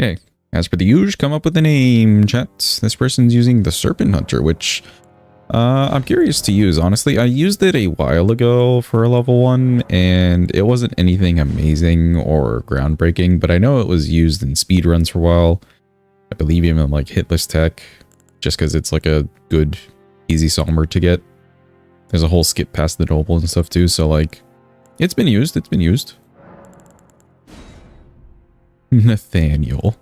Okay, as per the usual, come up with a name, chat. This person's using the Serpent-Hunter, which I'm curious to use, honestly. I used it a while ago for a level 1, and it wasn't anything amazing or groundbreaking, but I know it was used in speedruns for a while. I believe even like hitless tech, just because it's like a good, easy somber to get. There's a whole skip past the noble and stuff too, so like, it's been used, it's been used. Nathaniel.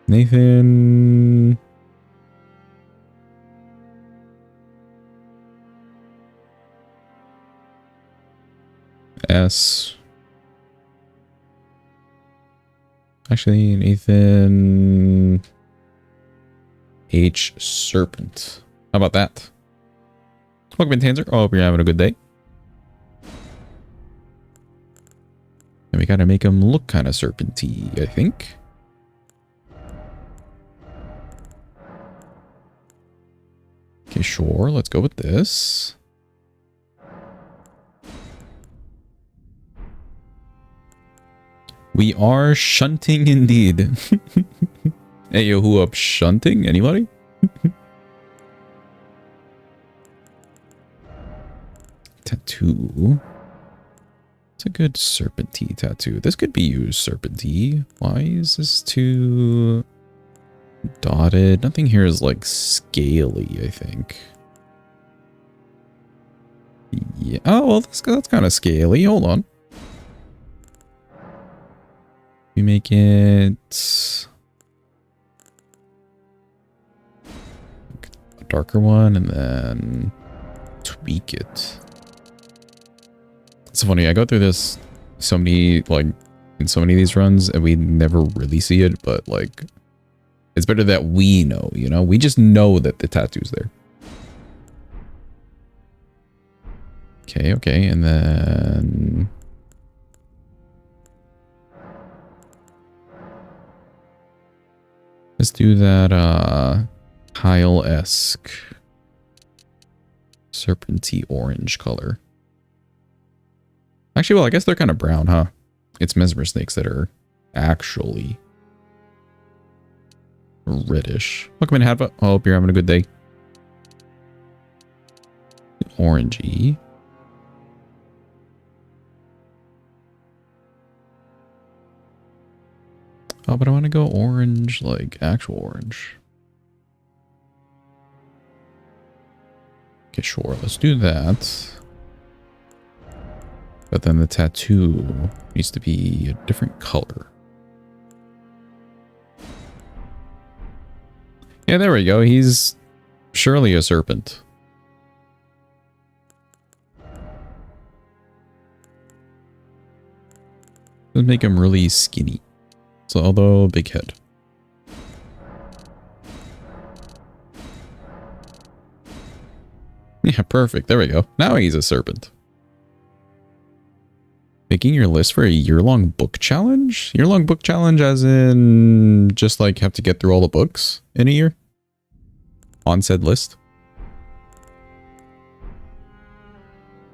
Nathan. S. Actually, Nathan H. Serpent. How about that? Welcome in, Tanzer. I hope you're having a good day. And we gotta make him look kind of serpenty, I think. Okay, sure. Let's go with this. We are shunting indeed. Hey, yo, who up shunting? Anybody? Tattoo. It's a good serpenty tattoo. This could be used serpenty. Why is this too dotted? Nothing here is like scaly, I think. Yeah. Oh, well, that's kind of scaly. Hold on. We make it a darker one and then tweak it. It's funny, I go through this so many, like, in so many of these runs and we never really see it, but like, it's better that we know, you know? We just know that the tattoo's there. Okay, and then let's do that tile-esque serpenty orange color. Actually, well, I guess they're kind of brown, huh? It's mesmer snakes that are actually reddish. Welcome in, Hadva. I hope you're having a good day. Orangey. Oh, but I want to go orange, like actual orange. Okay, sure. Let's do that. But then the tattoo needs to be a different color. Yeah, there we go. He's surely a serpent. Let's make him really skinny. So, although big head. Yeah, perfect. There we go. Now he's a serpent. Making your list for a year-long book challenge? Year-long book challenge as in just like have to get through all the books in a year? On said list?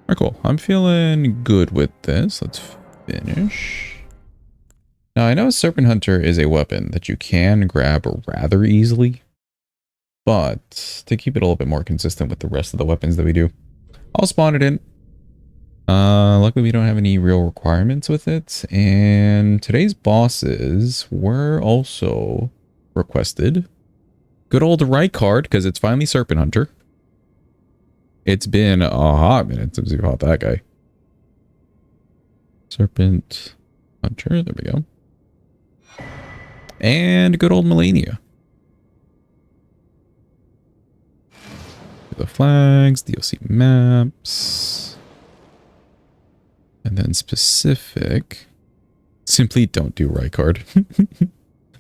Alright, cool. I'm feeling good with this. Let's finish. Now, I know Serpent-Hunter is a weapon that you can grab rather easily, but to keep it a little bit more consistent with the rest of the weapons that we do, I'll spawn it in. Luckily we don't have any real requirements with it, and today's bosses were also requested. Good old right card, because it's finally Serpent-Hunter. It's been a hot minute since we fought that guy. Serpent-Hunter, there we go. And good old Melania. The flags, DLC maps. And then specific. Simply don't do right card.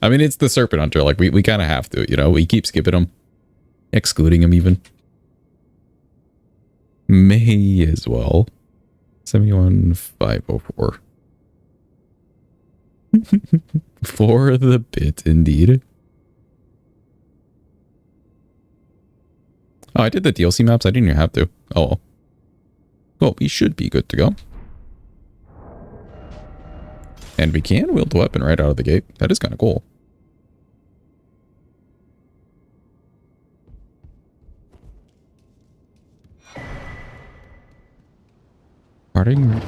I mean, it's the Serpent-Hunter. Like, we kind of have to, you know? We keep skipping them. Excluding them, even. May as well. 71504. For the bit, indeed. Oh, I did the DLC maps. I didn't even have to. Oh. Well, we should be good to go. And we can wield the weapon right out of the gate. That is kind of cool.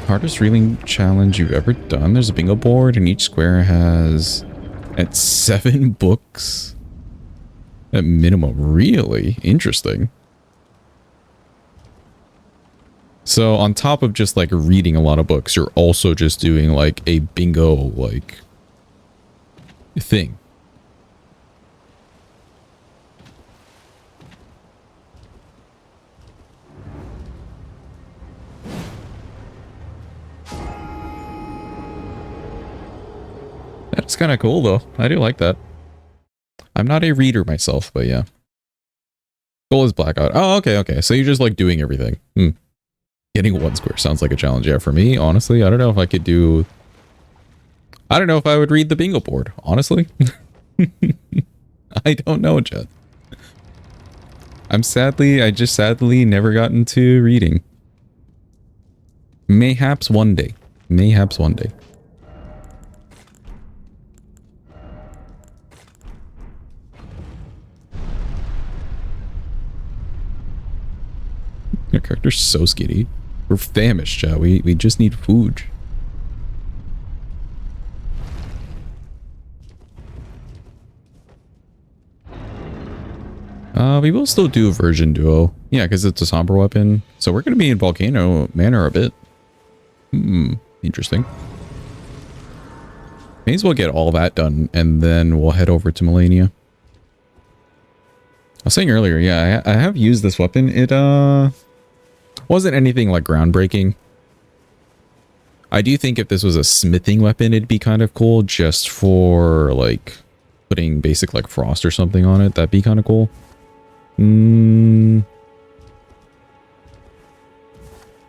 Hardest reeling challenge you've ever done. There's a bingo board and each square has at 7 books at minimum. Really interesting. So on top of just like reading a lot of books, you're also just doing like a bingo like thing. That's kind of cool though. I do like that. I'm not a reader myself, but yeah. Goal is blackout. Oh, okay. So you're just like doing everything. Getting 1 square sounds like a challenge. Yeah, for me, honestly, I don't know if I could do... I don't know if I would read the bingo board, honestly. I don't know, Jet. I just sadly never got into reading. Mayhaps one day. Mayhaps one day. Your character's so skinny. We're famished, chat. We just need food. We will still do version duo. Yeah, because it's a somber weapon. So we're going to be in Volcano Manor a bit. Interesting. May as well get all that done, and then we'll head over to Melania. I was saying earlier, yeah, I have used this weapon. It, wasn't anything like groundbreaking. I do think if this was a smithing weapon, it'd be kind of cool just for like putting basic like frost or something on it. That'd be kind of cool.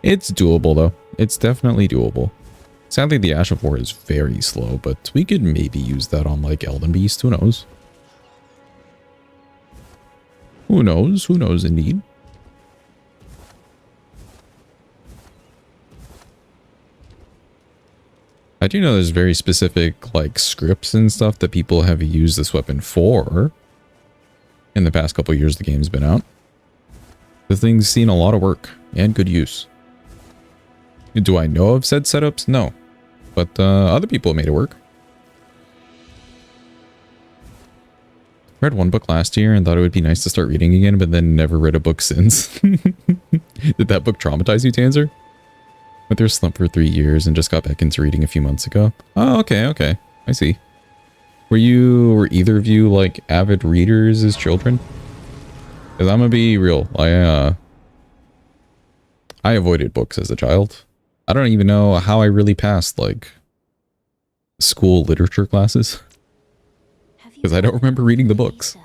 It's doable though. It's definitely doable. Sadly, the Ash of War is very slow, but we could maybe use that on like Elden Beast. Who knows? Who knows? Who knows indeed? I do know there's very specific like scripts and stuff that people have used this weapon for in the past couple years the game's been out. The thing's seen a lot of work and good use. Do I know of said setups? No. But other people made it work. Read 1 book last year and thought it would be nice to start reading again, but then never read a book since. Did that book traumatize you, Tanzer? Went through a slump for 3 years and just got back into reading a few months ago. Oh, okay. I see. Were either of you like avid readers as children? Because I'm gonna be real. I avoided books as a child. I don't even know how I really passed like school literature classes. Because I don't remember reading the books.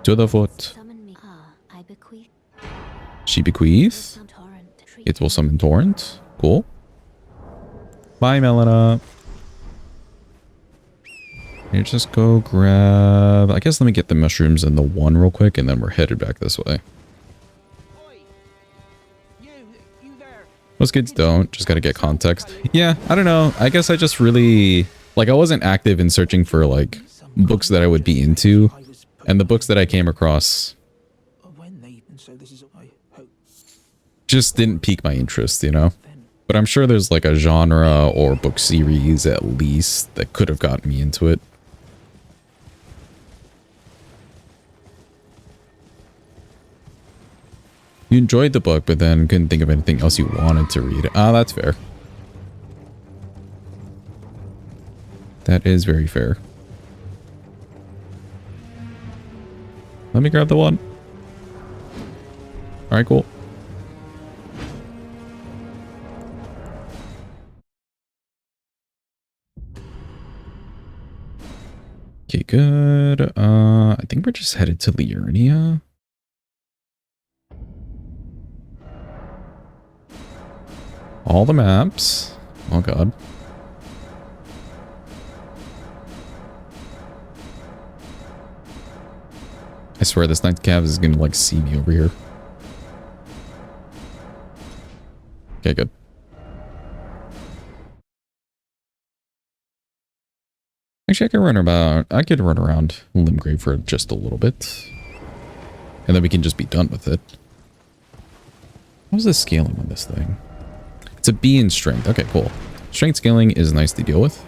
To the foot. She bequeath. It will summon torrent. Cool. Bye, Melina. Here, just go grab... I guess let me get the mushrooms and the 1 real quick, and then we're headed back this way. Most kids don't. Just gotta get context. Yeah, I don't know. I guess I just really... Like, I wasn't active in searching for, like, books that I would be into. And the books that I came across... just didn't pique my interest, you know? But I'm sure there's, like, a genre or book series, at least, that could have gotten me into it. You enjoyed the book, but then couldn't think of anything else you wanted to read. Ah, that's fair. That is very fair. Let me grab the 1. Alright, cool. Okay, good. I think we're just headed to Liurnia. All the maps. Oh god. I swear this ninth cav is gonna like see me over here. Okay, good. Actually, I could run around Limgrave for just a little bit. And then we can just be done with it. How's the scaling on this thing? It's a B in strength. Okay, cool. Strength scaling is nice to deal with.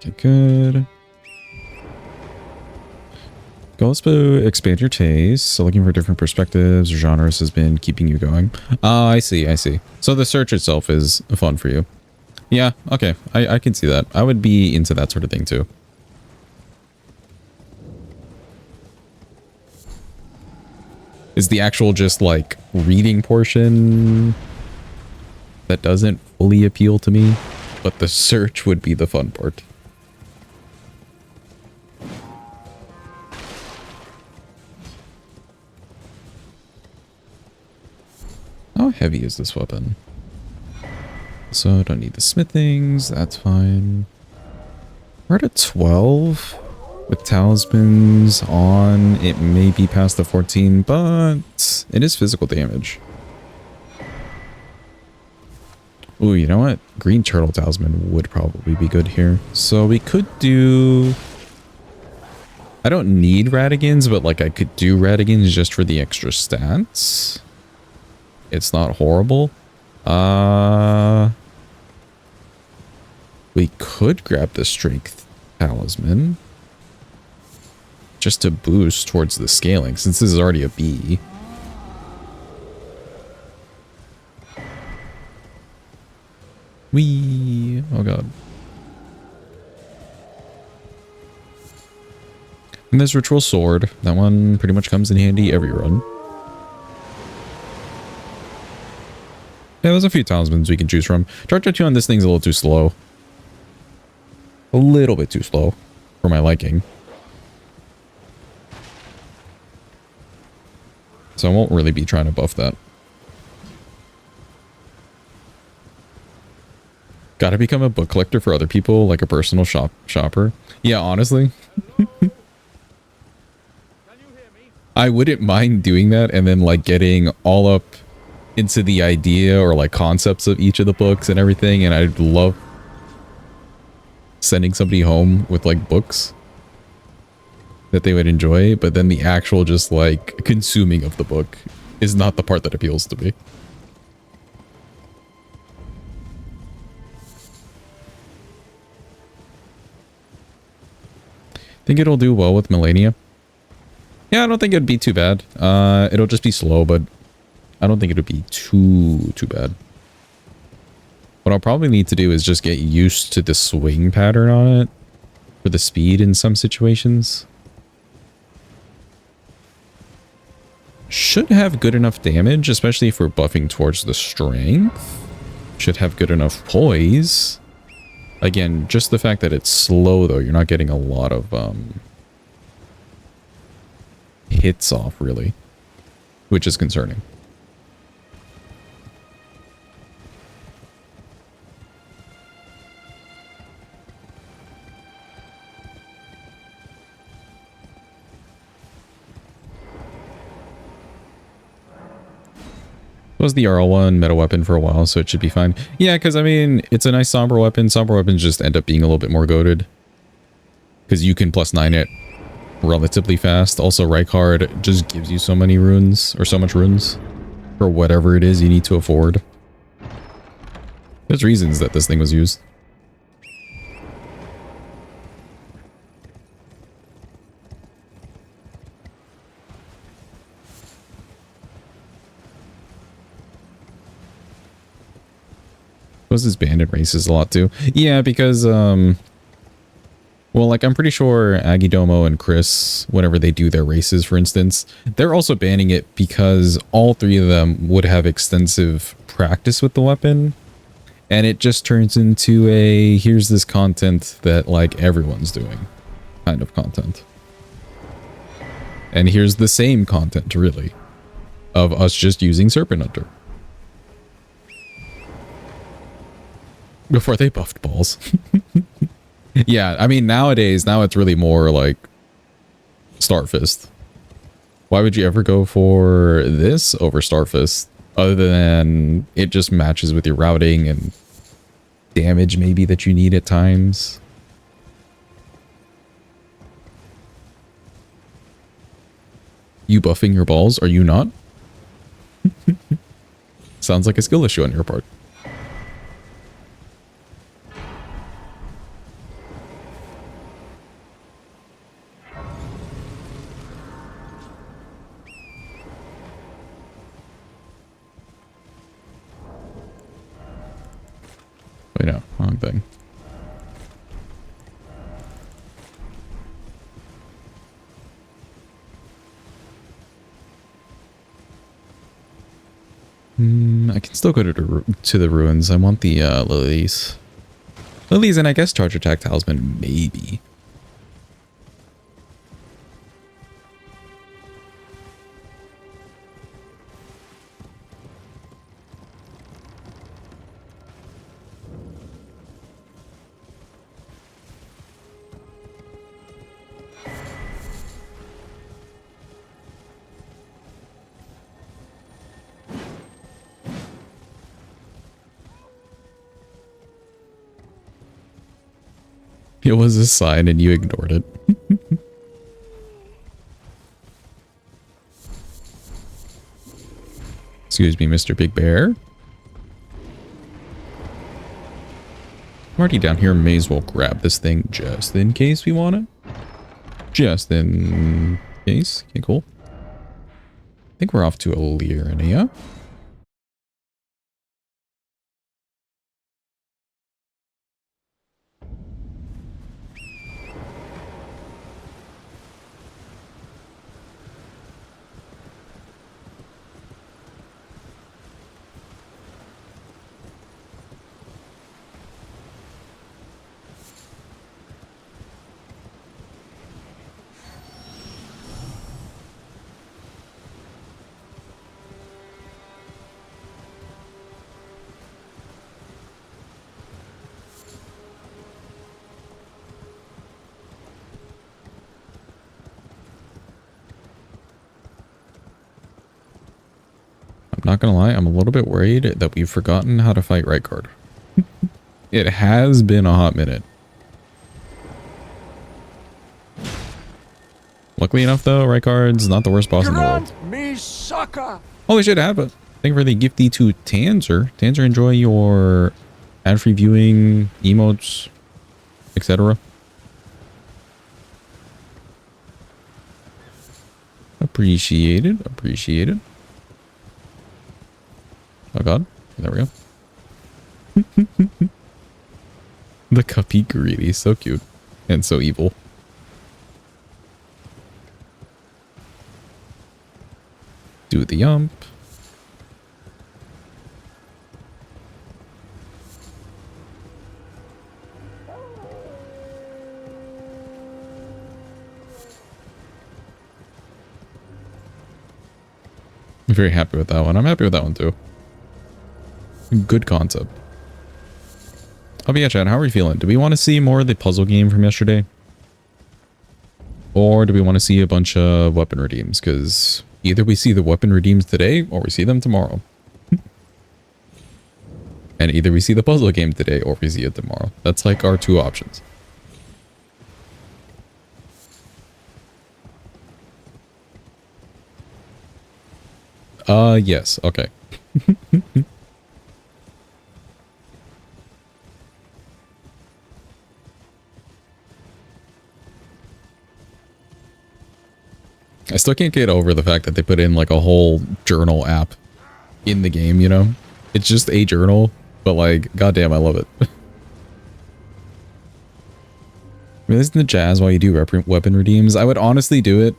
Okay, good. Go, let's expand your taste. So looking for different perspectives or genres has been keeping you going. Oh, I see, I see. So the search itself is fun for you. Yeah, okay. I can see that. I would be into that sort of thing too. Is the actual just like reading portion that doesn't fully appeal to me, but the search would be the fun part. How heavy is this weapon? So don't need the smithings, that's fine. We're at a 12 with talismans on. It may be past the 14, but it is physical damage. Ooh, you know what? Green turtle talisman would probably be good here. So we could do... I don't need Radigans, but like I could do Radigans just for the extra stats. It's not horrible. We could grab the strength talisman just to boost towards the scaling, since this is already a B. Whee! Oh god. And there's Ritual Sword. That one pretty much comes in handy every run. Yeah, there's a few talismans we can choose from. Charge 2 on this thing's a little too slow. A little bit too slow for my liking. So I won't really be trying to buff that. Gotta become a book collector for other people, like a personal shopper. Yeah, honestly. I wouldn't mind doing that and then like getting all up into the idea or like concepts of each of the books and everything, and I'd love sending somebody home with like books that they would enjoy, but then the actual just like consuming of the book is not the part that appeals to me. Think it'll do well with Melania? Yeah, I don't think it'd be too bad. It'll just be slow, but I don't think it'll be too bad. What I'll probably need to do is just get used to the swing pattern on it for the speed in some situations. Should have good enough damage, especially if we're buffing towards the strength. Should have good enough poise. Again, just the fact that it's slow though, you're not getting a lot of hits off really, which is concerning. Was the RL1 meta weapon for a while, so it should be fine. Yeah, because I mean, it's a nice somber weapon. Somber weapons just end up being a little bit more goated. Because you can +9 it relatively fast. Also, Reichard just gives you so many runes, or so much runes, for whatever it is you need to afford. There's reasons that this thing was used. Was this bandit races a lot too? Yeah, because well, like I'm pretty sure Agidomo and Chris, whenever they do their races, for instance, they're also banning it because all three of them would have extensive practice with the weapon, and it just turns into a here's this content that like everyone's doing kind of content, and here's the same content really of us just using Serpent-Hunter. Before they buffed balls. Yeah, I mean, nowadays, now it's really more like Starfist. Why would you ever go for this over Starfist? Other than it just matches with your routing and damage maybe that you need at times. You buffing your balls? Are you not? Sounds like a skill issue on your part. Wait, no, wrong thing. I can still go to the ruins. I want the lilies. Lilies and I guess Charge Attack Talisman, maybe. It was a sign and you ignored it. Excuse me, Mr. Big Bear. I'm already down here. May as well grab this thing just in case we want it. Just in case. Okay, cool. I think we're off to Illyria. Not gonna lie, I'm a little bit worried that we've forgotten how to fight Rykard. It has been a hot minute. Luckily enough though, Rykard's not the worst boss in the world. Me sucker. Holy shit, have it. Thank you for the gifty to Tanzer. Tanzer, enjoy your ad-free viewing, emotes, etc. Appreciated, appreciated. Oh god, there we go. The Cuppy Greedy, so cute and so evil. Do the yump. I'm very happy with that one. I'm happy with that one too. Good concept. Oh, but yeah, Chad, how are we feeling? Do we want to see more of the puzzle game from yesterday? Or do we want to see a bunch of weapon redeems? Because either we see the weapon redeems today, or we see them tomorrow. And either we see the puzzle game today, or we see it tomorrow. That's like our two options. Yes, okay. I still can't get over the fact that they put in like a whole journal app in the game, you know? It's just a journal, but like, goddamn, I love it. I mean, listen to jazz while you do weapon redeems. I would honestly do it,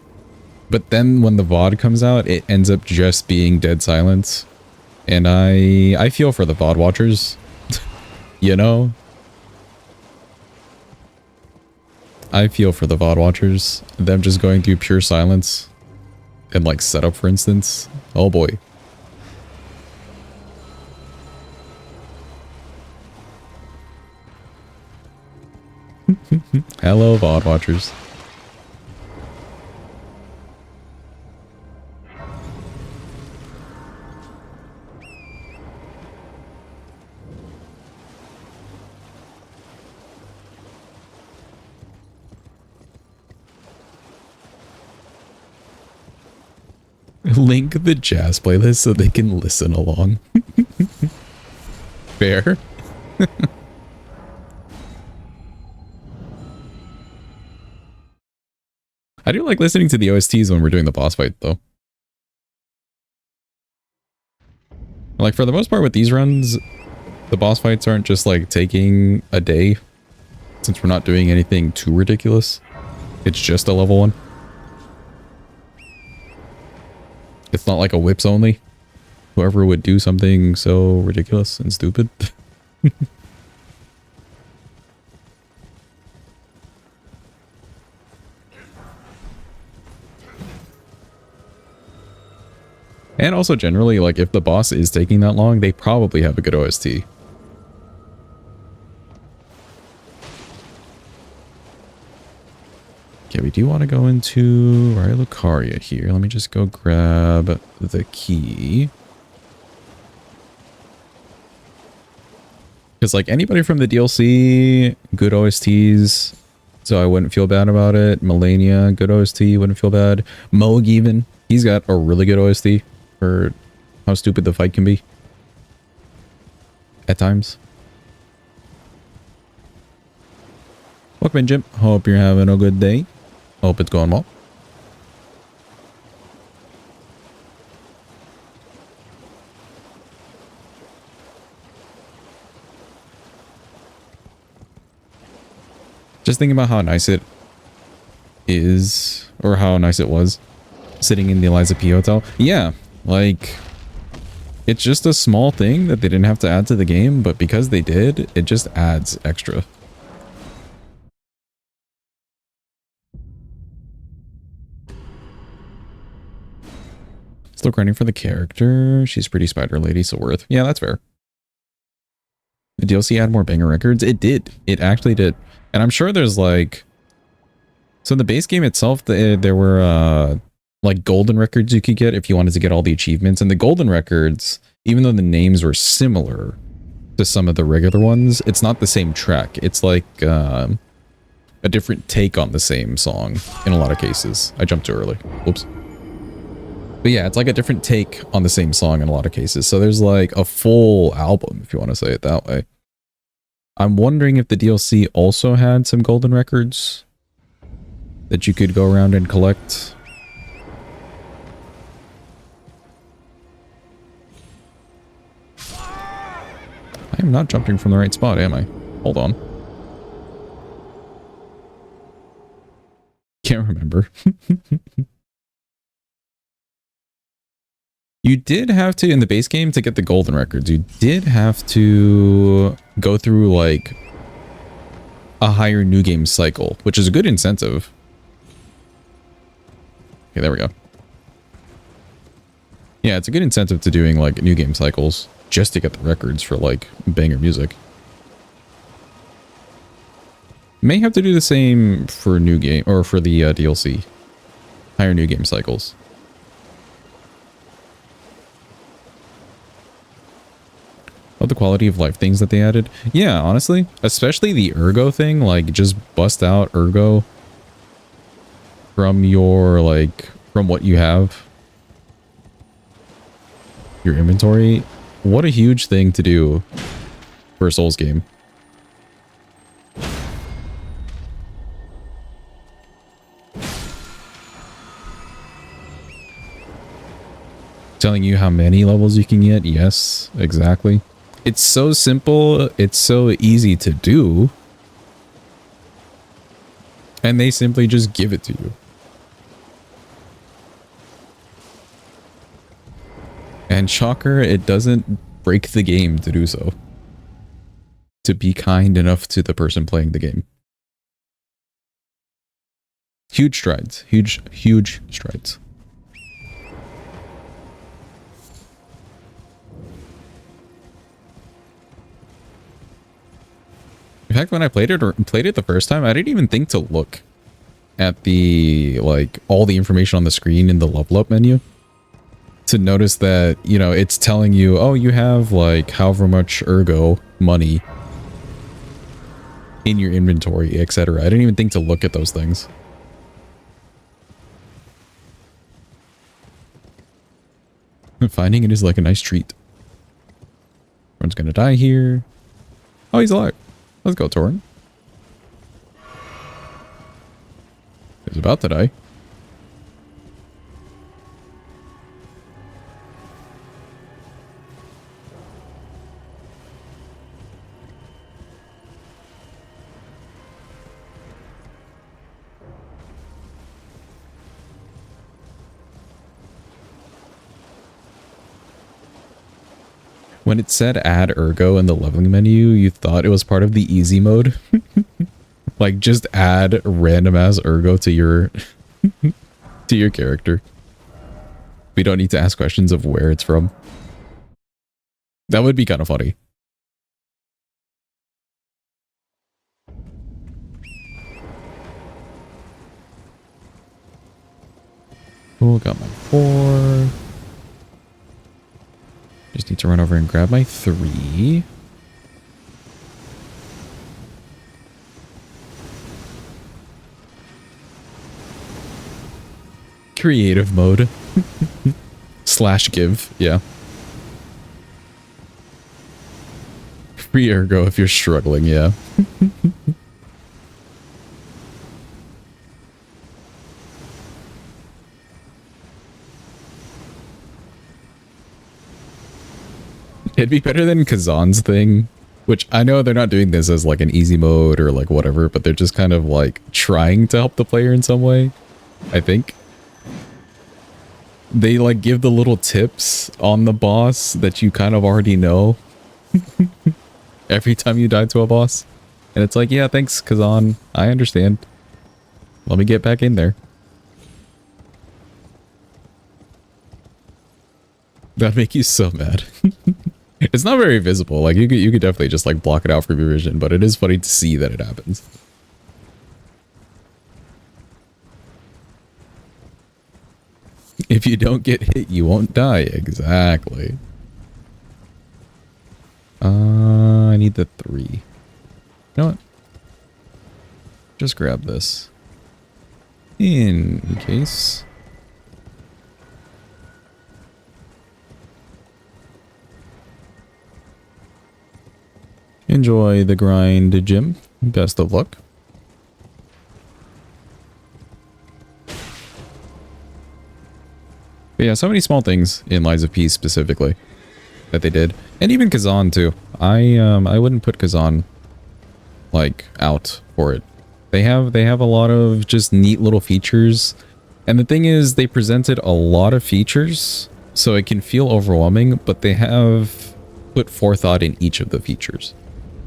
but then when the VOD comes out, it ends up just being dead silence. And I feel for the VOD watchers, you know? I feel for the VOD watchers. Them just going through pure silence. And like setup, for instance. Oh boy. Hello, VOD watchers. Link the jazz playlist so they can listen along. Fair. I do like listening to the OSTs when we're doing the boss fight, though. Like, for the most part with these runs, the boss fights aren't just, like, taking a day. Since we're not doing anything too ridiculous. It's just a level 1. It's not like a whips only. Whoever would do something so ridiculous and stupid. And also generally, like, if the boss is taking that long, they probably have a good OST. Okay, we do want to go into Lucaria here. Let me just go grab the key. Because, like, anybody from the DLC, good OSTs, so I wouldn't feel bad about it. Melania, good OST, wouldn't feel bad. Moog even, he's got a really good OST for how stupid the fight can be. At times. Welcome in, Jim. Hope you're having a good day. Hope it's going well. Just thinking about how nice it is, or how nice it was, sitting in the Eliza P. Hotel. Yeah, like, it's just a small thing that they didn't have to add to the game, but because they did, it just adds extra. Still grinding for the character. She's pretty spider lady, so worth. Yeah, that's fair. The DLC had more banger records? It did. It actually did. And I'm sure there's like... So in the base game itself, there were like golden records you could get if you wanted to get all the achievements. And the golden records, even though the names were similar to some of the regular ones, it's not the same track. It's like a different take on the same song in a lot of cases. I jumped too early. Whoops. But yeah, it's like a different take on the same song in a lot of cases. So there's like a full album, if you want to say it that way. I'm wondering if the DLC also had some golden records that you could go around and collect. I am not jumping from the right spot, am I? Hold on. Can't remember. You did have to, in the base game, to get the golden records, you did have to go through, like, a higher new game cycle, which is a good incentive. Okay, there we go. Yeah, it's a good incentive to doing, like, new game cycles, just to get the records for, like, banger music. May have to do the same for new game, or for the DLC. Higher new game cycles. Of the quality of life things that they added. Yeah, honestly, especially the ergo thing, like just bust out ergo from your, like, from what you have, your inventory. What a huge thing to do for a Souls game. Telling you how many levels you can get. Yes, exactly. It's so simple, it's so easy to do, and they simply just give it to you. And shocker, it doesn't break the game to do so. To be kind enough to the person playing the game. Huge strides. Huge strides. In fact, when I played it the first time, I didn't even think to look at the, like, all the information on the screen in the level up menu to notice that, you know, it's telling you, oh, you have, like, however much ergo money in your inventory, etc. I didn't even think to look at those things. Finding it is like a nice treat. Everyone's gonna die here. Oh, he's alive. Let's go, Torin. He's about to die. When it said add ergo in the leveling menu, you thought it was part of the easy mode. Like, just add random ass ergo to your to your character. We don't need to ask questions of where it's from. That would be kind of funny. Cool, got my 4. Just need to run over and grab my 3. Creative mode. Slash give, yeah. Free ergo if you're struggling, yeah. It'd be better than Kazan's thing, which I know they're not doing this as like an easy mode or like whatever, but they're just kind of like trying to help the player in some way, I think. They like give the little tips on the boss that you kind of already know every time you die to a boss. And it's like, yeah, thanks, Kazan. I understand. Let me get back in there. That'd make you so mad. It's not very visible. Like you could definitely just like block it out from your vision, but it is funny to see that it happens. If you don't get hit, you won't die. Exactly. I need the 3. You know what? Just grab this. In case. Enjoy the grind, Jim. Best of luck. But yeah, so many small things in Lies of Peace specifically that they did. And even Kazan too. I wouldn't put Kazan like out for it. They have a lot of just neat little features. And the thing is, they presented a lot of features so it can feel overwhelming, but they have put forethought in each of the features,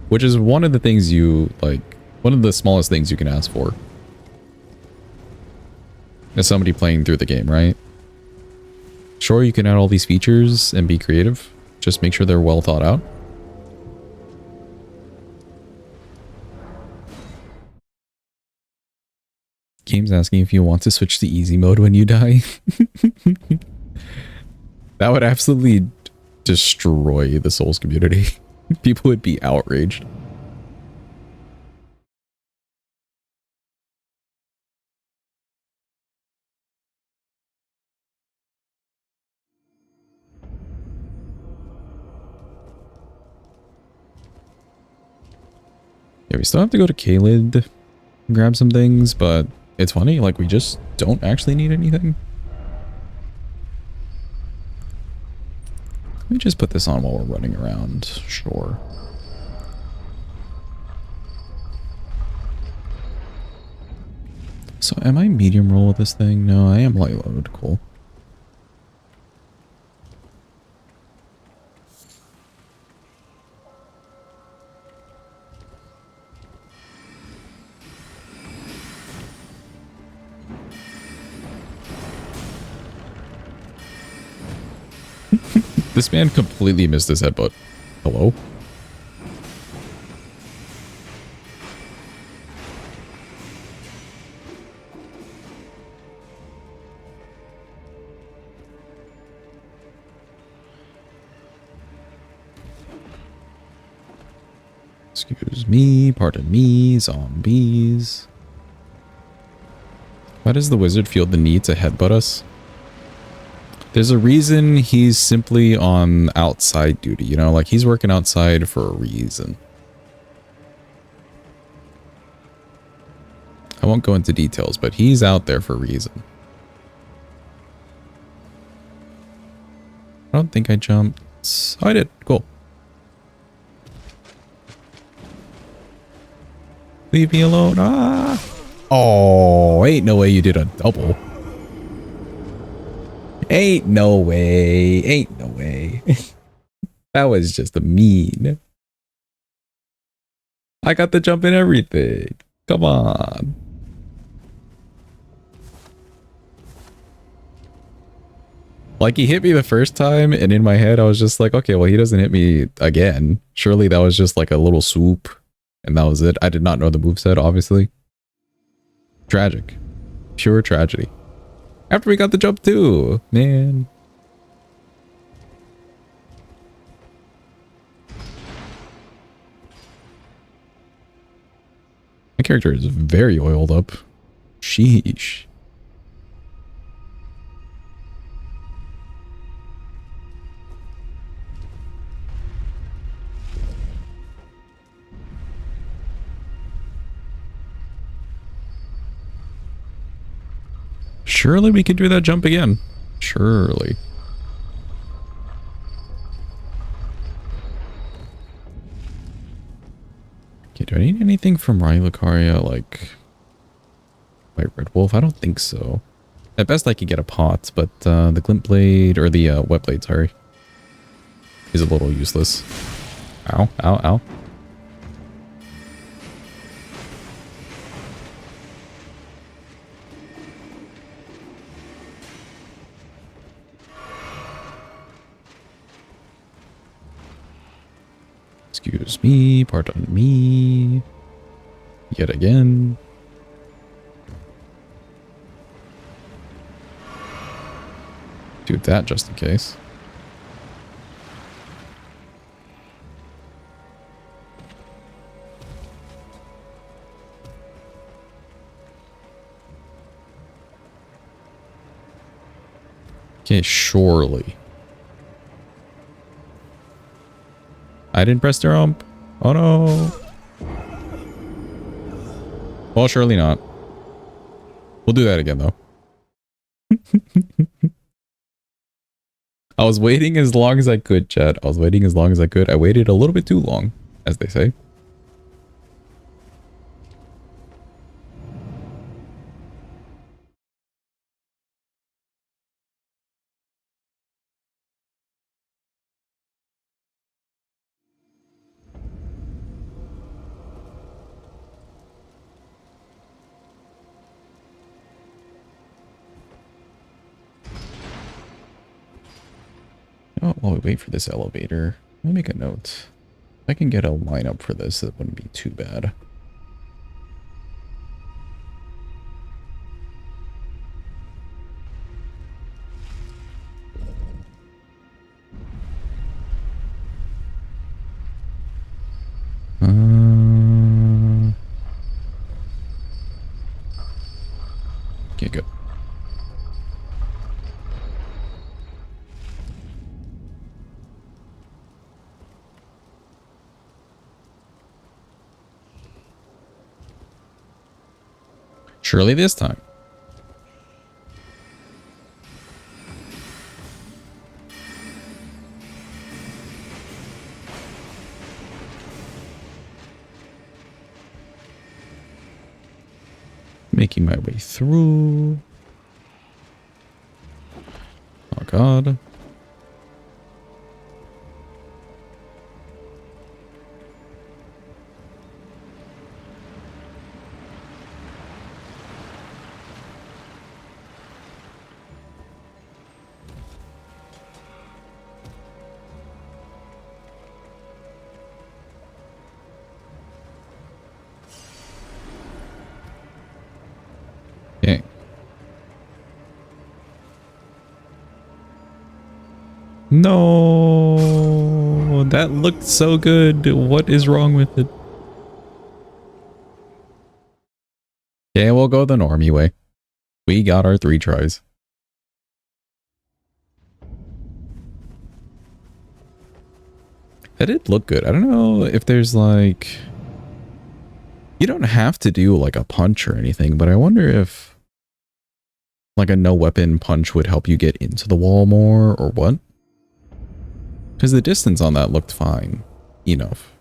which is one of the things you like, one of the smallest things you can ask for as somebody playing through the game, right? Sure, you can add all these features and be creative. Just make sure they're well thought out. Game's asking if you want to switch to easy mode when you die. That would absolutely destroy the Souls community. People would be outraged. Yeah, we still have to go to Kaled and grab some things, but it's funny, like, we just don't actually need anything. Let me just put this on while we're running around. Sure. So am I medium roll with this thing? No, I am light load. Cool. This man completely missed his headbutt. Hello? Excuse me, pardon me, zombies. Why does the wizard feel the need to headbutt us? There's a reason he's simply on outside duty, you know, like he's working outside for a reason. I won't go into details, but he's out there for a reason. I don't think I jumped. Oh, I did. Cool. Leave me alone. Ah! Oh, ain't no way you did a double. Ain't no way. Ain't no way. That was just a mean. I got the jump and everything. Come on. Like, he hit me the first time, and in my head, I was just like, okay, well, he doesn't hit me again. Surely that was just like a little swoop, and that was it. I did not know the moveset, obviously. Tragic. Pure tragedy. After we got the jump too, man. My character is very oiled up. Sheesh. Surely we could do that jump again. Surely. Okay, do I need anything from Lucaria, like White Red Wolf? I don't think so. At best I could get a pot, but the glint blade, or the wet blade, sorry, is a little useless. Ow, ow, ow. Excuse me, pardon me. Yet again. Do that just in case. Okay, surely. I didn't press the rump. Oh no. Well, surely not. We'll do that again though. I was waiting as long as I could, chat. I was waiting as long as I could. I waited a little bit too long, as they say. Oh, while we wait for this elevator, let me make a note. If I can get a lineup for this, it wouldn't be too bad. Okay, good. Surely this time. Making my way through. Oh god. Okay. No, that looked so good. What is wrong with it? Yeah, we'll go the normie way. We got our 3 tries. That did look good. I don't know if there's like... You don't have to do like a punch or anything, but I wonder if like a no weapon punch would help you get into the wall more or what? Because the distance on that looked fine enough.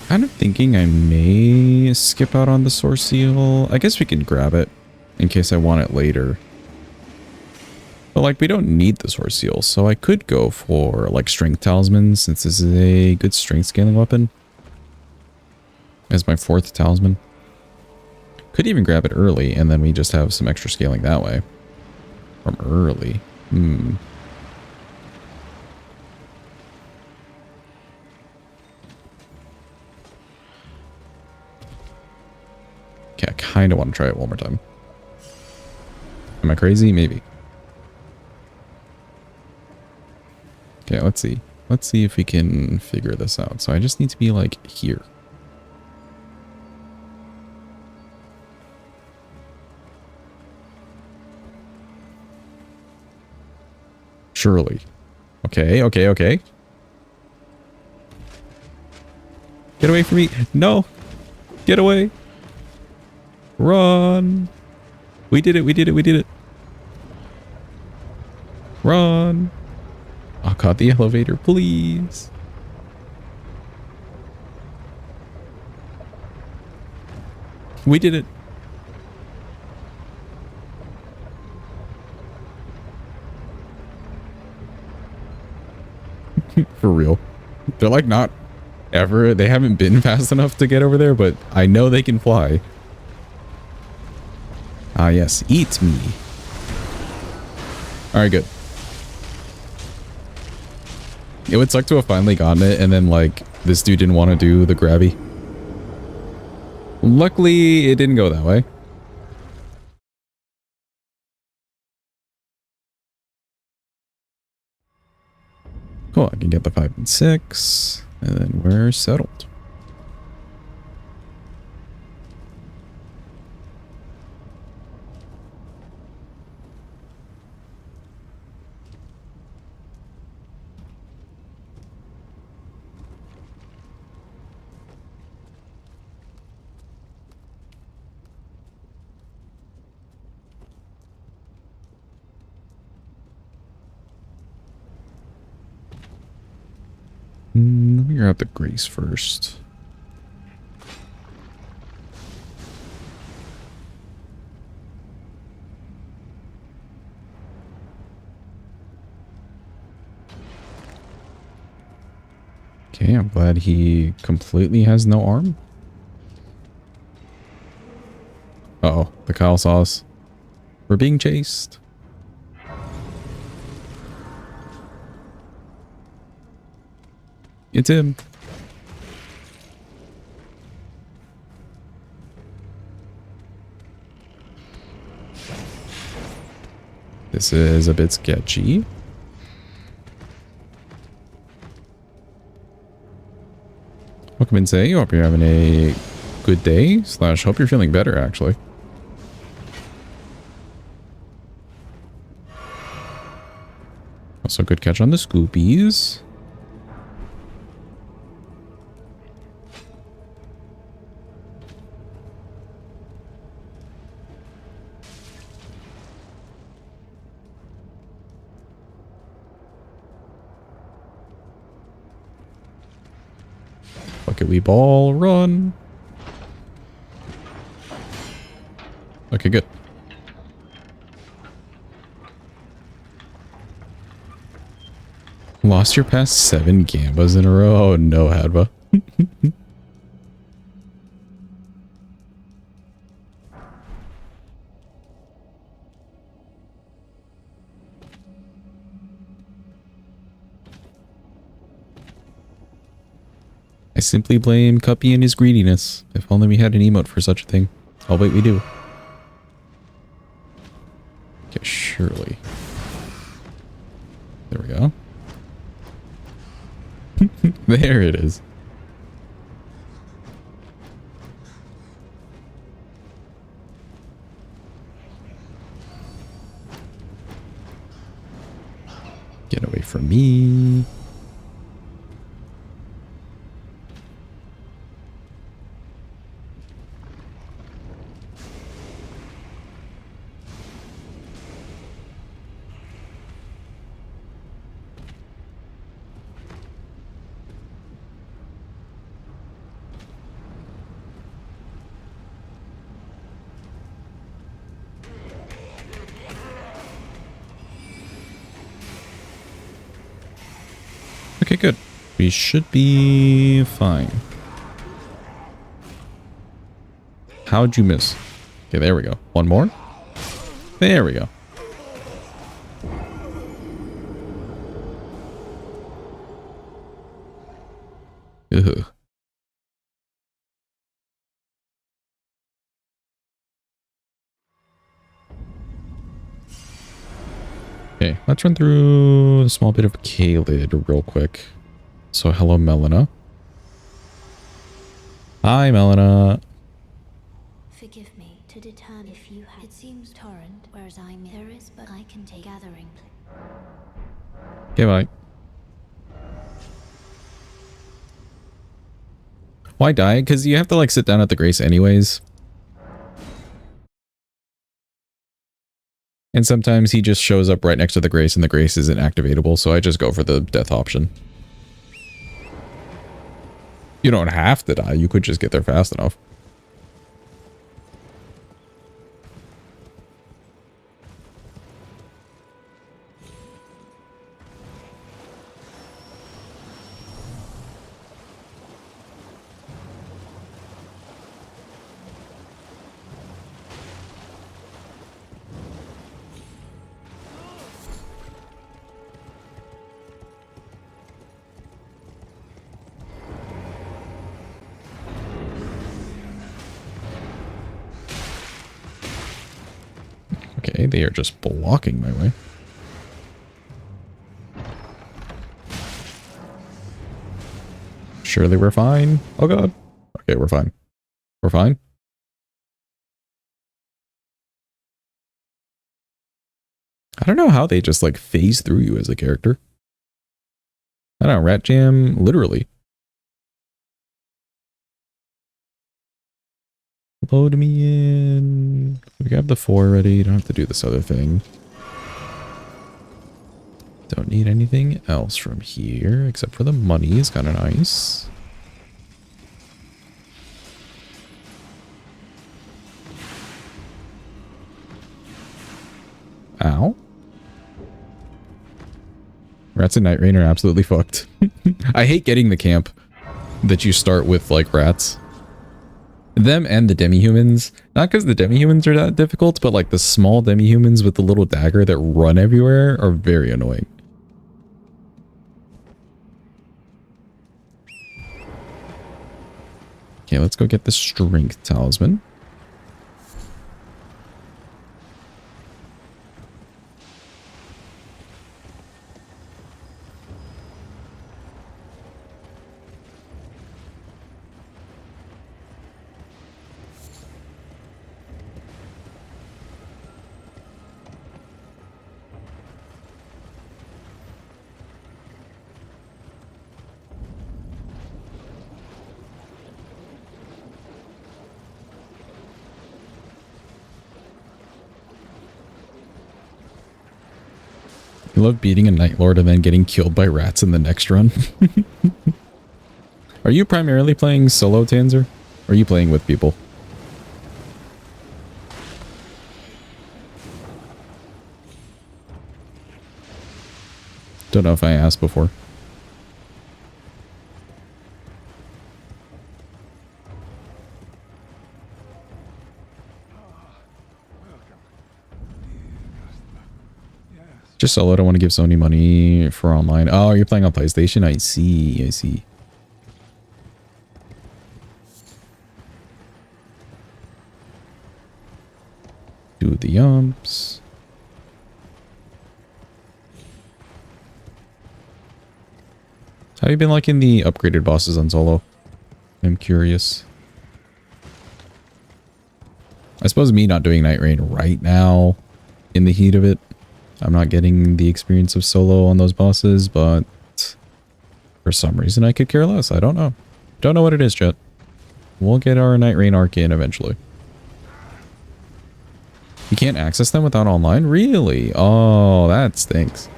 Kind of thinking I may skip out on the source seal. I guess we can grab it in case I want it later. But like we don't need the source seal, so I could go for like strength talisman since this is a good strength scaling weapon. As my 4th talisman. Could even grab it early and then we just have some extra scaling that way. From early. Okay, I kind of want to try it one more time. Am I crazy? Maybe. Okay, let's see. Let's see if we can figure this out. So I just need to be like here. Surely. Okay, okay, okay. Get away from me. No. Get away. Run. We did it, we did it, we did it. Run. Oh god, the elevator, please. We did it. For real. They're like not ever, they haven't been fast enough to get over there, but I know they can fly. Ah, yes. Eat me. Alright, good. It would suck to have finally gotten it, and then, like, this dude didn't want to do the grabby. Luckily, it didn't go that way. Cool, I can get the 5 and 6, and then we're settled. Let me grab the grease first. Okay, I'm glad he completely has no arm. Uh-oh, the Kyle saw us. We're being chased. It's him. This is a bit sketchy. Welcome in, say. Hope you're having a good day. / hope you're feeling better, actually. Also, good catch on the scoopies. Rocket ball, run. Okay, good. Lost your past 7 gambas in a row? Oh no, Hadva. I simply blame Cuppy and his greediness. If only we had an emote for such a thing. Oh wait, we do. Okay, surely. There we go. There it is. Get away from me. Okay, good. We should be fine. How'd you miss? Okay, there we go. One more. There we go. Ugh. Okay, let's run through a small bit of Kalid real quick. So, hello, Melina. Hi, Melina. Forgive me to determine if you have. It seems torrent, whereas there is, but I can take gathering. Okay, bye. Why die? Because you have to like sit down at the Grace anyways. And sometimes he just shows up right next to the Grace and the Grace isn't activatable, so I just go for the death option. You don't have to die, you could just get there fast enough. Okay, they are just blocking my way. Surely we're fine. Oh god. Okay, we're fine. We're fine. I don't know how they just like phase through you as a character. I don't know, Rat Jam, literally. Load me in. We got the 4 ready. You don't have to do this other thing. Don't need anything else from here except for the money. It's kind of nice. Ow. Rats and Night Rain are absolutely fucked. I hate getting the camp that you start with like rats. Them and the demi-humans. Not because the demi-humans are that difficult, but like the small demi-humans with the little dagger that run everywhere are very annoying. Okay, let's go get the strength talisman. I love beating a Night Lord and then getting killed by rats in the next run. Are you primarily playing solo, Tanzer? Or are you playing with people? Don't know if I asked before. Just solo. I don't want to give Sony money for online. Oh, you're playing on PlayStation? I see. I see. Do the yumps. How have you been liking the upgraded bosses on solo? I'm curious. I suppose me not doing Night Rain right now, in the heat of it, I'm not getting the experience of solo on those bosses, but for some reason I could care less. I don't know. Don't know what it is, chat. We'll get our Night Rain arc in eventually. You can't access them without online? Really? Oh, that stinks.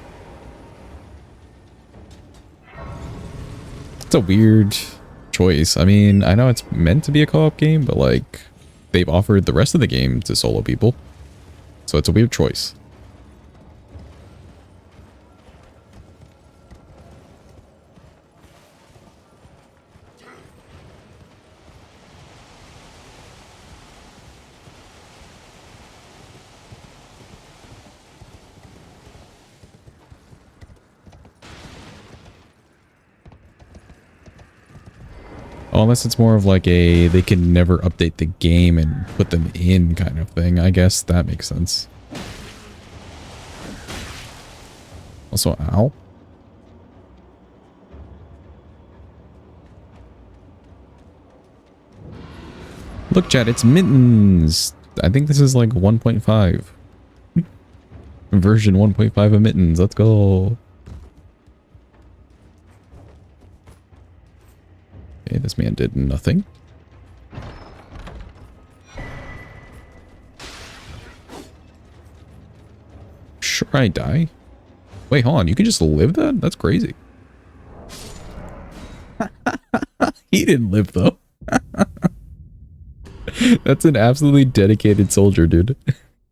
It's a weird choice. I mean, I know it's meant to be a co-op game, but like, they've offered the rest of the game to solo people. So it's a weird choice. Oh, unless it's more of like a, they can never update the game and put them in kind of thing. I guess that makes sense. Also, ow. Look, chat, it's Mittens. I think this is like 1.5. Version 1.5 of Mittens. Let's go. Okay, this man did nothing. Sure, I die. Wait, hold on. You can just live that? That's crazy. He didn't live, though. That's an absolutely dedicated soldier, dude.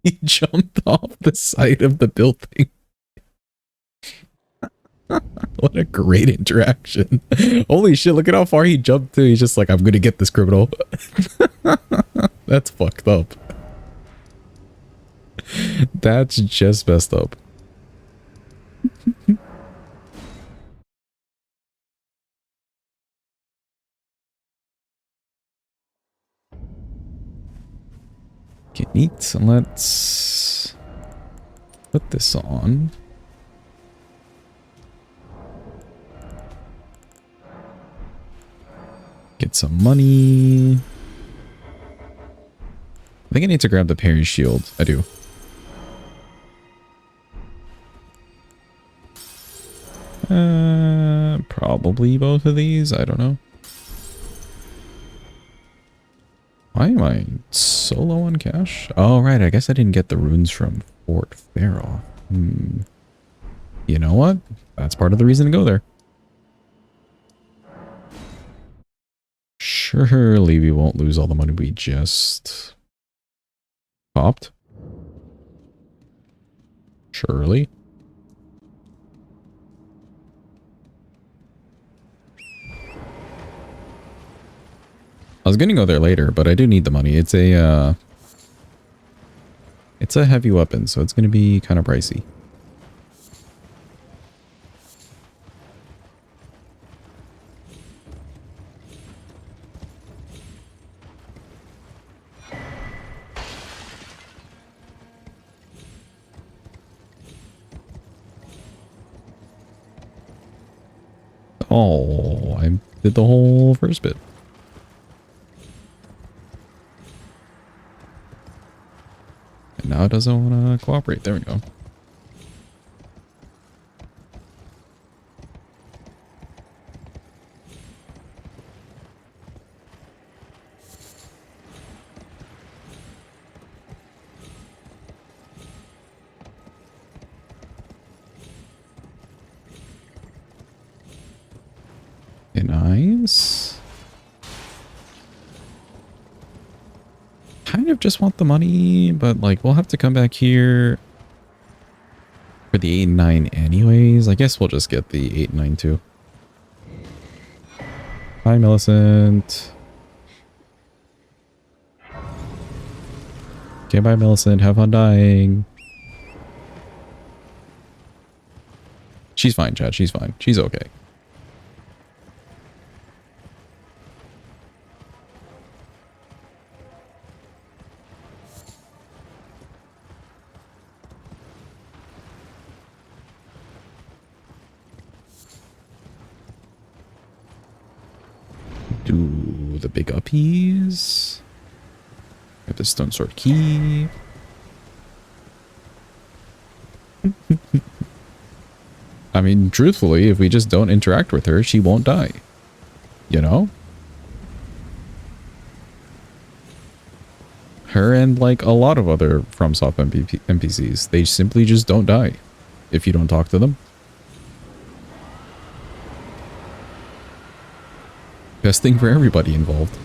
He jumped off the side of the building. What a great interaction. Holy shit, look at how far he jumped to. He's just like, I'm gonna get this criminal. That's fucked up. That's just messed up. Okay, neat. Let's put this on. Get some money. I think I need to grab the parry shield. I do. Probably both of these. I don't know. Why am I solo on cash? Oh, right. I guess I didn't get the runes from Fort Pharaoh. You know what? That's part of the reason to go there. Surely we won't lose all the money we just popped. Surely. I was gonna go there later, but I do need the money. It's a heavy weapon, so it's gonna be kind of pricey. Oh, I did the whole first bit. And now it doesn't want to cooperate. There we go. Okay, nice. of just want the money, but like we'll have to come back here for the 8 and 9 anyways. I guess we'll just get the 8 and 9 too. Hi, Millicent. Okay, bye, Millicent. Have fun dying. She's fine, Chad. She's fine. She's okay. Do the big uppies. Get the stone sword key. I mean, truthfully, if we just don't interact with her, she won't die. You know? Her and like a lot of other FromSoft NPCs, they simply just don't die if you don't talk to them. Best thing for everybody involved.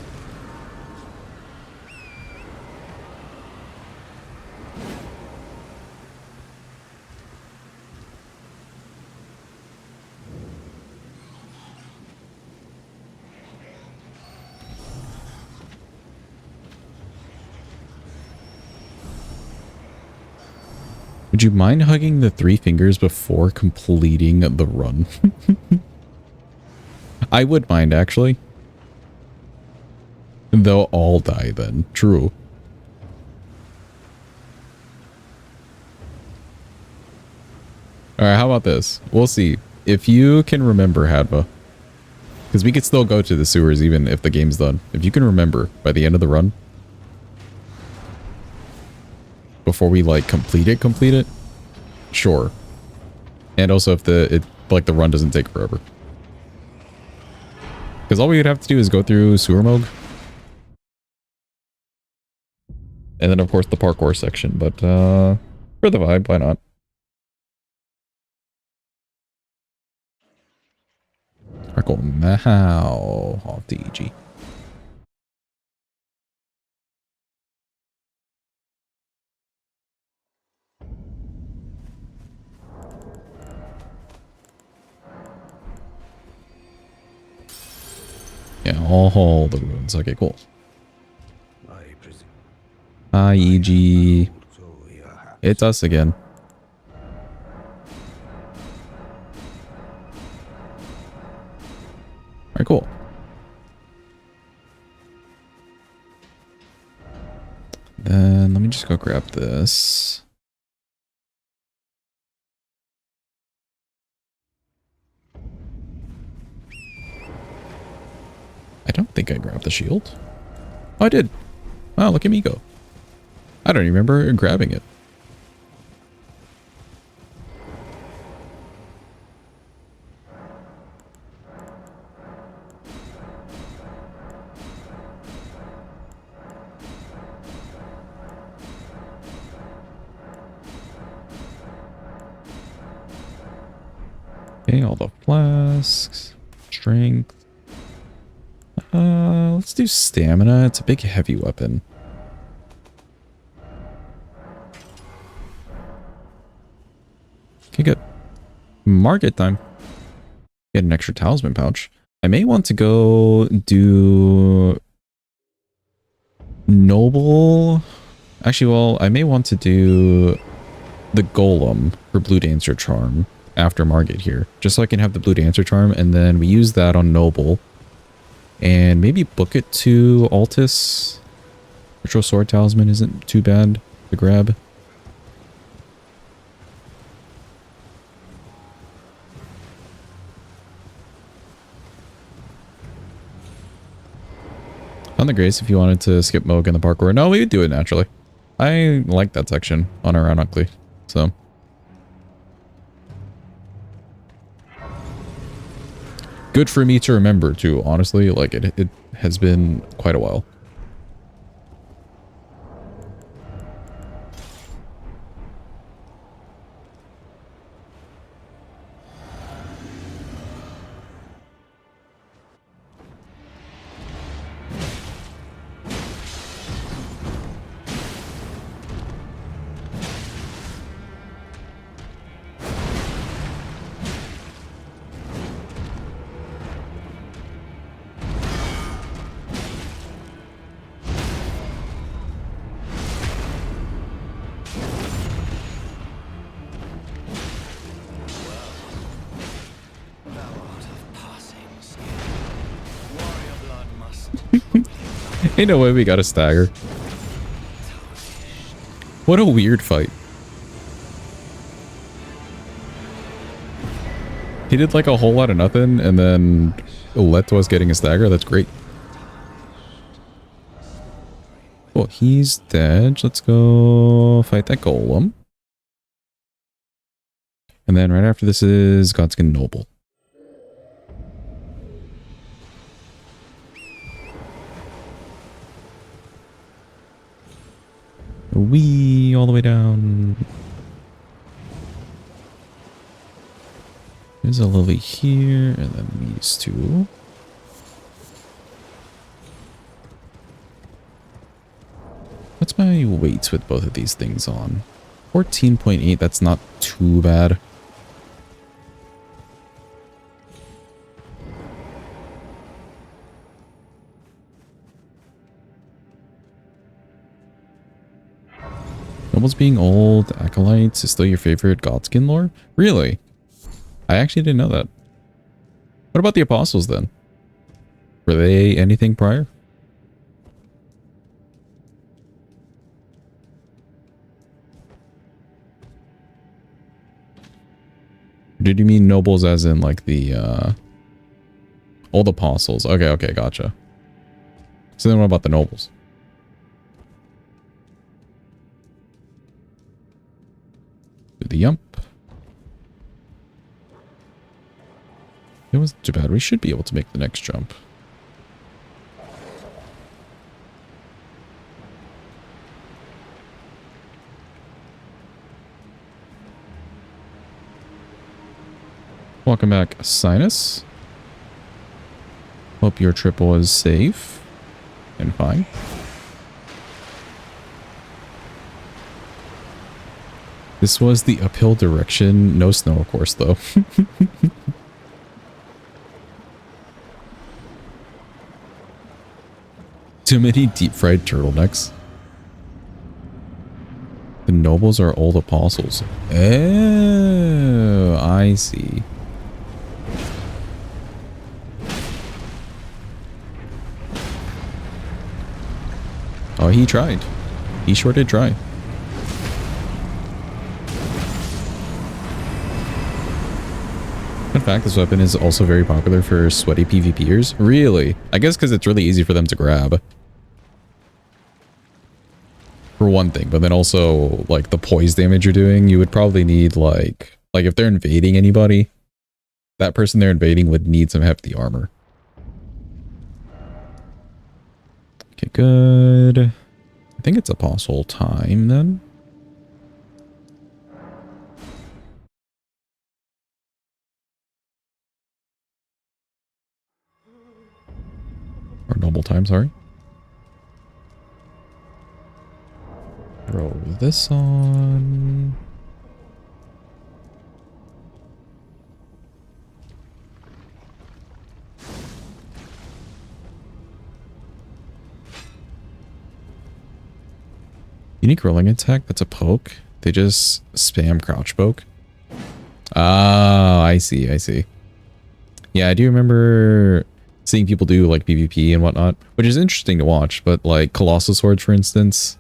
Would you mind hugging the 3 fingers before completing the run? I would mind, actually. They'll all die then. True. Alright, how about this? We'll see. If you can remember, Hadva. Because we could still go to the sewers even if the game's done. If you can remember by the end of the run. Before we like complete it. Sure. And also if the run doesn't take forever. Because all we would have to do is go through Sewer Moog. And then of course the parkour section, but for the vibe, why not? Parkour now off the EG. Yeah, all the ruins. Okay, cool. Hi, EG. It's us again. Alright, cool. Then let me just go grab this. I don't think I grabbed the shield. Oh, I did. Wow, look at me go. I don't even remember grabbing it. Okay, all the flasks. Strength. Let's do stamina. It's a big heavy weapon. Okay, good. Market time. Get an extra talisman pouch. I may want to go do noble. Actually, well, I may want to do the golem for Blue Dancer Charm after Margit here, just so I can have the Blue Dancer Charm, and then we use that on noble, and maybe book it to Altus. Ritual Sword Talisman isn't too bad to grab. On the Grace, if you wanted to skip Moog and the parkour. No, we would do it naturally. I like that section unironically, so. Good for me to remember too, honestly. Like it has been quite a while. Ain't no way we got a stagger. What a weird fight. He did like a whole lot of nothing and then led to us getting a stagger. That's great. Well, he's dead. Let's go fight that golem. And then right after this is Godskin Noble. Wee all the way down. There's a lily here, and then these two. What's my weights with both of these things on? 14.8, that's not too bad. Almost being old, acolytes is still your favorite Godskin lore? Really? I actually didn't know that. What about the apostles then? Were they anything prior? Did you mean nobles as in like the old apostles? Okay, okay, gotcha. So then what about the nobles? Do the yump. It wasn't too bad. We should be able to make the next jump. Welcome back, Sinus. Hope your trip was safe and fine. This was the uphill direction. No snow, of course, though. Too many deep-fried turtlenecks. The nobles are old apostles. Oh, I see. Oh, he tried. He sure did try. Fun fact, this weapon is also very popular for sweaty PvPers. Really? I guess because it's really easy for them to grab. For one thing, but then also, like, the poise damage you're doing, you would probably need, like if they're invading anybody, that person they're invading would need some hefty armor. Okay, good. I think it's apostle time, then. Or noble time, sorry. Throw this on. Unique rolling attack, that's a poke. They just spam crouch poke. Ah, I see, I see. Yeah, I do remember seeing people do like PvP and whatnot, which is interesting to watch, but like Colossal Swords, for instance,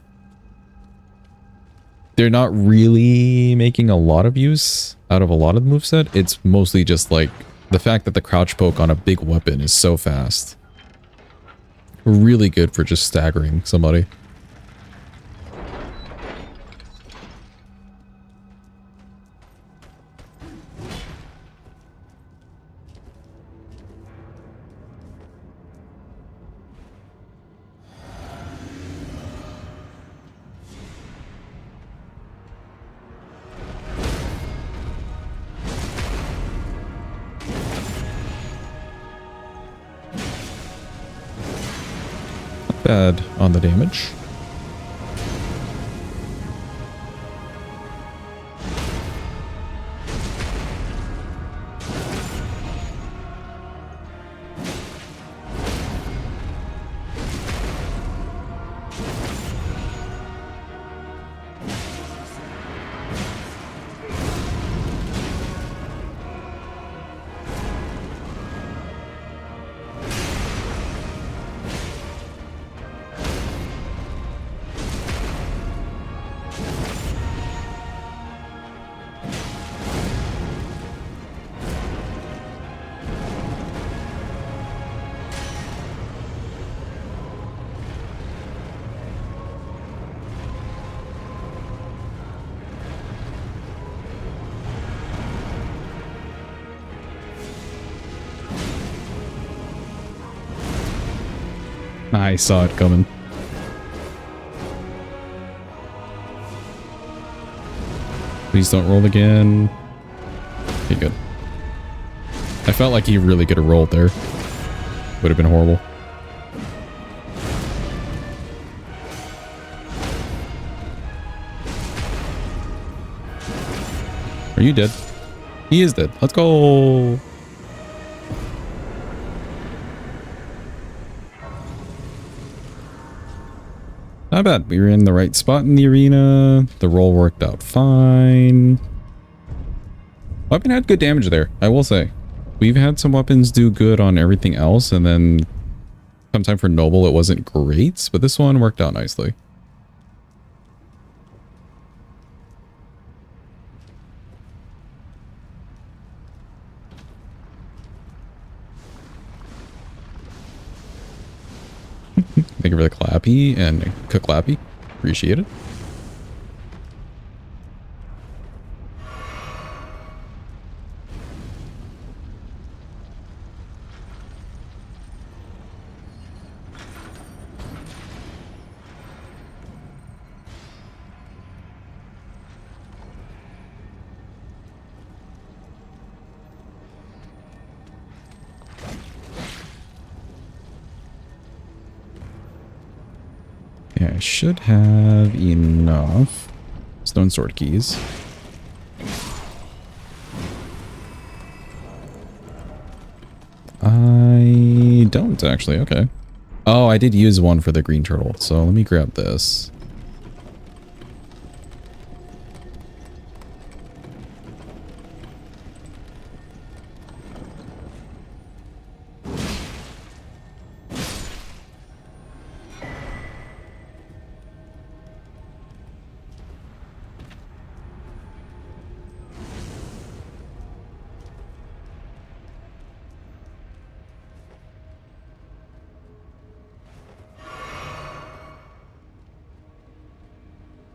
they're not really making a lot of use out of a lot of the moveset. It's mostly just like the fact that the crouch poke on a big weapon is so fast. Really good for just staggering somebody. Bad on the damage. I saw it coming. Please don't roll again. Okay, good. I felt like he really could have rolled there. Would have been horrible. Are you dead? He is dead. Let's go. Not bad. We were in the right spot in the arena. The roll worked out fine. Weapon had good damage there, I will say. We've had some weapons do good on everything else, and then come time for Noble, it wasn't great, but this one worked out nicely. Thank you for the clappy and clappy. Appreciate it. Yeah, I should have enough stone sword keys. I don't actually. Okay. Oh, I did use one for the green turtle. So let me grab this.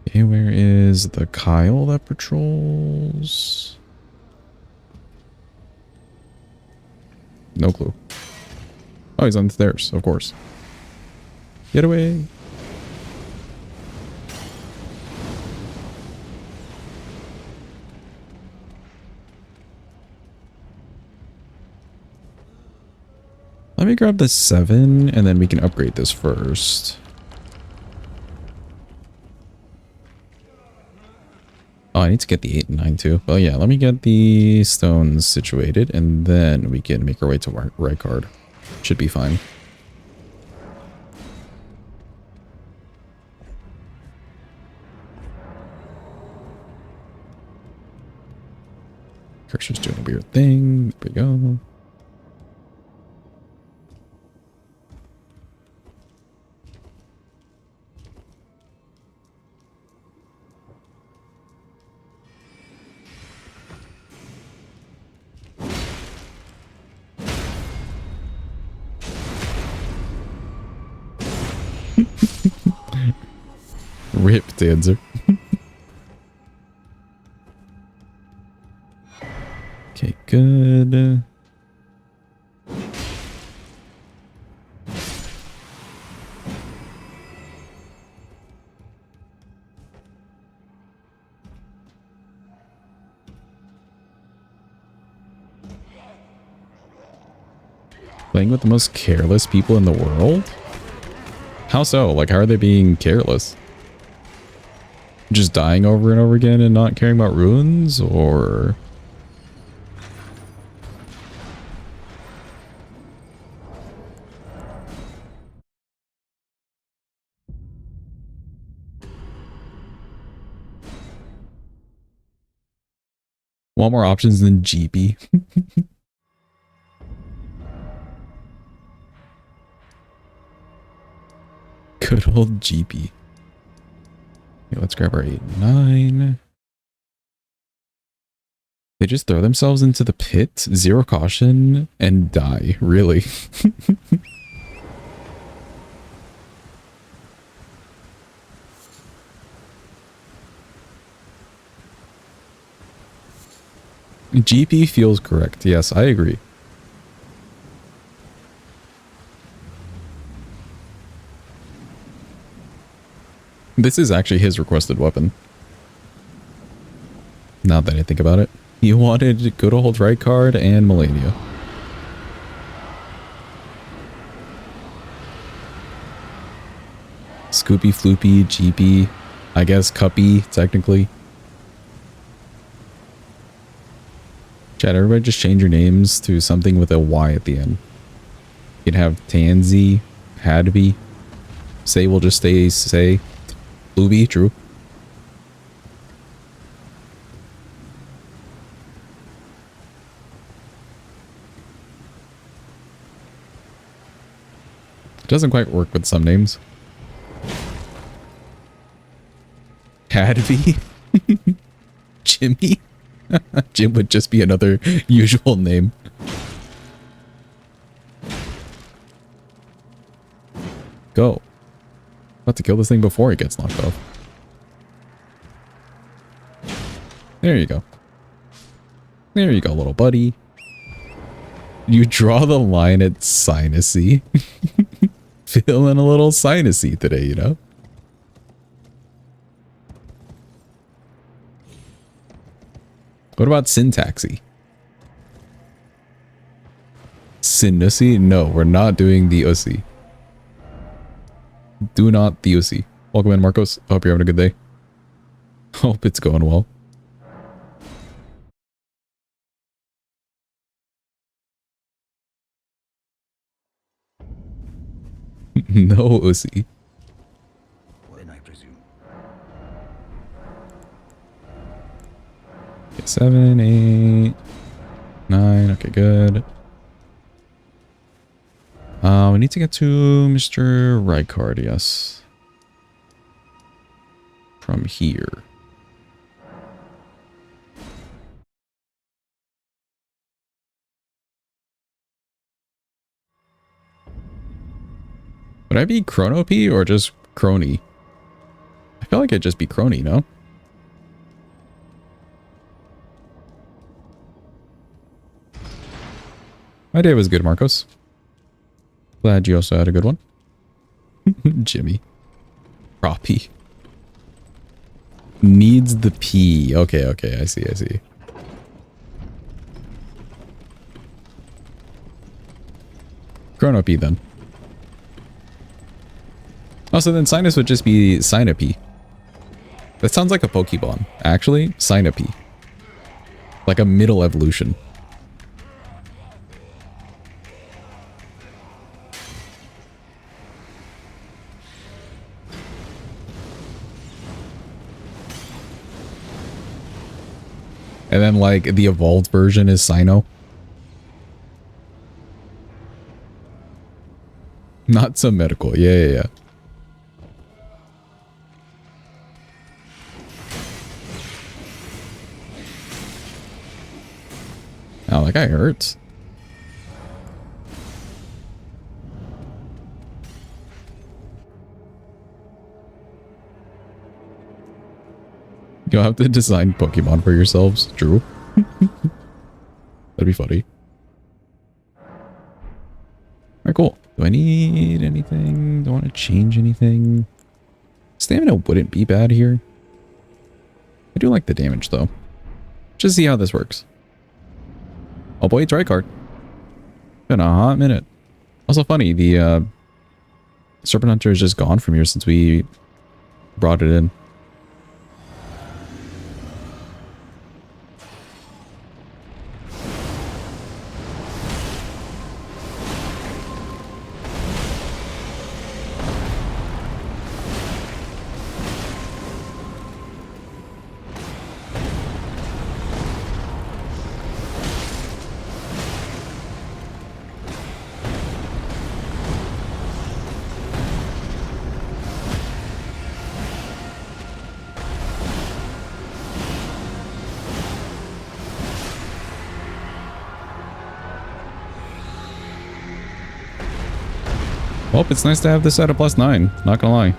Okay, where is the Kyle that patrols? No clue. Oh, he's on the stairs, of course. Get away. Let me grab the 7 and then we can upgrade this first. Oh, I need to get the 8 and 9 too. Well, yeah, let me get the stones situated and then we can make our way to right card. Should be fine. Cursor's doing a weird thing. There we go. Rip Dancer. Okay, good. Playing with the most careless people in the world? How so? Like, how are they being careless? Just dying over and over again and not caring about ruins? Or... want more options than GP? Good old GP. Okay, let's grab our 8 and 9. They just throw themselves into the pit, zero caution, and die. Really? GP feels correct. Yes, I agree. This is actually his requested weapon. Now that I think about it. He wanted good old right card and Melania. Scoopy, Floopy, Jeepy, I guess Cuppy, technically. Chat, everybody just change your names to something with a Y at the end. You can have Tansy, Hadby. Say will just stay Say. Floopy, true. It doesn't quite work with some names. Hadby? Jimmy? Jim would just be another usual name. Go. About to kill this thing before it gets knocked off. There you go. There you go, little buddy. You draw the line at sinusy. Feeling a little sinusy today, you know? What about syntaxy? Sinusy? No, we're not doing the ussy. Do not the ussy. Welcome in, Marcos. Hope you're having a good day. Hope it's going well. No ussy. When I presume. 7, 8, 9. Okay, good. We need to get to Mr. Rykard, yes. From here. Would I be Chrono P or just Crony? I feel like it'd just be Crony, no? My day was good, Marcos. Glad you also had a good one. Jimmy. Proppy. Needs the P. Okay, okay, I see, I see. Chrono P then. Also, then Sinus would just be Sinopy. That sounds like a Pokemon. Actually, Sinopy. Like a middle evolution. And then, like, the evolved version is Sino. Not so medical. Yeah, yeah, yeah. Oh, that guy hurts. You'll have to design Pokemon for yourselves, Drew. That'd be funny. Alright, cool. Do I need anything? Do I want to change anything? Stamina wouldn't be bad here. I do like the damage, though. Just see how this works. Oh boy, it's right card. Been a hot minute. Also funny, the Serpent-Hunter is just gone from here since we brought it in. Well, it's nice to have this at a +9, not gonna lie.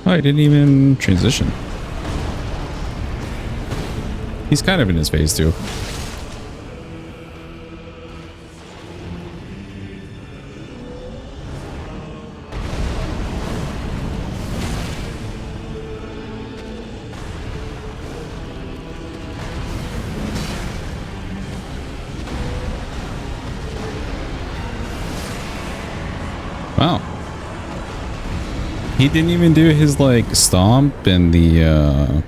Oh, I didn't even transition. He's kind of in his phase too. Wow. He didn't even do his like stomp and the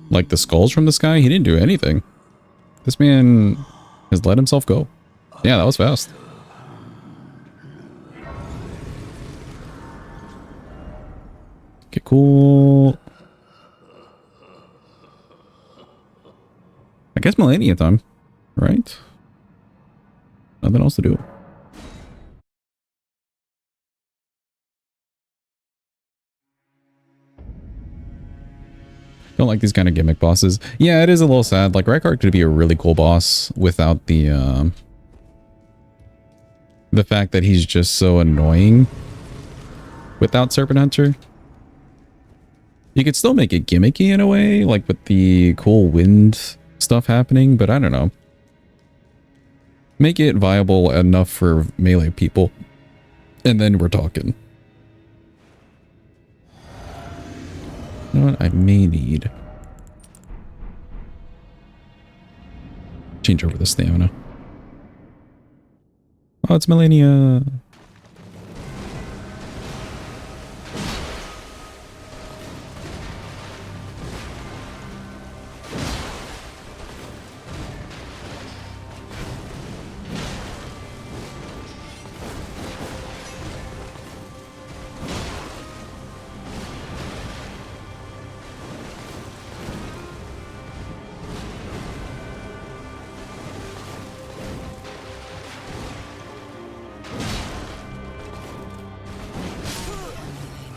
like the skulls from the sky. He didn't do anything. This man has let himself go. Yeah, that was fast. Okay, cool. I guess Millennia time, right? Nothing else to do. Don't like these kind of gimmick bosses. Yeah, it is a little sad. Like, Rykard could be a really cool boss without the fact that he's just so annoying without Serpent-Hunter. You could still make it gimmicky in a way, like with the cool wind stuff happening, but I don't know. Make it viable enough for melee people, and then we're talking. You know what I may need? Change over the stamina. Oh, it's Millennia.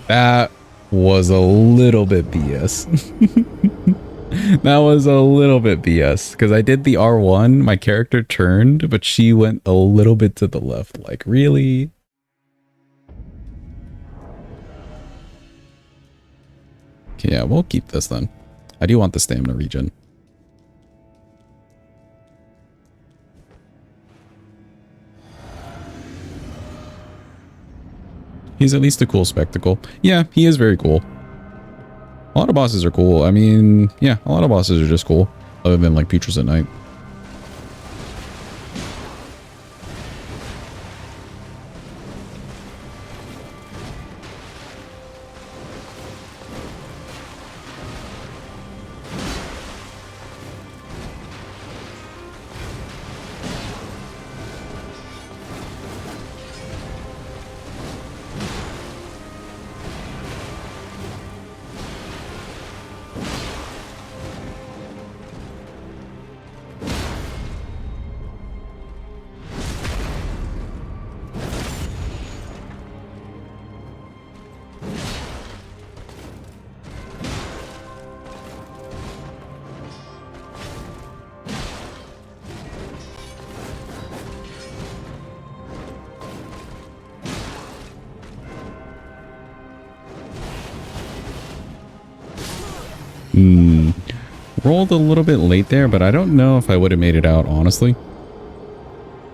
That was a little bit BS. That was a little bit BS. Because I did the R1, my character turned, but she went a little bit to the left. Like, really? Okay, yeah, we'll keep this then. I do want the stamina regen. He's at least a cool spectacle. Yeah, he is very cool. A lot of bosses are cool. I mean, yeah, a lot of bosses are just cool. Other than like Putress at Night. Rolled a little bit late there, but I don't know if I would have made it out, honestly.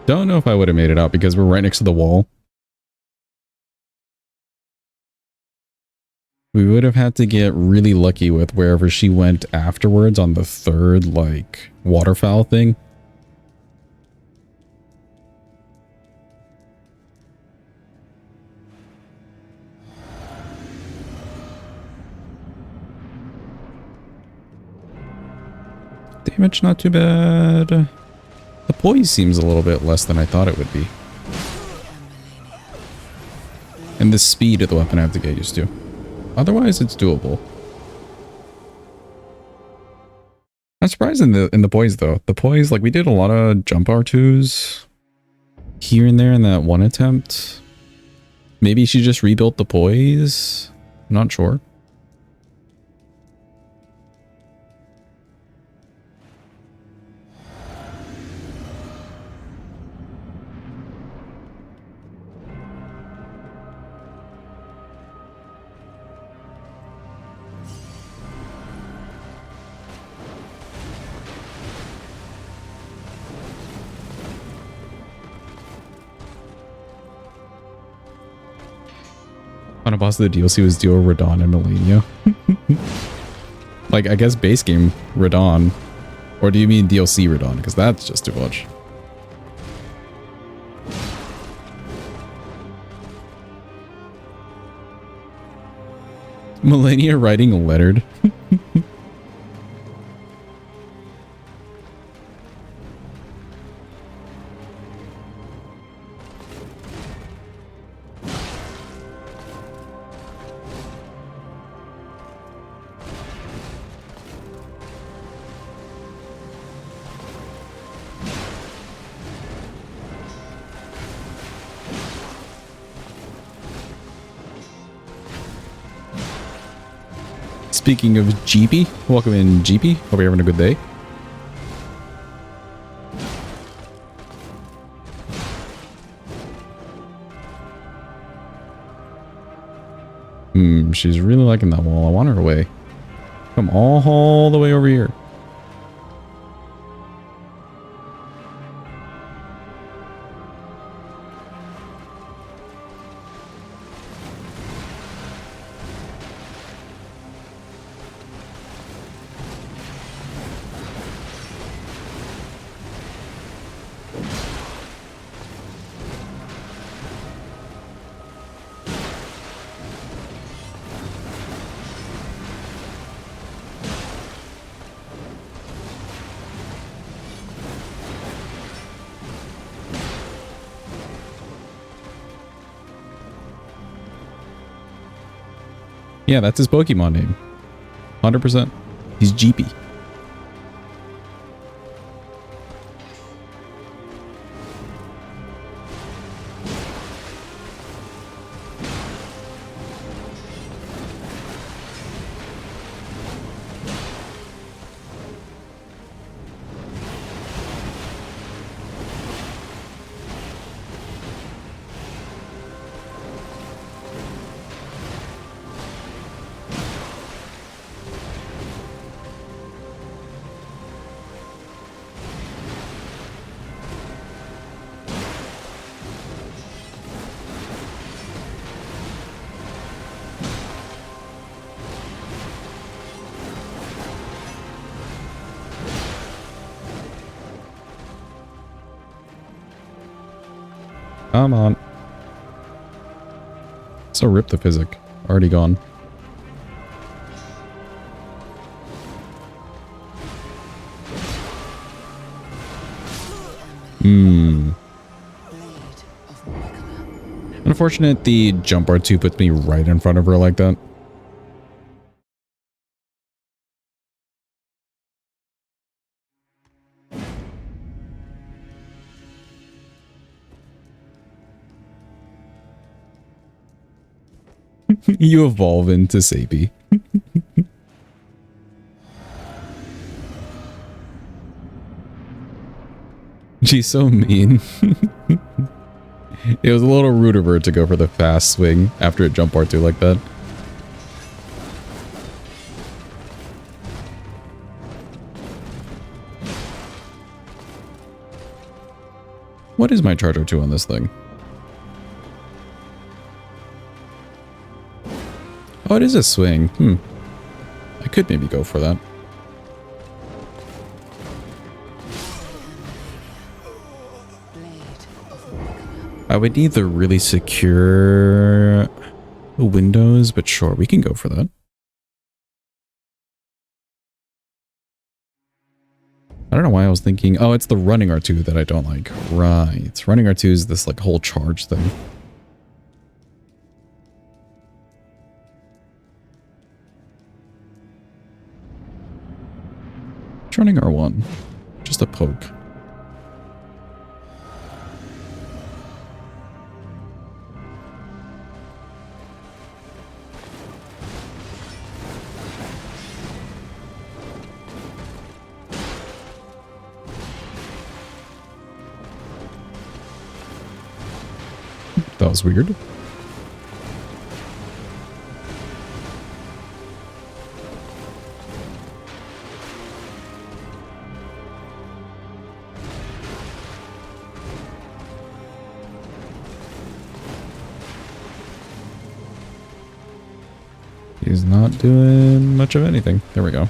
Don't know if I would have made it out because we're right next to the wall. We would have had to get really lucky with wherever she went afterwards on the third, like, waterfowl thing. Damage not too bad. The poise seems a little bit less than I thought it would be. And the speed of the weapon I have to get used to. Otherwise, it's doable. I'm surprised in the poise though. The poise, like we did a lot of jump R2s here and there in that one attempt. Maybe she just rebuilt the poise. I'm not sure. boss of the DLC was duo Radon and Melania. Like, I guess base game Radon. Or do you mean DLC Radon? Because that's just too much. Melania writing Leonard. Speaking of GP, welcome in GP. Hope you're having a good day. She's really liking that wall. I want her away. Come all the way over here. Yeah, that's his Pokemon name. 100%. He's GP. Come on. So rip the physic. Already gone. Unfortunate the jump R2 puts me right in front of her like that. You evolve into Sapie. She's so mean. It was a little rude of her to go for the fast swing after a jump R2 like that. What is my charge R2 on this thing? Oh, it is a swing. I could maybe go for that. I would need the really secure windows, but sure, we can go for that. I don't know why I was thinking, oh, it's the running R2 that I don't like. Right. Running R2 is this like whole charge thing. Running R1. Just a poke. That was weird. He's not doing much of anything. There we go.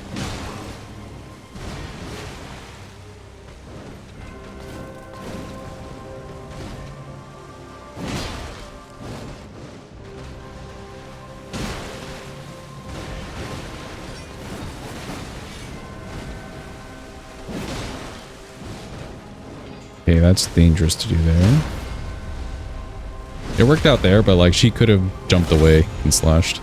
Okay, that's dangerous to do there. It worked out there, but like she could have jumped away and slashed.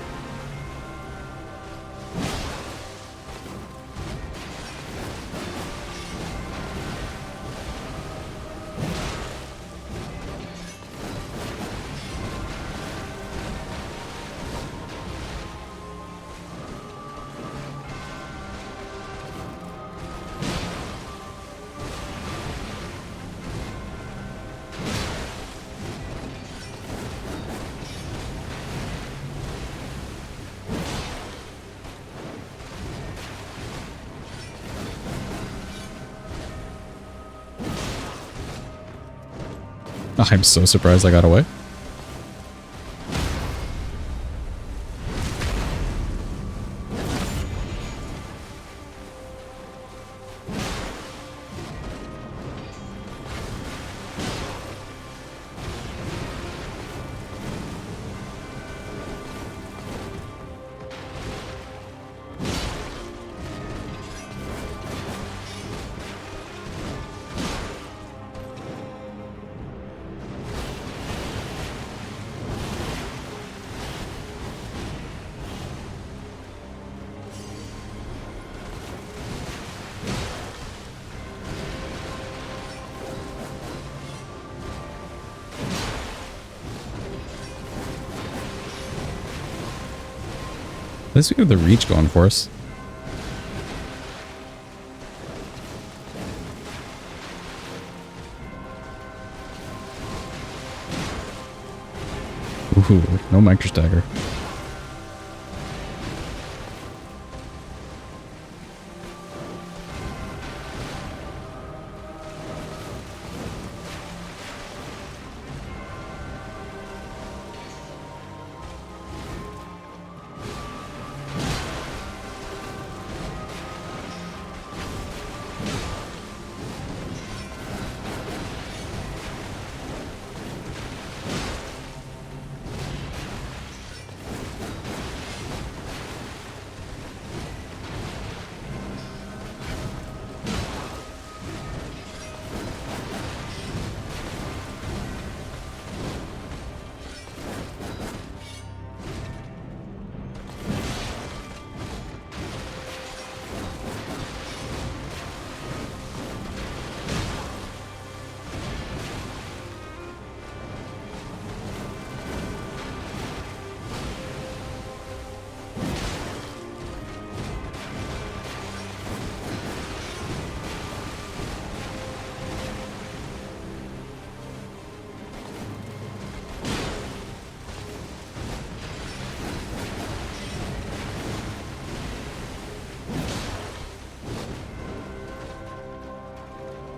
I'm so surprised I got away. At least we have the reach going for us. Ooh, no micro stagger.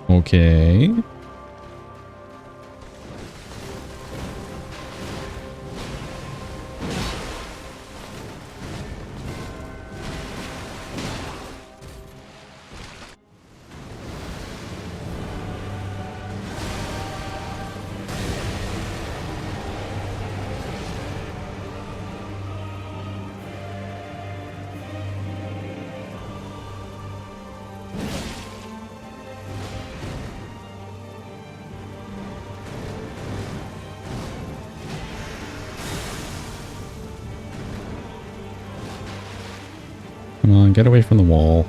Okay. Come on, get away from the wall.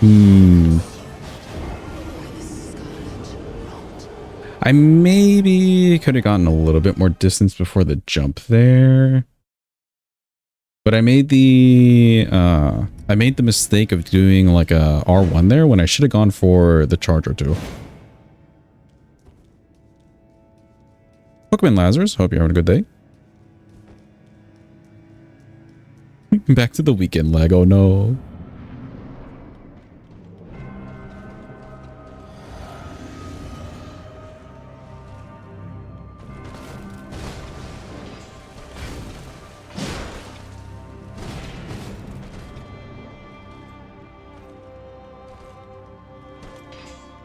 Hmm. I maybe could have gotten a little bit more distance before the jump there. But I made the mistake of doing like a R1 there when I should have gone for the charge R2. Welcome in, Lazarus. Hope you're having a good day. Back to the weekend lag. Oh no.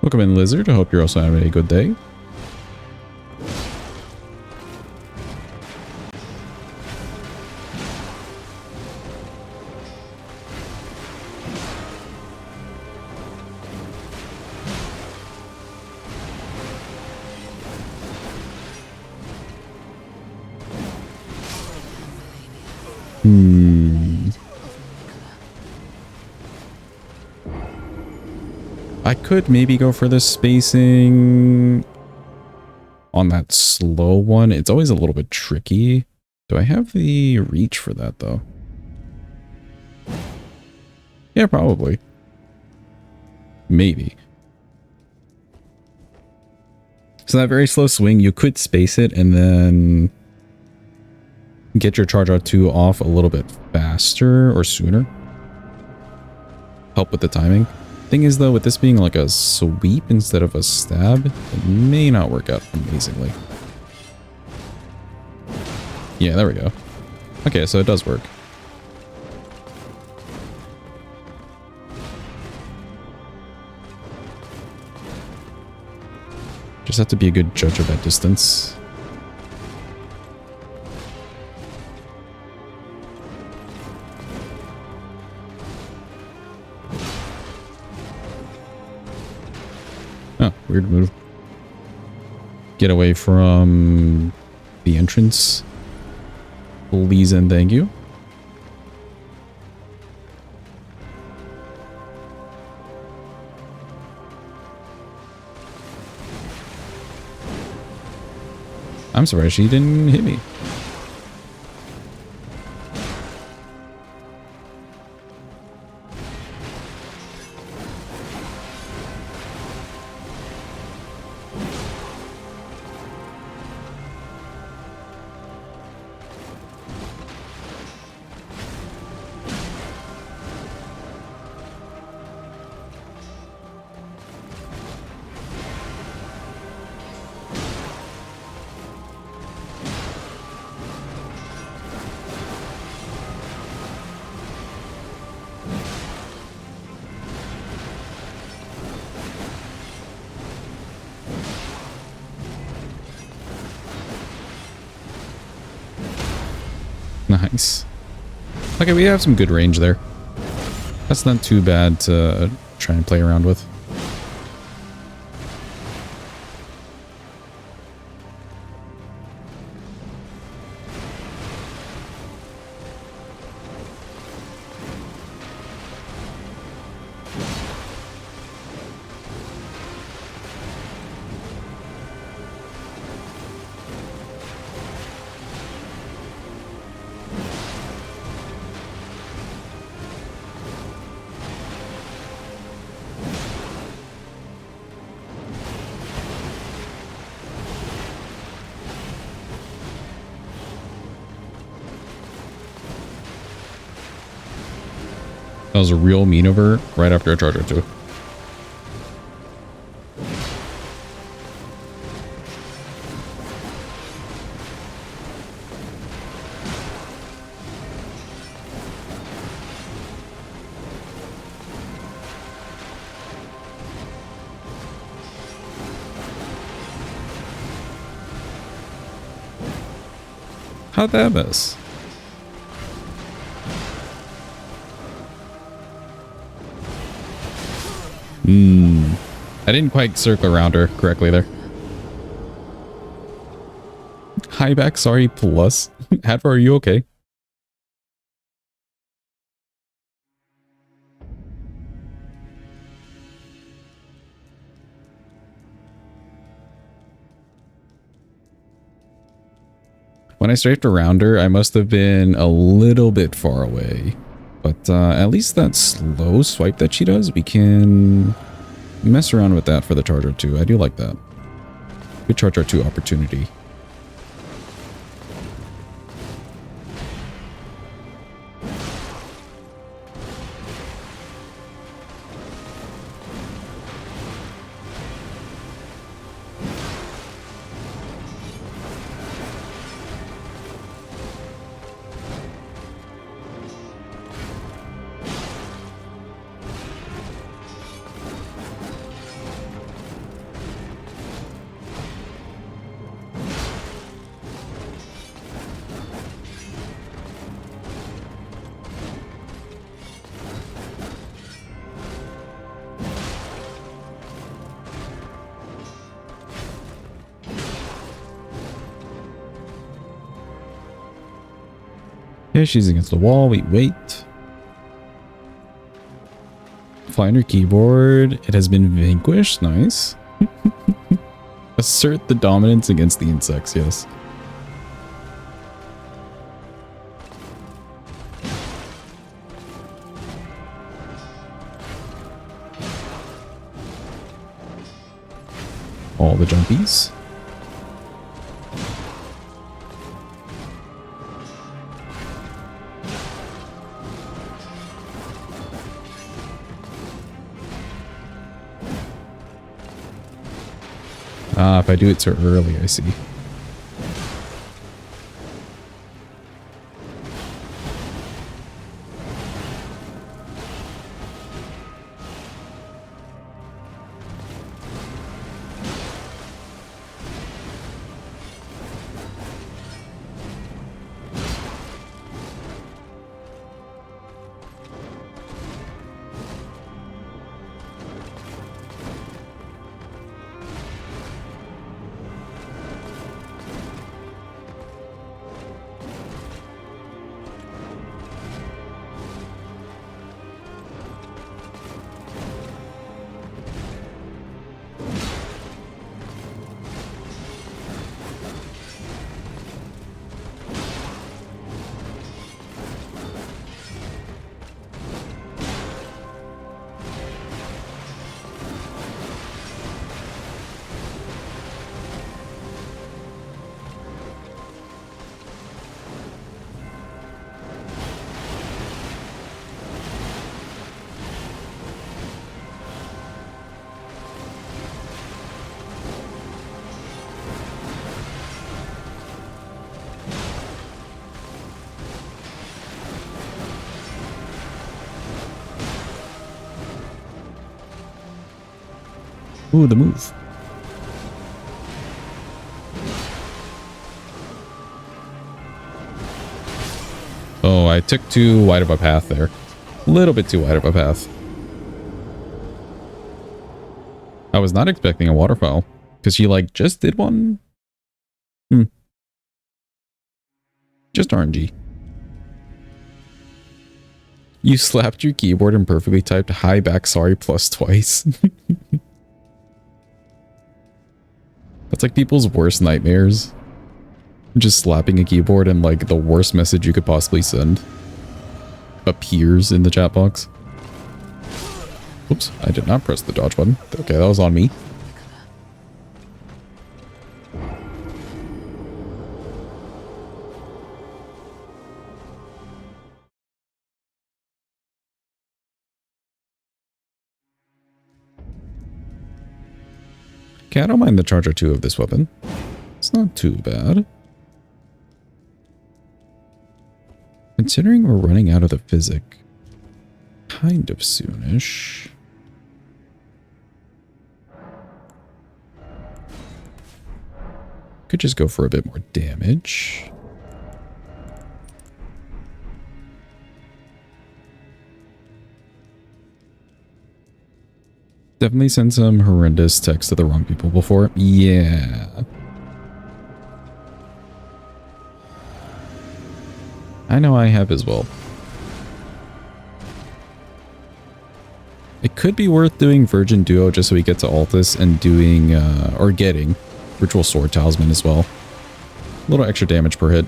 Welcome in, Lizard. I hope you're also having a good day. I could maybe go for the spacing on that slow one. It's always a little bit tricky. Do I have the reach for that though? Yeah, probably. Maybe. So that very slow swing, you could space it and then get your charge R2 off a little bit faster or sooner. Help with the timing. Thing is though, with this being like a sweep instead of a stab, it may not work out amazingly. Yeah, there we go. Okay, so it does work. Just have to be a good judge of that distance. Oh, weird move. Get away from the entrance. Please and thank you. I'm surprised she didn't hit me. Nice. Okay, we have some good range there. That's not too bad to try and play around with. That was a real mean over right after a charger too. How'd that miss? I didn't quite circle around her correctly there. Hi back, sorry, plus. Hadvar, are you okay? When I strafed around her, I must have been a little bit far away. But at least that slow swipe that she does, we can mess around with that for the Charger 2. I do like that. Good Charger 2 opportunity. Okay, she's against the wall. We wait. Find her keyboard. It has been vanquished. Nice. Assert the dominance against the insects. Yes. All the jumpies. Ah, if I do it so early, I see. Ooh, the move. Oh, I took too wide of a path there. A little bit too wide of a path. I was not expecting a waterfowl. Because she, like, just did one. Just RNG. You slapped your keyboard and perfectly typed hi back sorry plus twice. That's like people's worst nightmares. Just slapping a keyboard and like the worst message you could possibly send appears in the chat box. Oops, I did not press the dodge button. Okay, that was on me. Okay, I don't mind the Charger 2 of this weapon. It's not too bad. Considering we're running out of the physic kind of soonish. Could just go for a bit more damage. Definitely send some horrendous text to the wrong people before. Yeah. I know I have as well. It could be worth doing Virgin Duo just so we get to Altus and doing, or getting Ritual Sword Talisman as well. little extra damage per hit.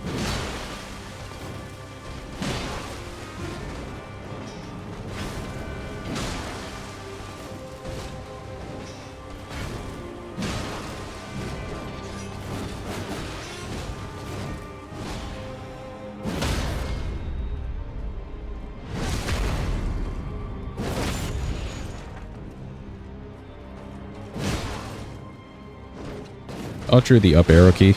Ultra the up arrow key.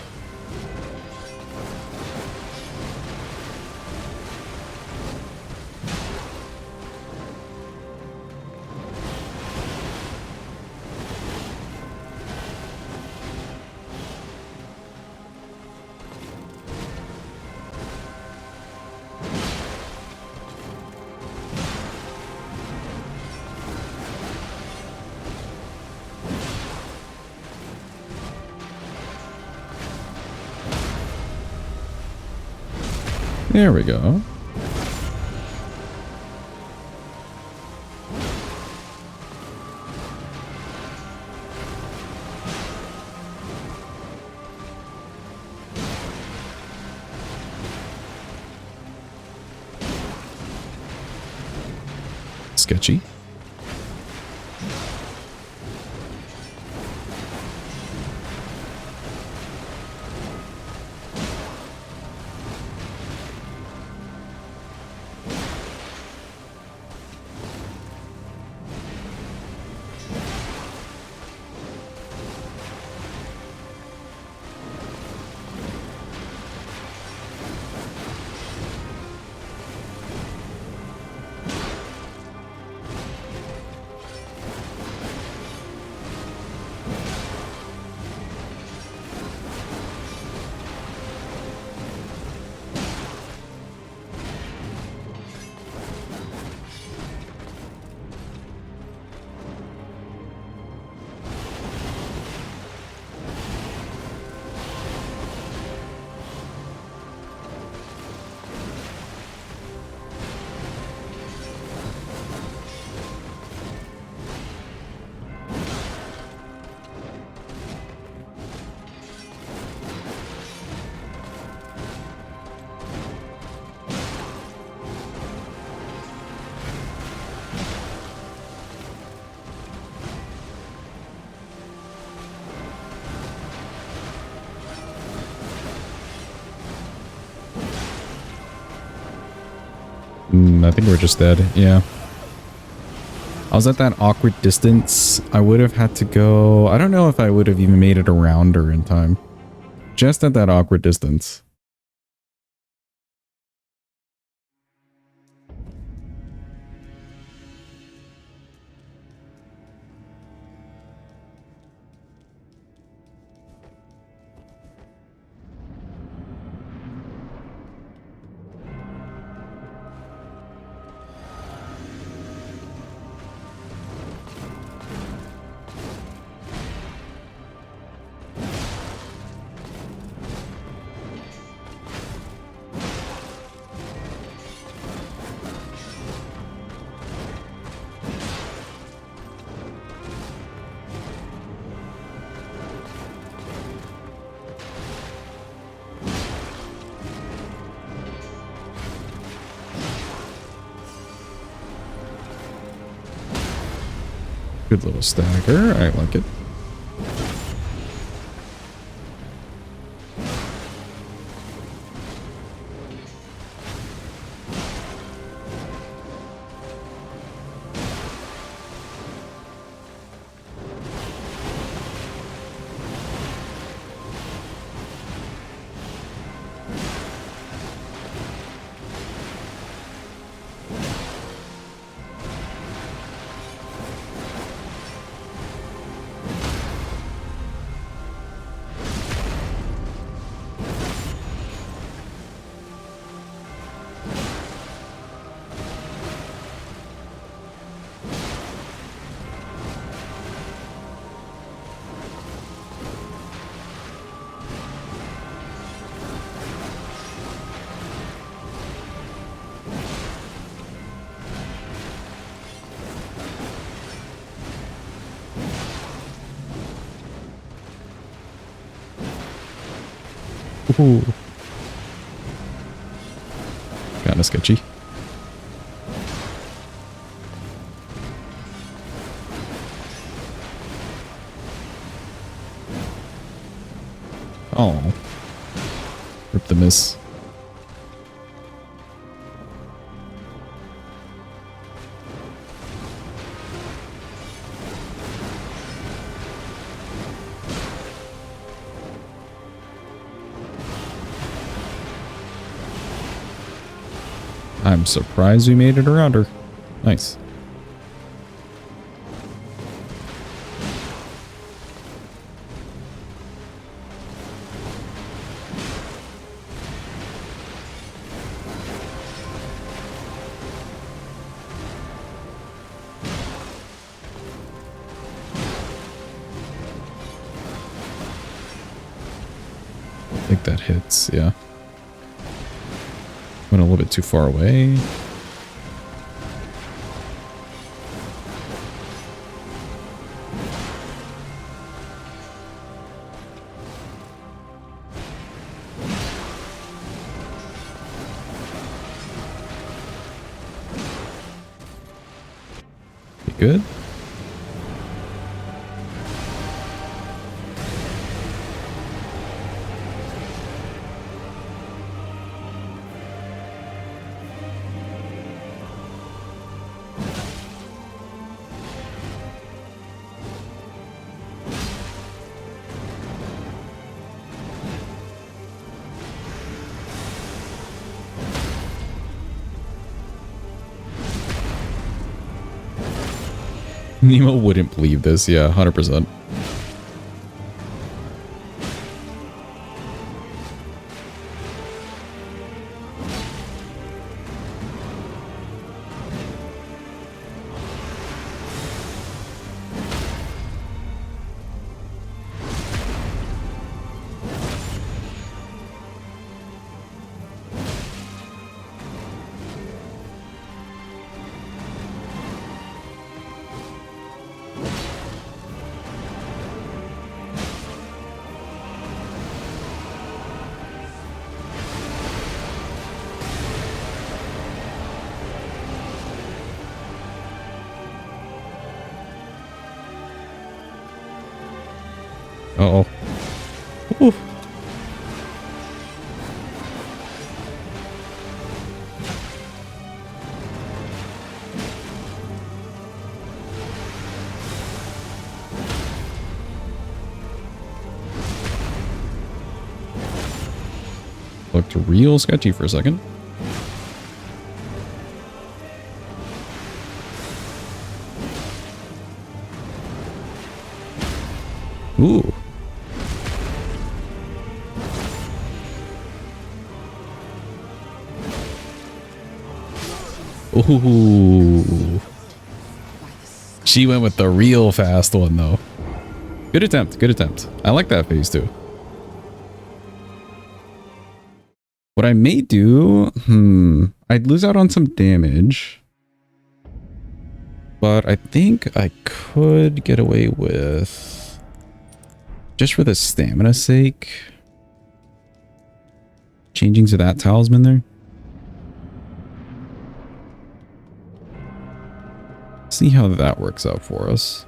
There we go. Sketchy. I think we're just dead. Yeah. I was at that awkward distance. I would have had to go... I don't know if I would have even made it around her in time. Just at that awkward distance. Good little stagger. I like it. Ooh. Kinda sketchy. Oh. Rip the miss. I'm surprised we made it around her. Nice. I think that hits, yeah. Went a little bit too far away. You good? Nemo wouldn't believe this. Yeah, 100%. Uh-oh. Ooh. Looked real sketchy for a second. Ooh. Ooh. She went with the real fast one, though. Good attempt. Good attempt. I like that phase, too. What I may do... I'd lose out on some damage. But I think I could get away with... just for the stamina's sake... changing to that talisman there. See how that works out for us.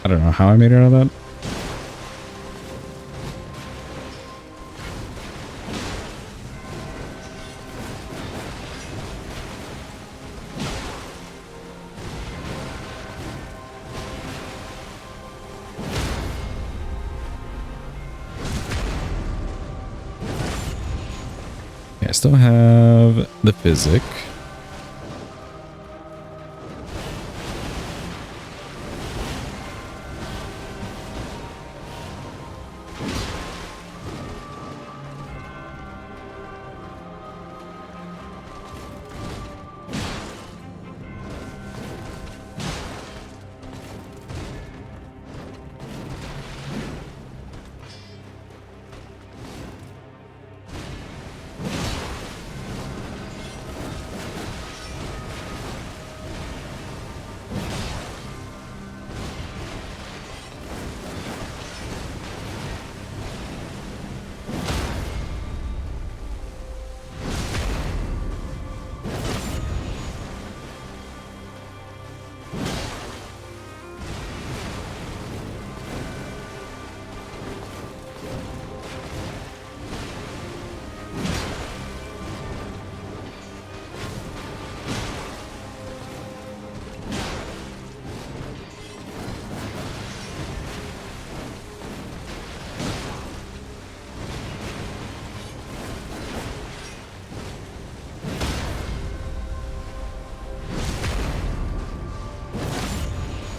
I don't know how I made it out of that. still have the physic.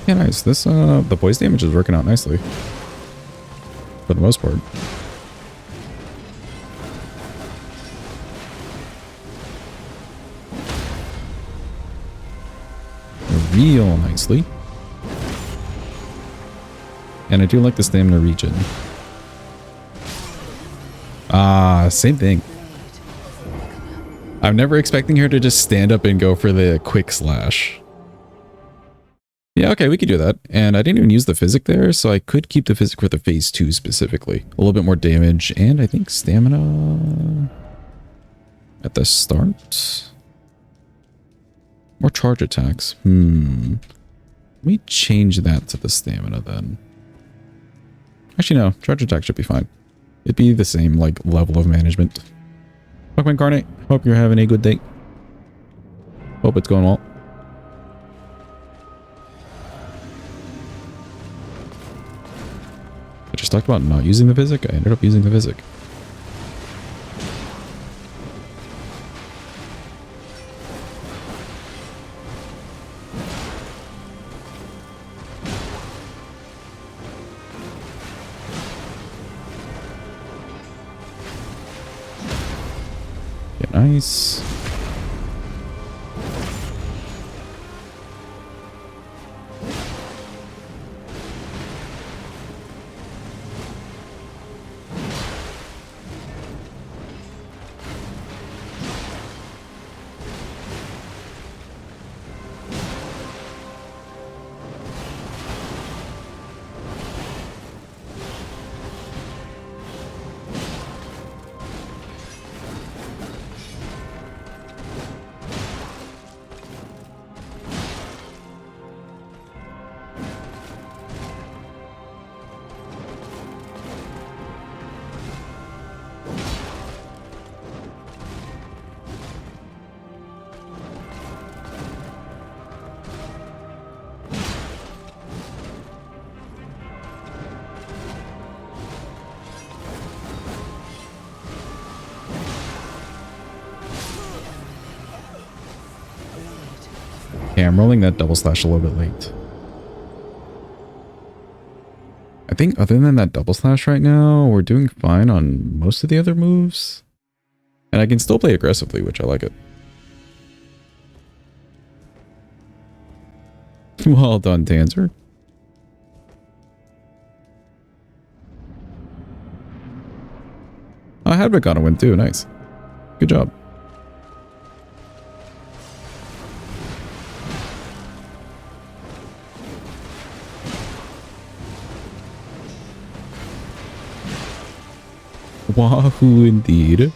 Yeah, nice. This, the poison damage is working out nicely. For the most part. Real nicely. And I do like the stamina regen. Ah, same thing. I'm never expecting her to just stand up and go for the quick slash. Yeah, okay, we could do that. And I didn't even use the physic there, so I could keep the physic for the phase 2 specifically. A little bit more damage, and I think stamina at the start. More charge attacks. Let me change that to the stamina then. Actually, no, charge attack should be fine. It'd be the same, like, level of management. Welcome, Incarnate. Hope you're having a good day. Hope it's going well. I just talked about not using the physic. I ended up using the physic. Yeah, nice. Okay, I'm rolling that double slash a little bit late. I think other than that double slash right now, we're doing fine on most of the other moves. And I can still play aggressively, which I like it. Well done, Tanzer. Oh, Hadwick got a win too. Nice. Good job. Wahoo indeed.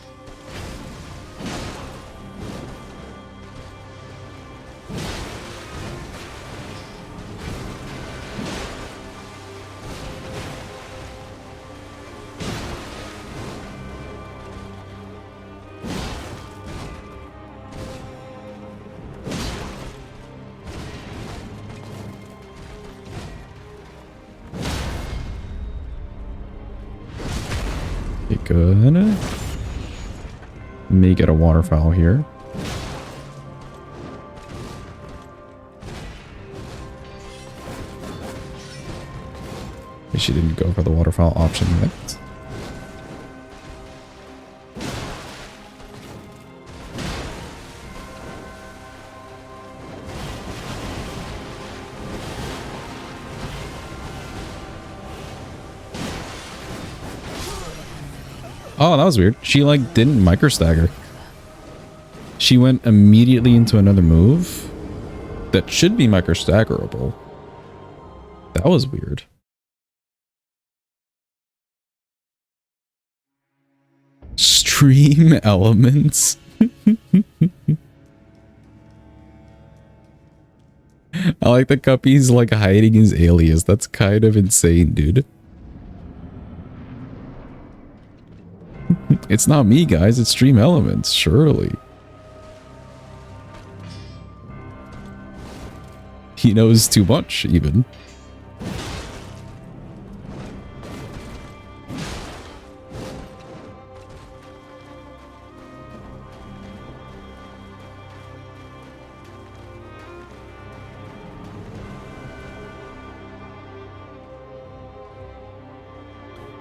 Good. May get a waterfowl here. She didn't go for the waterfowl option yet. Oh, that was weird. She like didn't micro stagger. She went immediately into another move that should be micro staggerable. That was weird. Stream elements. I like the Cuppy's like hiding his alias. That's kind of insane, dude. It's not me, guys. It's Stream Elements, surely. He knows too much, even.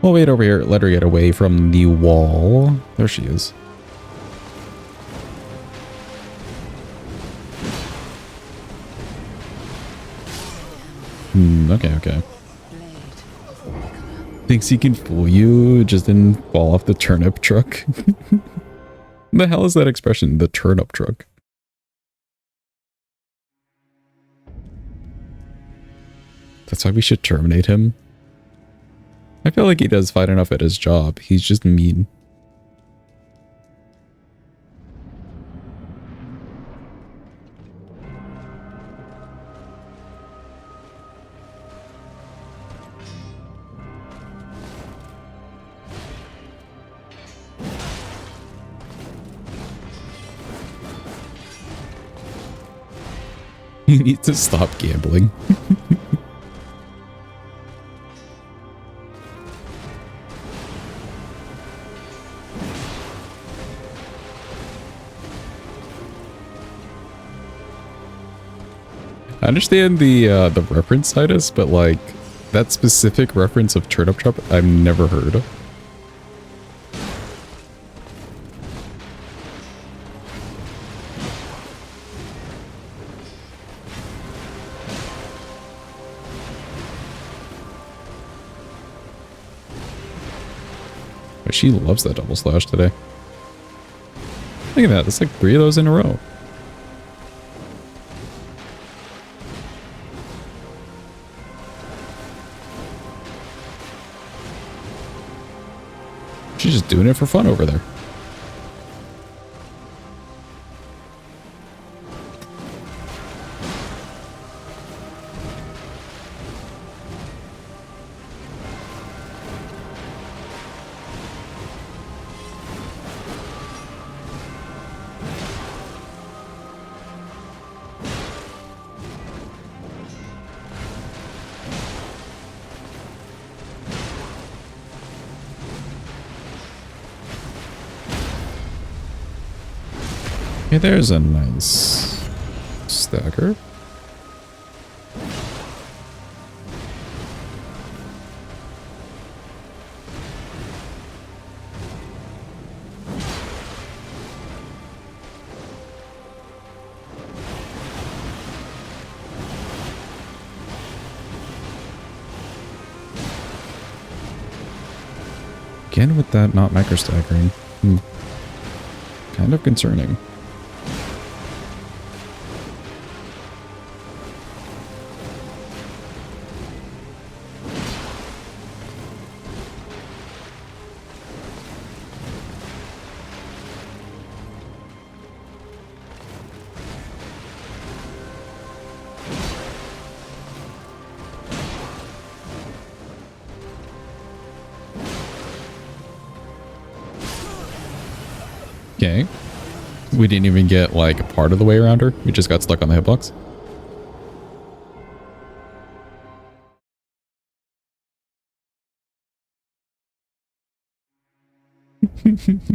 We'll wait over here. Let her get away from the wall. There she is. Okay. Thinks he can fool you, just didn't fall off the turnip truck. The hell is that expression? The turnip truck. That's why we should terminate him. I feel like he does fine enough at his job. He's just mean. You need to stop gambling. I understand the reference, Titus, but like that specific reference of turnip truck I've never heard of. But she loves that double slash today. Look at that, that's like 3 of those in a row. She's just doing it for fun over there. Okay, there's a nice stagger. Again with that not micro staggering. Kind of concerning. Okay. We didn't even get like part of the way around her. We just got stuck on the hitbox.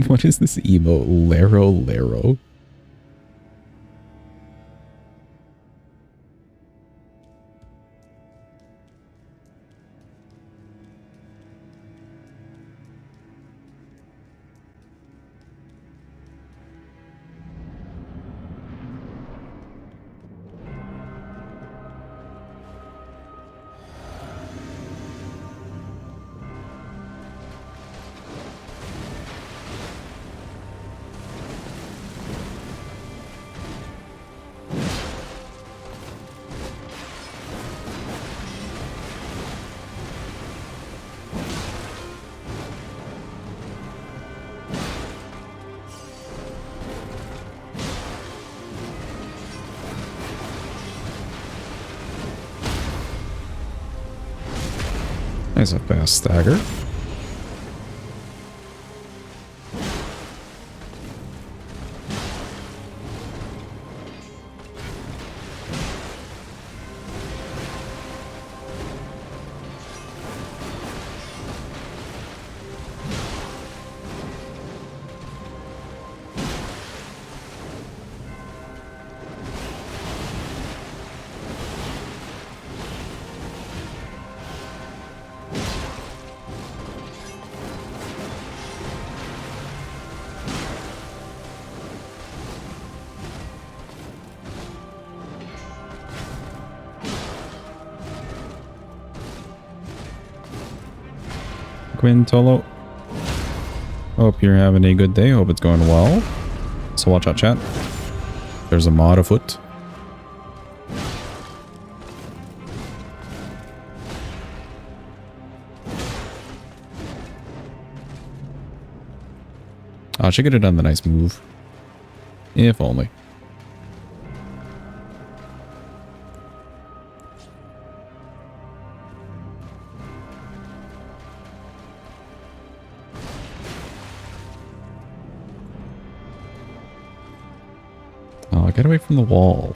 What is this emote? Lero Lero? Nice, a fast stagger. Quintolo. Hope you're having a good day. Hope it's going well. So watch out, chat. There's a mod afoot. I should get it done the nice move. If only. Oh, get away from the wall.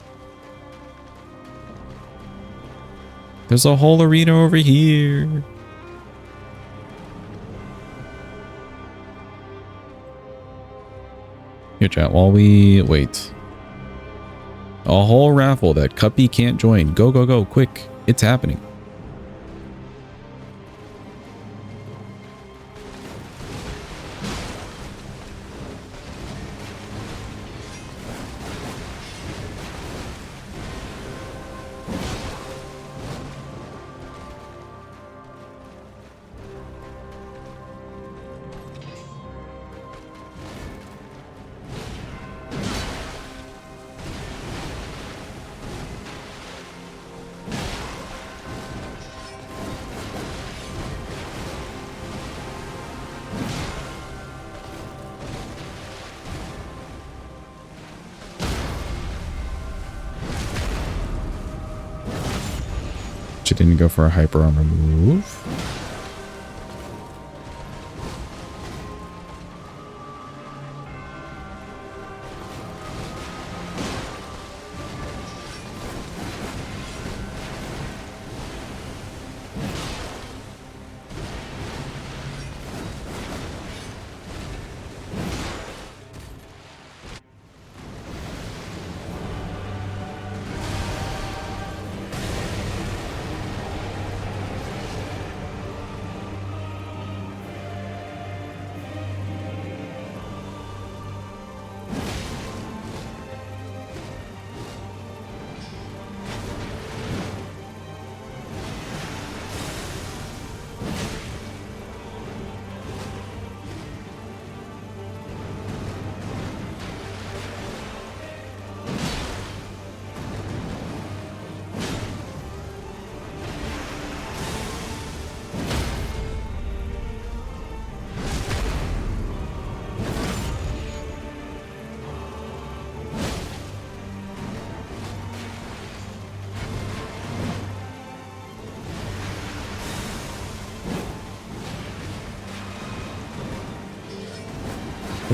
There's a whole arena over here. Here, chat, while we wait. A whole raffle that Cuppy can't join. Go, go, go, quick. It's happening. She didn't go for a hyper armor move.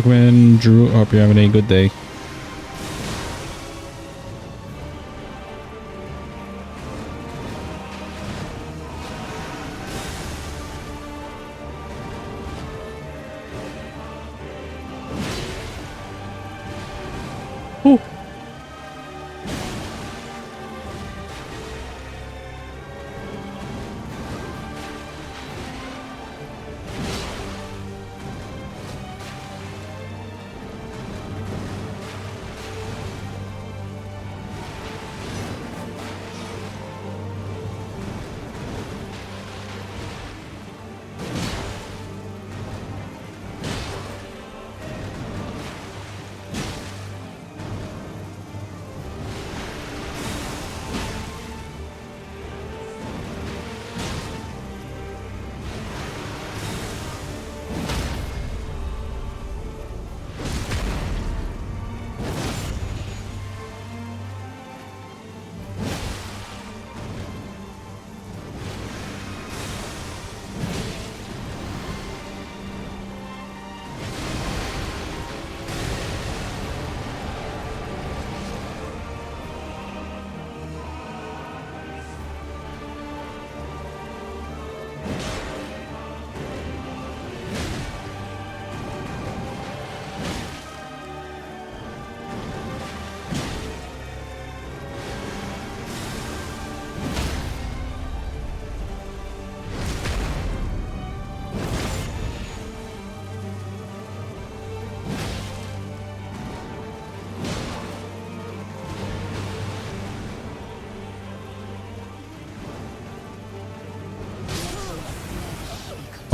Gwen, Drew, hope you're having a good day. Ooh.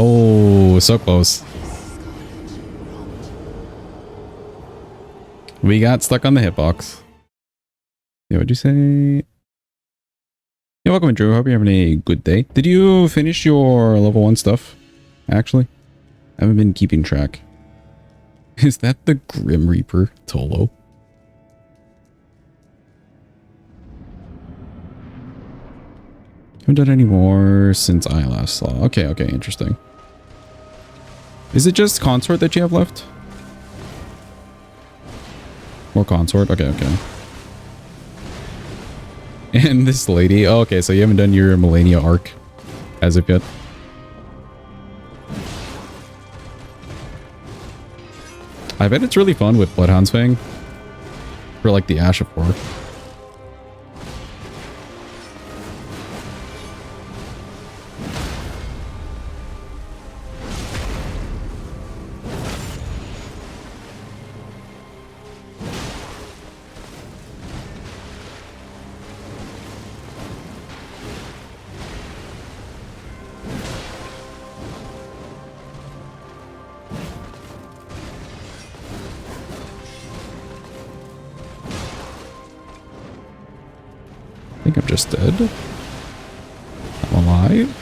Oh, so close. We got stuck on the hitbox. Yeah, what'd you say? Yeah, welcome, Drew. Hope you're having a good day. Did you finish your level 1 stuff? Actually, I haven't been keeping track. Is that the Grim Reaper Tolo? Haven't done any more since I last saw. Okay, okay, interesting. Is it just Consort that you have left? More Consort? Okay, okay. And this lady. Oh, okay, so you haven't done your Millennia arc as of yet. I bet it's really fun with Bloodhound's Fang. For like the Ash of War. I think I'm just dead. I'm alive.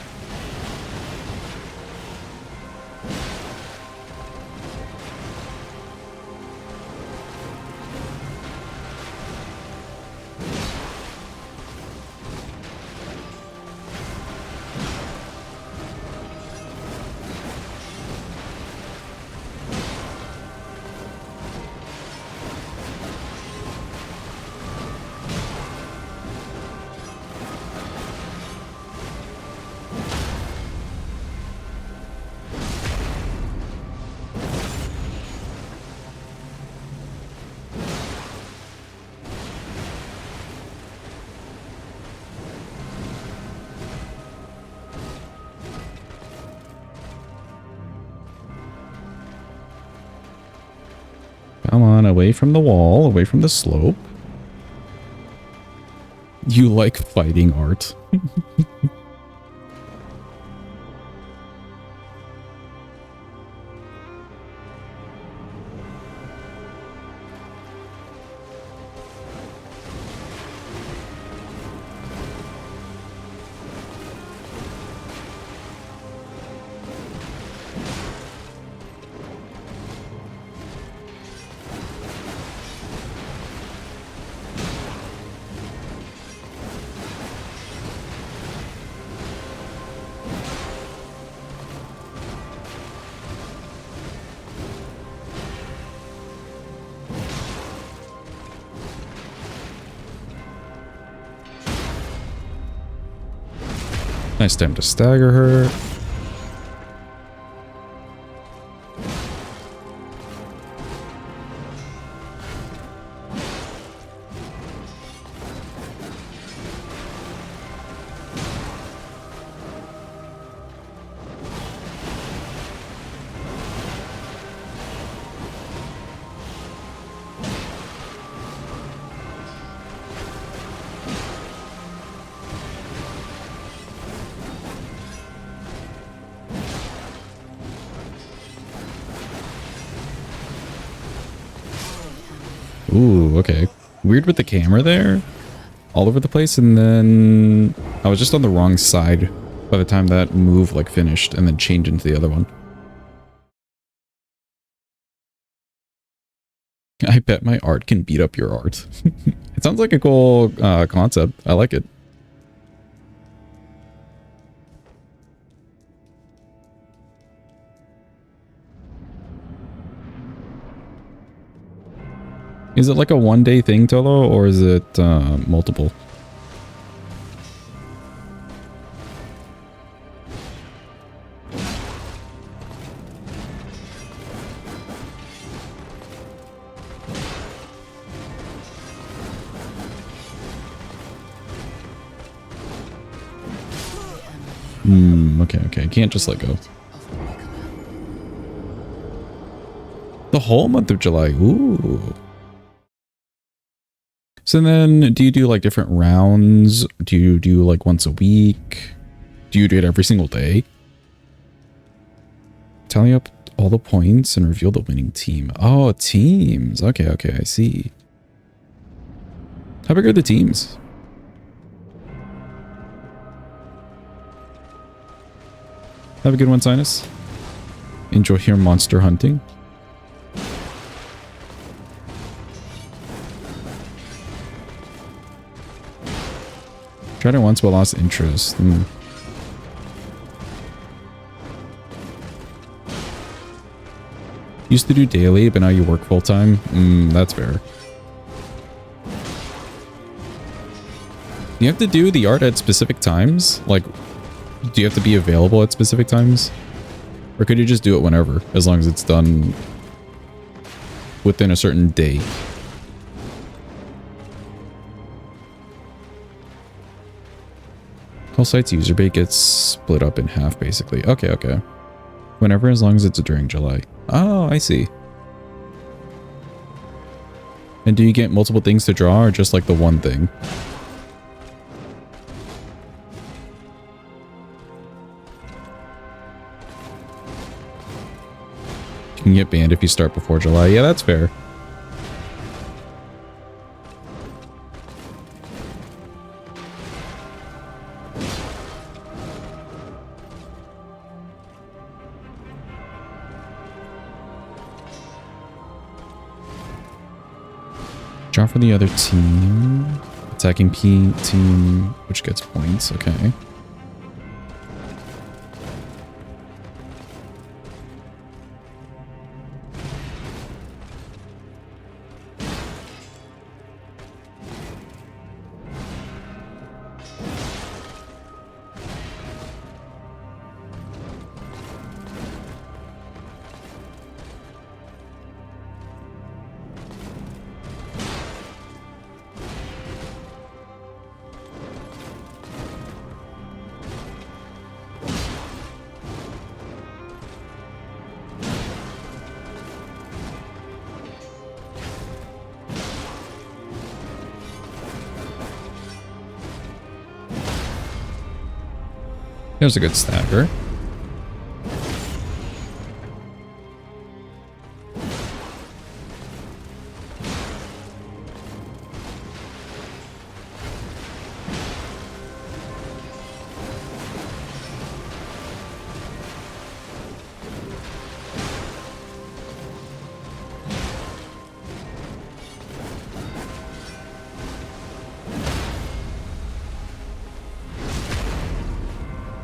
Come on, away from the wall, away from the slope. You like fighting art. Nice time to stagger her. Ooh, okay. Weird with the camera there. All over the place. And then I was just on the wrong side by the time that move like finished and then changed into the other one. I bet my art can beat up your art. It sounds like a cool concept. I like it. Is it like a one-day thing, Tolo, or is it multiple? Okay. I can't just let go. The whole month of July. Ooh. So then, do you do like different rounds? Do you do like once a week? Do you do it every single day? Tally up all the points and reveal the winning team. Oh, teams. Okay, I see. How big are the teams? Have a good one, Sinus. Enjoy your monster hunting. Tried it once but lost interest. Used to do daily, but now you work full time. That's fair. You have to do the art at specific times? Like, do you have to be available at specific times? Or could you just do it whenever, as long as it's done within a certain day? Whole site's user base gets split up in half, basically. Okay. Whenever, as long as it's during July. Oh, I see. And do you get multiple things to draw, or just like the one thing? You can get banned if you start before July. Yeah, that's fair. Draw for the other team. Attacking P team, which gets points. Okay. There's a good stagger.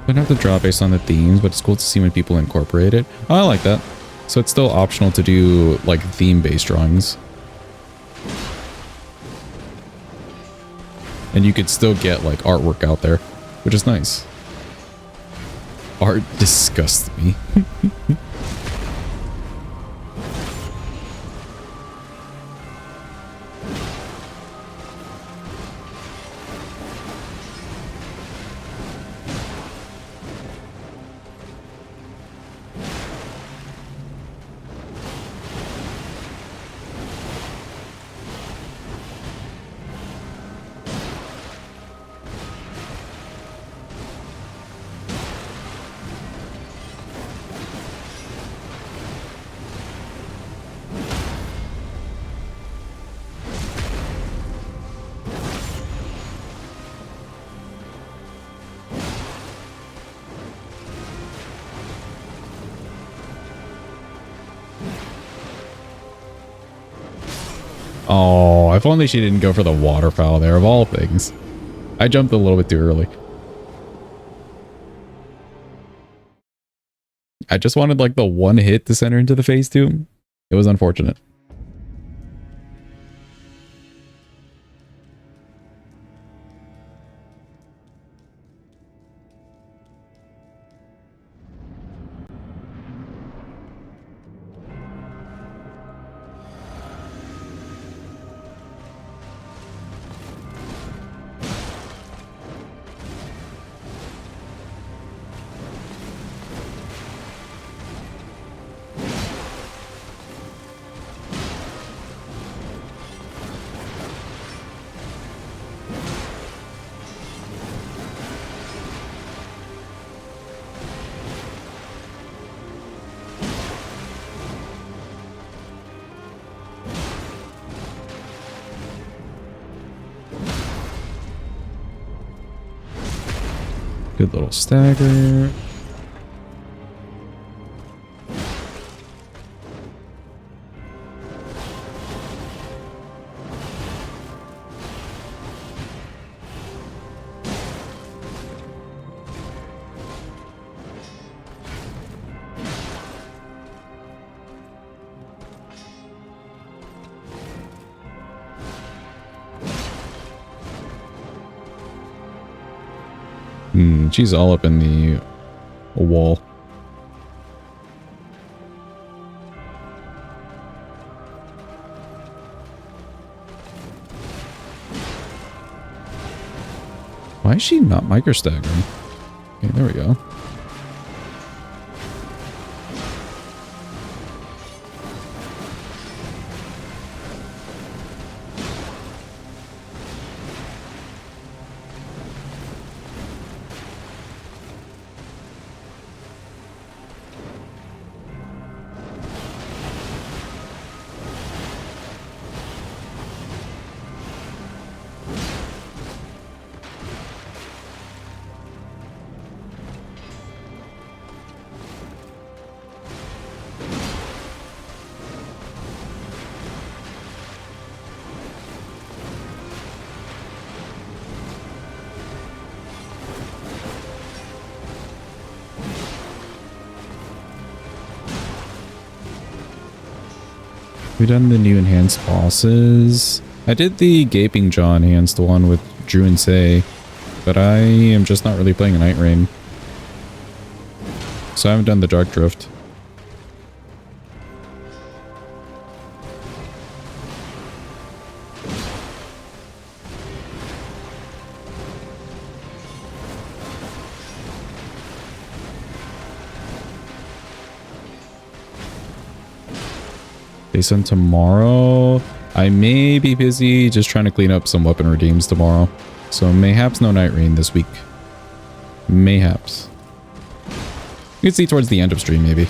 Don't have to draw based on the themes, but it's cool to see when people incorporate it. Oh, I like that. So it's still optional to do like theme-based drawings. And you could still get like artwork out there, which is nice. Art disgusts me. Oh, if only she didn't go for the waterfowl there, of all things. I jumped a little bit too early. I just wanted like the one hit to send her into the phase 2. It was unfortunate. Good little stagger. She's all up in the wall. Why is she not micro staggering? Okay, there we go. We done the new enhanced bosses. I did the Gaping Jaw enhanced one with Drew and Say, but I am just not really playing a Night Rain. So I haven't done the Dark Drift. Based on tomorrow, I may be busy just trying to clean up some weapon redeems tomorrow. So mayhaps no Night Rain this week. Mayhaps. You can see towards the end of stream, maybe.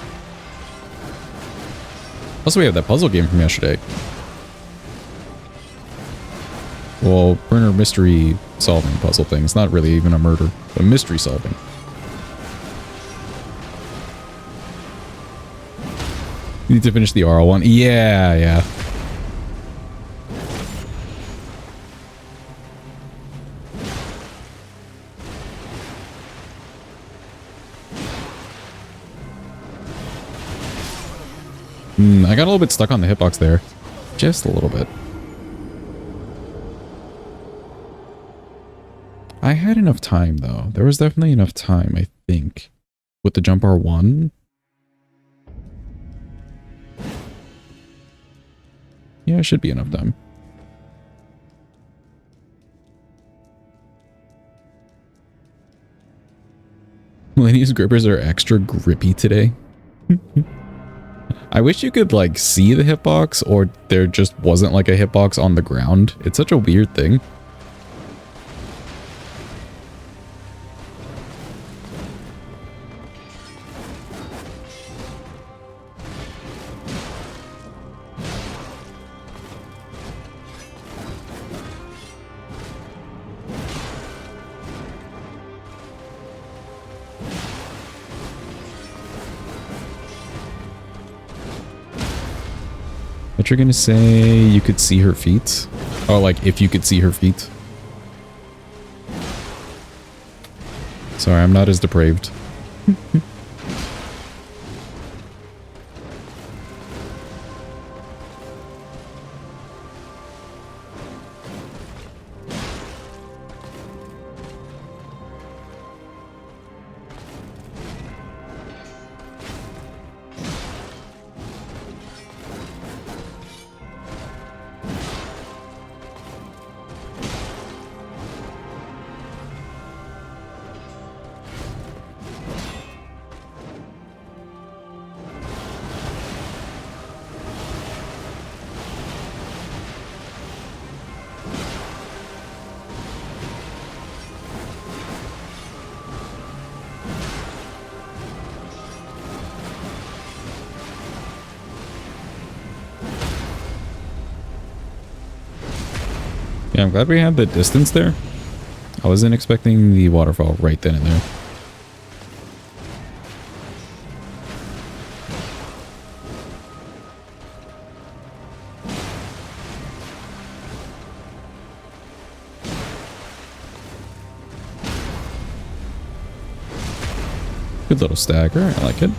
Also, we have that puzzle game from yesterday. Well, burner mystery solving puzzle thing. It's not really even a murder, but mystery solving. You need to finish the RL1. Yeah, yeah. I got a little bit stuck on the hitbox there. Just a little bit. I had enough time, though. There was definitely enough time, I think. With the jump R1. Yeah, it should be enough time. Millennium's grippers are extra grippy today. I wish you could, like, see the hitbox, or there just wasn't, like, a hitbox on the ground. It's such a weird thing. But you're gonna say you could see her feet? Oh, like if you could see her feet. Sorry, I'm not as depraved. Yeah, I'm glad we had the distance there. I wasn't expecting the waterfall right then and there. Good little stagger. I like it.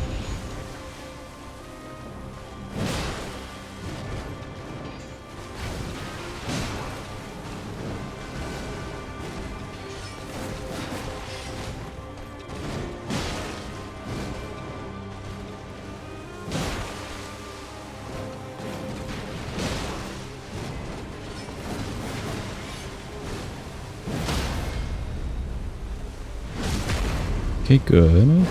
Okay, good.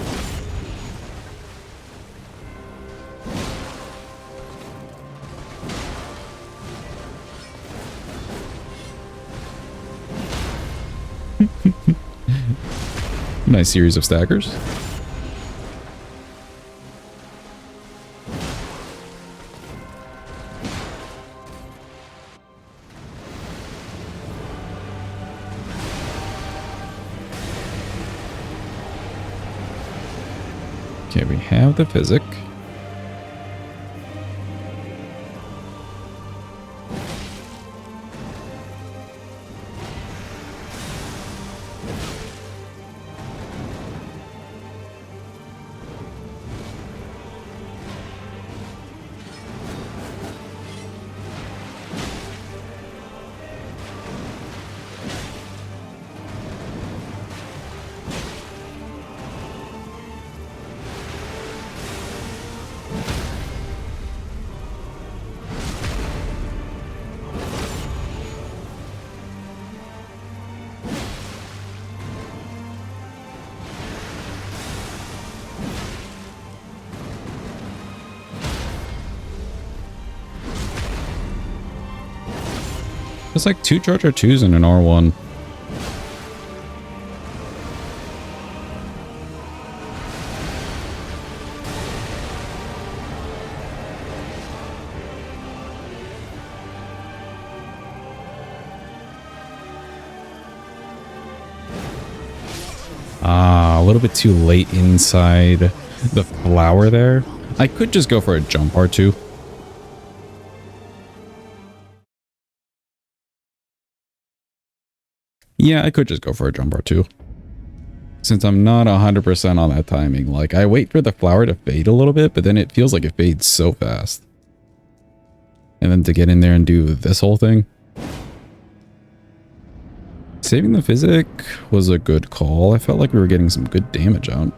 Nice series of staggers. Okay, we have the physic. There's like 2 Charger 2s and an R1. Ah, a little bit too late inside the flower there. I could just go for a jump R2. Yeah, I could just go for a jump R2. Since I'm not 100% on that timing. Like, I wait for the flower to fade a little bit, but then it feels like it fades so fast. And then to get in there and do this whole thing. Saving the physic was a good call. I felt like we were getting some good damage out.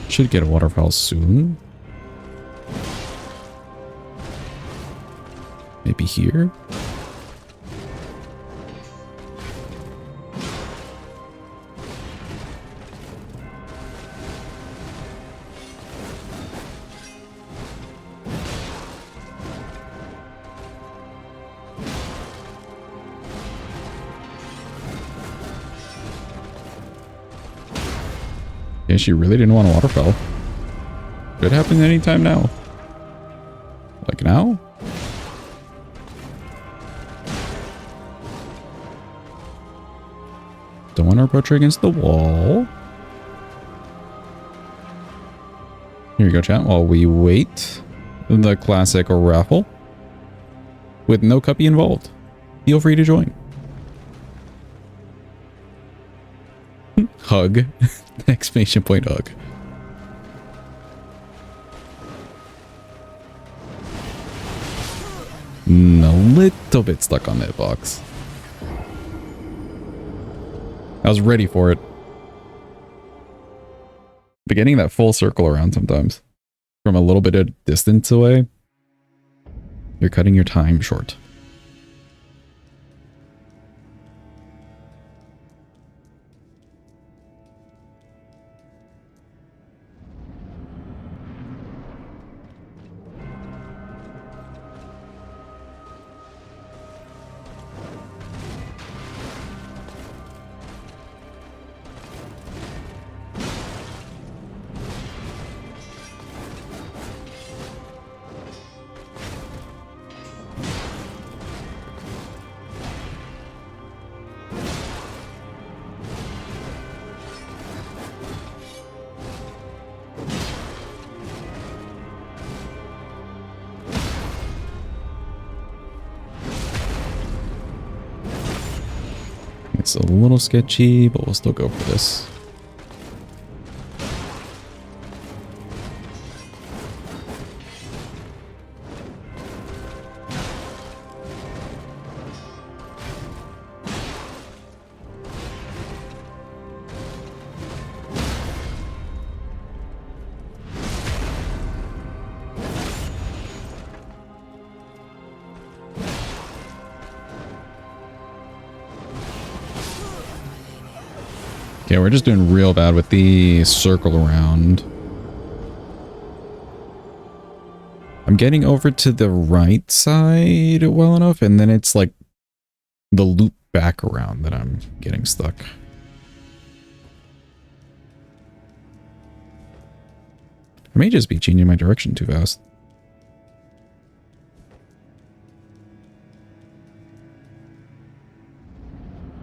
Should get a waterfall soon. Maybe here. Yeah, she really didn't want a waterfowl. Could happen anytime now. Like now? Don't want to approach her against the wall. Here you go, chat. While we wait, the classic raffle with no cuppy involved. Feel free to join. Hug. Exclamation point hug. A little bit stuck on that box. I was ready for it. But getting that full circle around sometimes from a little bit of distance away, you're cutting your time short. It's a little sketchy, but we'll still go for this. Okay, we're just doing real bad with the circle around. I'm getting over to the right side well enough, and then it's like the loop back around that I'm getting stuck. I may just be changing my direction too fast.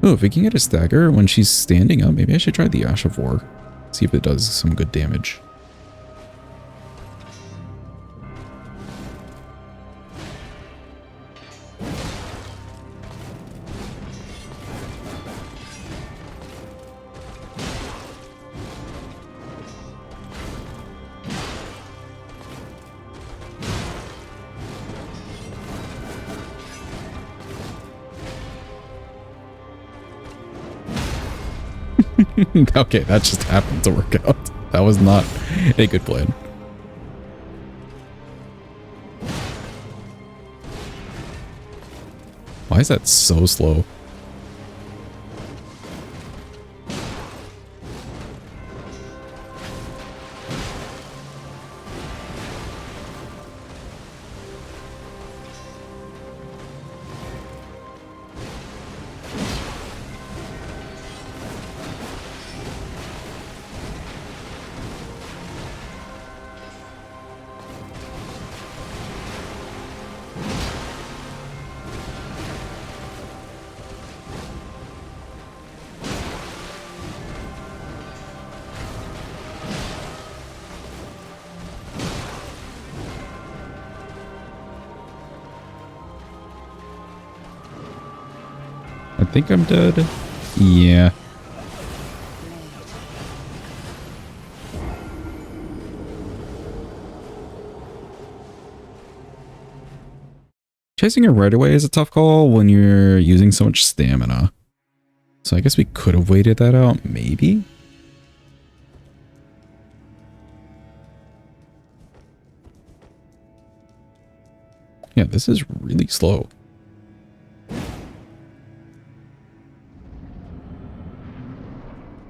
Oh, if we can get a stagger when she's standing up, maybe I should try the Ash of War. See if it does some good damage. Okay, that just happened to work out. That was not a good plan. Why is that so slow? I think I'm dead. Yeah. Chasing her right away is a tough call when you're using so much stamina. So I guess we could have waited that out, maybe? Yeah, this is really slow.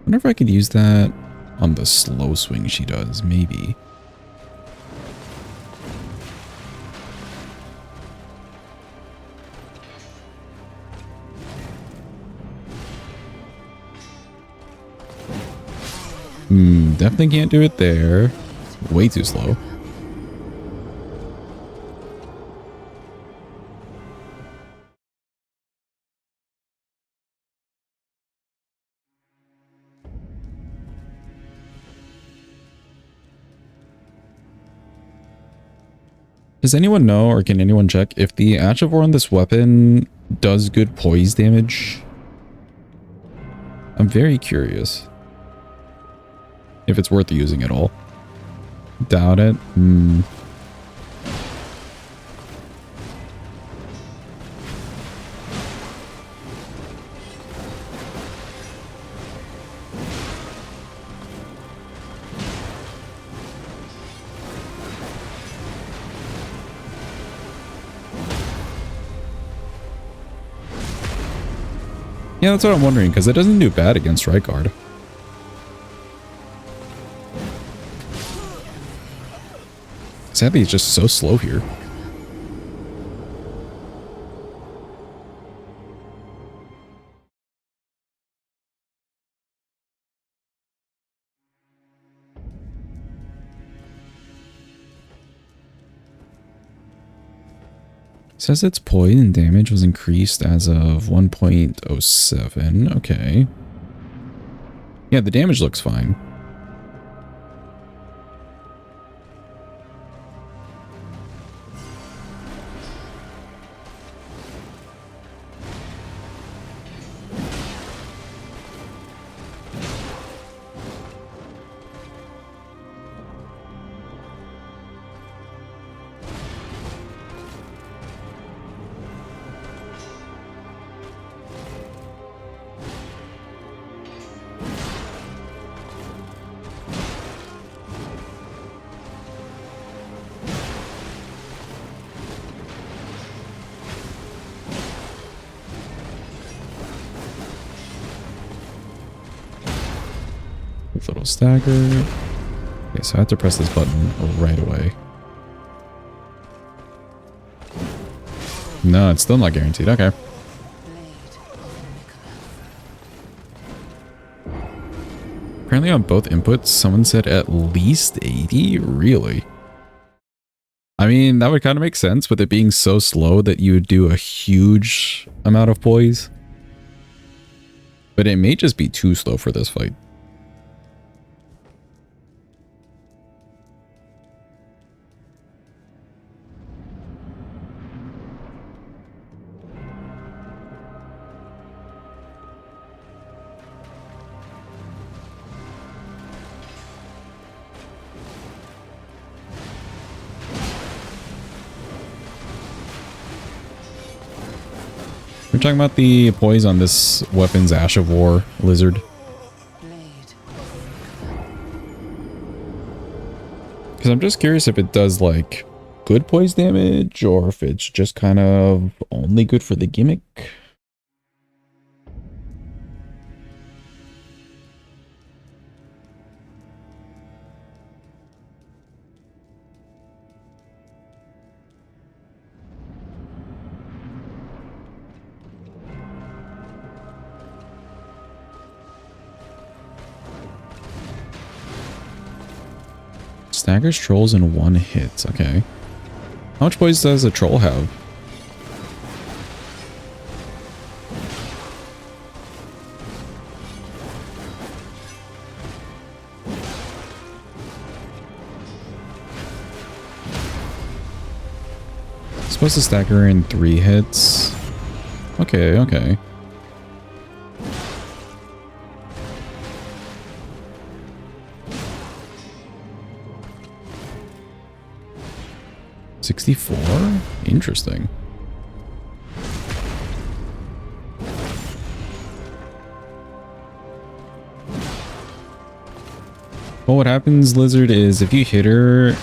I wonder if I could use that on the slow swing she does, maybe. Definitely can't do it there. Way too slow. Does anyone know, or can anyone check if the Atchivore on this weapon does good poise damage? I'm very curious. If it's worth using at all. Doubt it. Yeah, that's what I'm wondering, because it doesn't do bad against right guard. Sadly, it's just so slow here. It says its poison damage was increased as of 1.07. Okay. Yeah, the damage looks fine. Little stagger. Okay, so I have to press this button right away. No, it's still not guaranteed. Okay. Apparently on both inputs, someone said at least 80? Really? I mean, that would kind of make sense with it being so slow that you would do a huge amount of poise. But it may just be too slow for this fight. We're talking about the poise on this weapon's Ash of War lizard. Because I'm just curious if it does like good poise damage or if it's just kind of only good for the gimmick. Staggers trolls in one hit. Okay. How much poise does a troll have? Supposed to stagger in 3 hits. Okay, okay. $64? Interesting. Well, what happens, Lizard, is if you hit her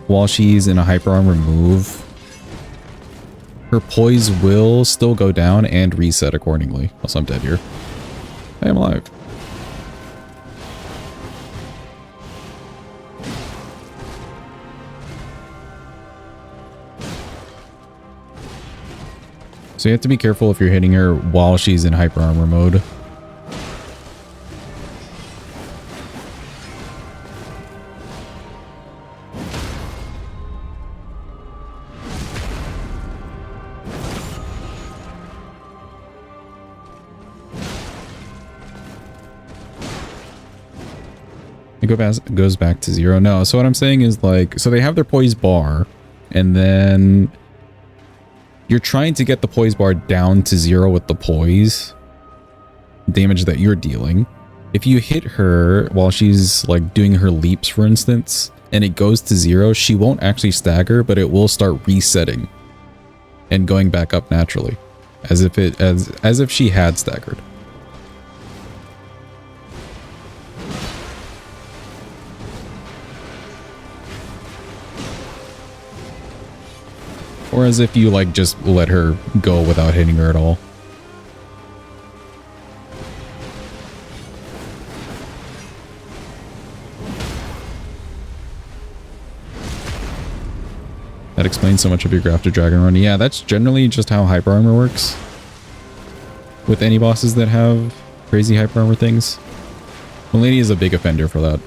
while she's in a hyper armor move, her poise will still go down and reset accordingly. Unless I'm dead here. I am alive. So you have to be careful if you're hitting her while she's in hyper armor mode. It goes back to 0. No, so what I'm saying is like, so they have their poise bar, and then you're trying to get the poise bar down to 0 with the poise damage that you're dealing. If you hit her while she's like doing her leaps, for instance, and it goes to 0, she won't actually stagger, but it will start resetting and going back up naturally, as if she had staggered. Or as if you like just let her go without hitting her at all. That explains so much of your grafted dragon run. Yeah, that's generally just how hyper armor works with any bosses that have crazy hyper armor things. Milady is a big offender for that.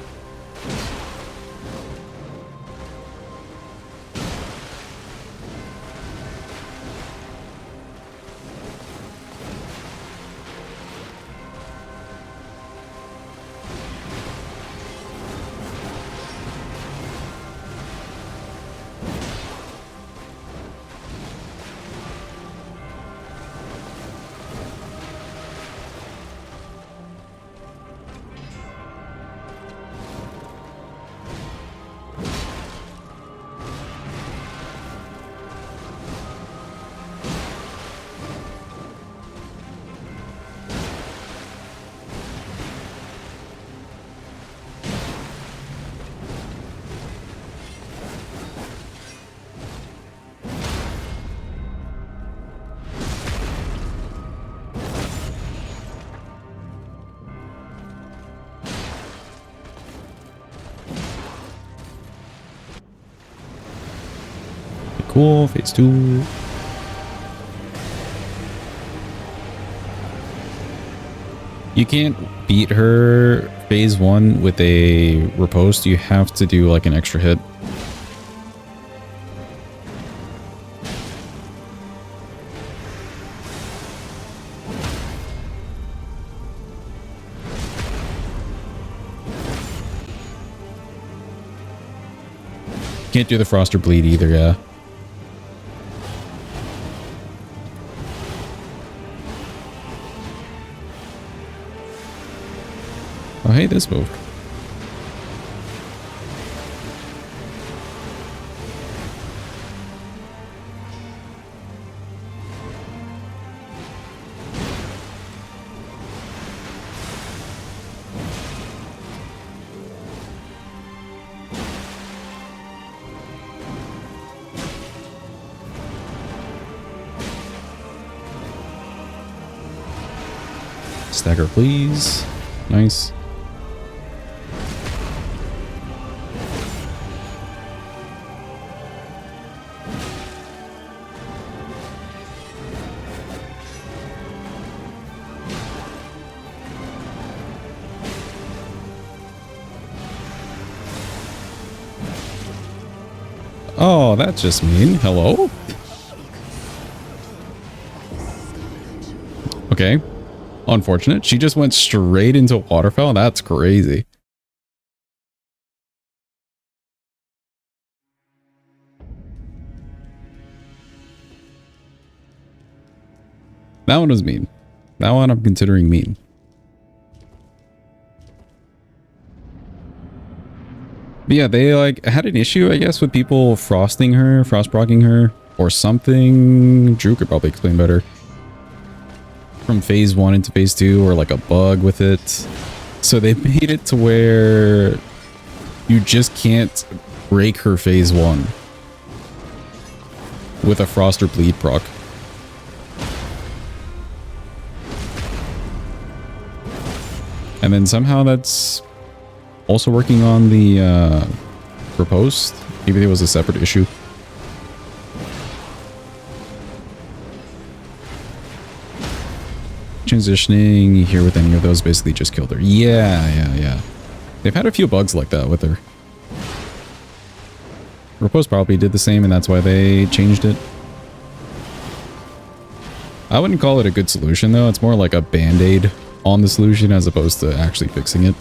Cool, phase 2. You can't beat her phase 1 with a riposte. You have to do like an extra hit. Can't do the frost or bleed either, yeah. Oh, hey, this moved. Stagger, please. Nice. Oh, that's just mean. Hello? Okay. Unfortunate. She just went straight into waterfowl. That's crazy. That one was mean. That one I'm considering mean. But yeah, they like had an issue, I guess, with people frosting her, frostbrocking her, or something. Drew could probably explain better. From phase 1 into phase 2, or like a bug with it. So they made it to where you just can't break her phase 1 with a frost or bleed proc. And then somehow that's also working on the riposte. Maybe there was a separate issue. Transitioning here with any of those basically just killed her. Yeah. They've had a few bugs like that with her. Riposte probably did the same, and that's why they changed it. I wouldn't call it a good solution, though. It's more like a band-aid on the solution as opposed to actually fixing it.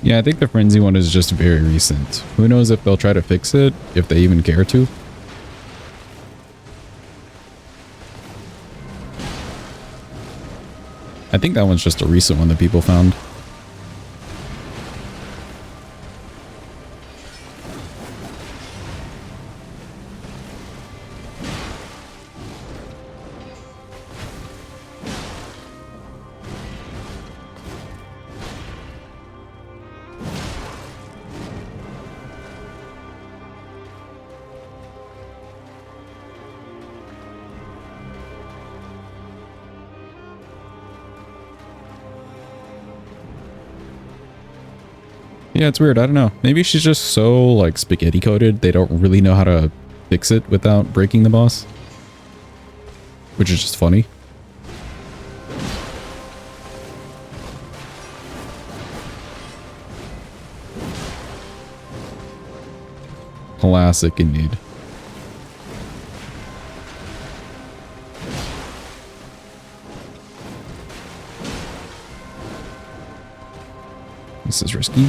Yeah, I think the frenzy one is just very recent. Who knows if they'll try to fix it, if they even care to. I think that one's just a recent one that people found. Yeah, it's weird. I don't know. Maybe she's just so, like, spaghetti coated, they don't really know how to fix it without breaking the boss. Which is just funny. Classic indeed. This is risky.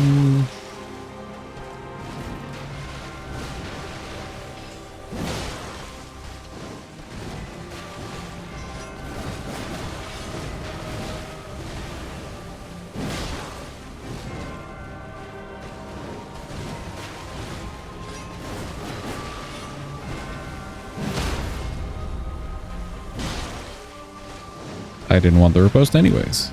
I didn't want the riposte anyways.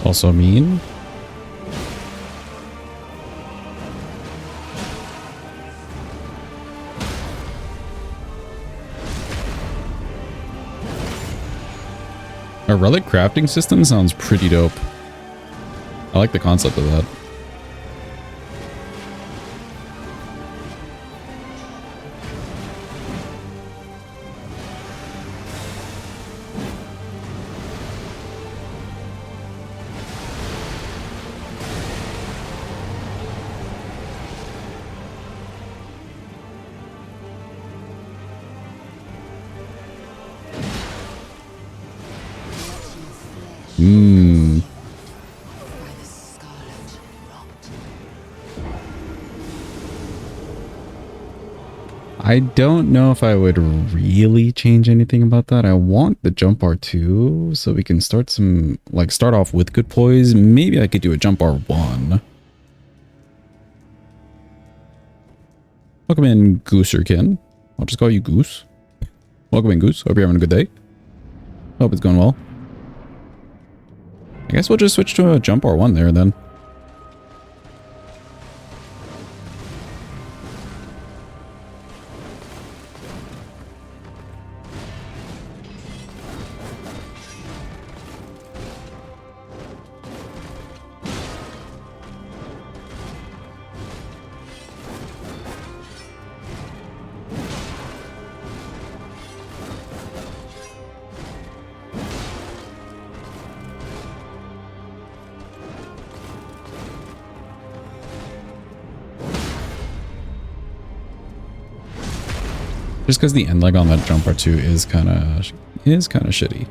Also mean. A relic crafting system sounds pretty dope. I like the concept of that. Hmm. I don't know if I would really change anything about that. I want the jump R2 so we can start start off with good poise. Maybe I could do a jump R1. Welcome in, Gooserkin. I'll just call you Goose. Welcome in, Goose. Hope you're having a good day. Hope it's going well. I guess we'll just switch to a jump R1 there then. Just because the end leg on that jump R2 is kind of shitty.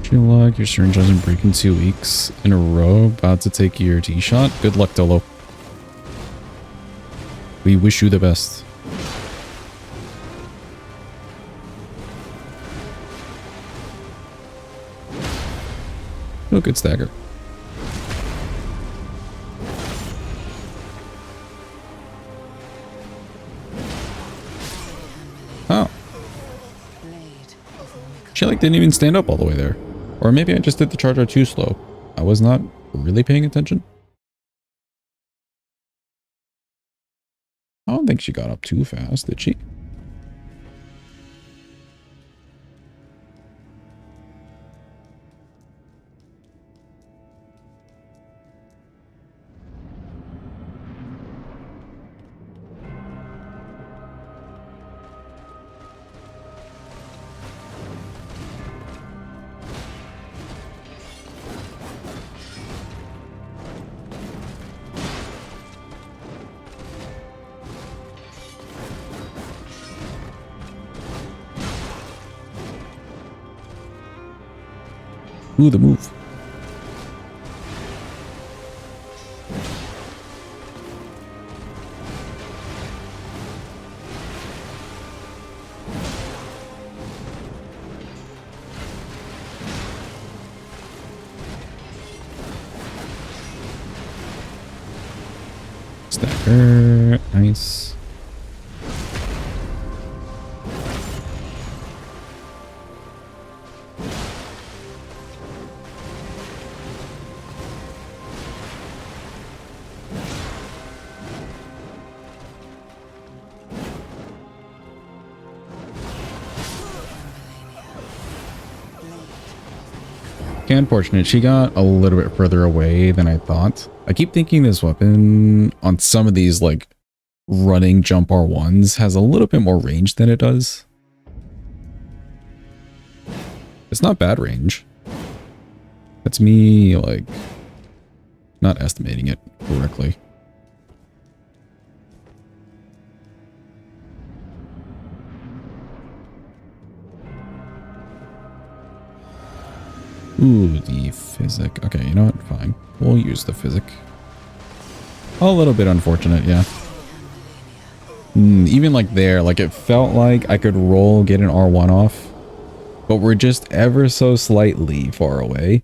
Feel like your syringe doesn't break in 2 weeks in a row. About to take your T-shot. Good luck, Dolo. We wish you the best. Oh, good stagger. Oh. She like didn't even stand up all the way there. Or maybe I just did the charger too slow. I was not really paying attention. I don't think she got up too fast, did she? Ooh, the move. Stacker. Nice. Unfortunate, she got a little bit further away than I thought. I keep thinking this weapon on some of these like running jump R1s has a little bit more range than it does. It's not bad range. That's me like not estimating it correctly. Ooh, the physic. Okay, you know what? Fine. We'll use the physic. A little bit unfortunate, yeah. Even like there, like it felt like I could roll, get an R1 off. But we're just ever so slightly far away.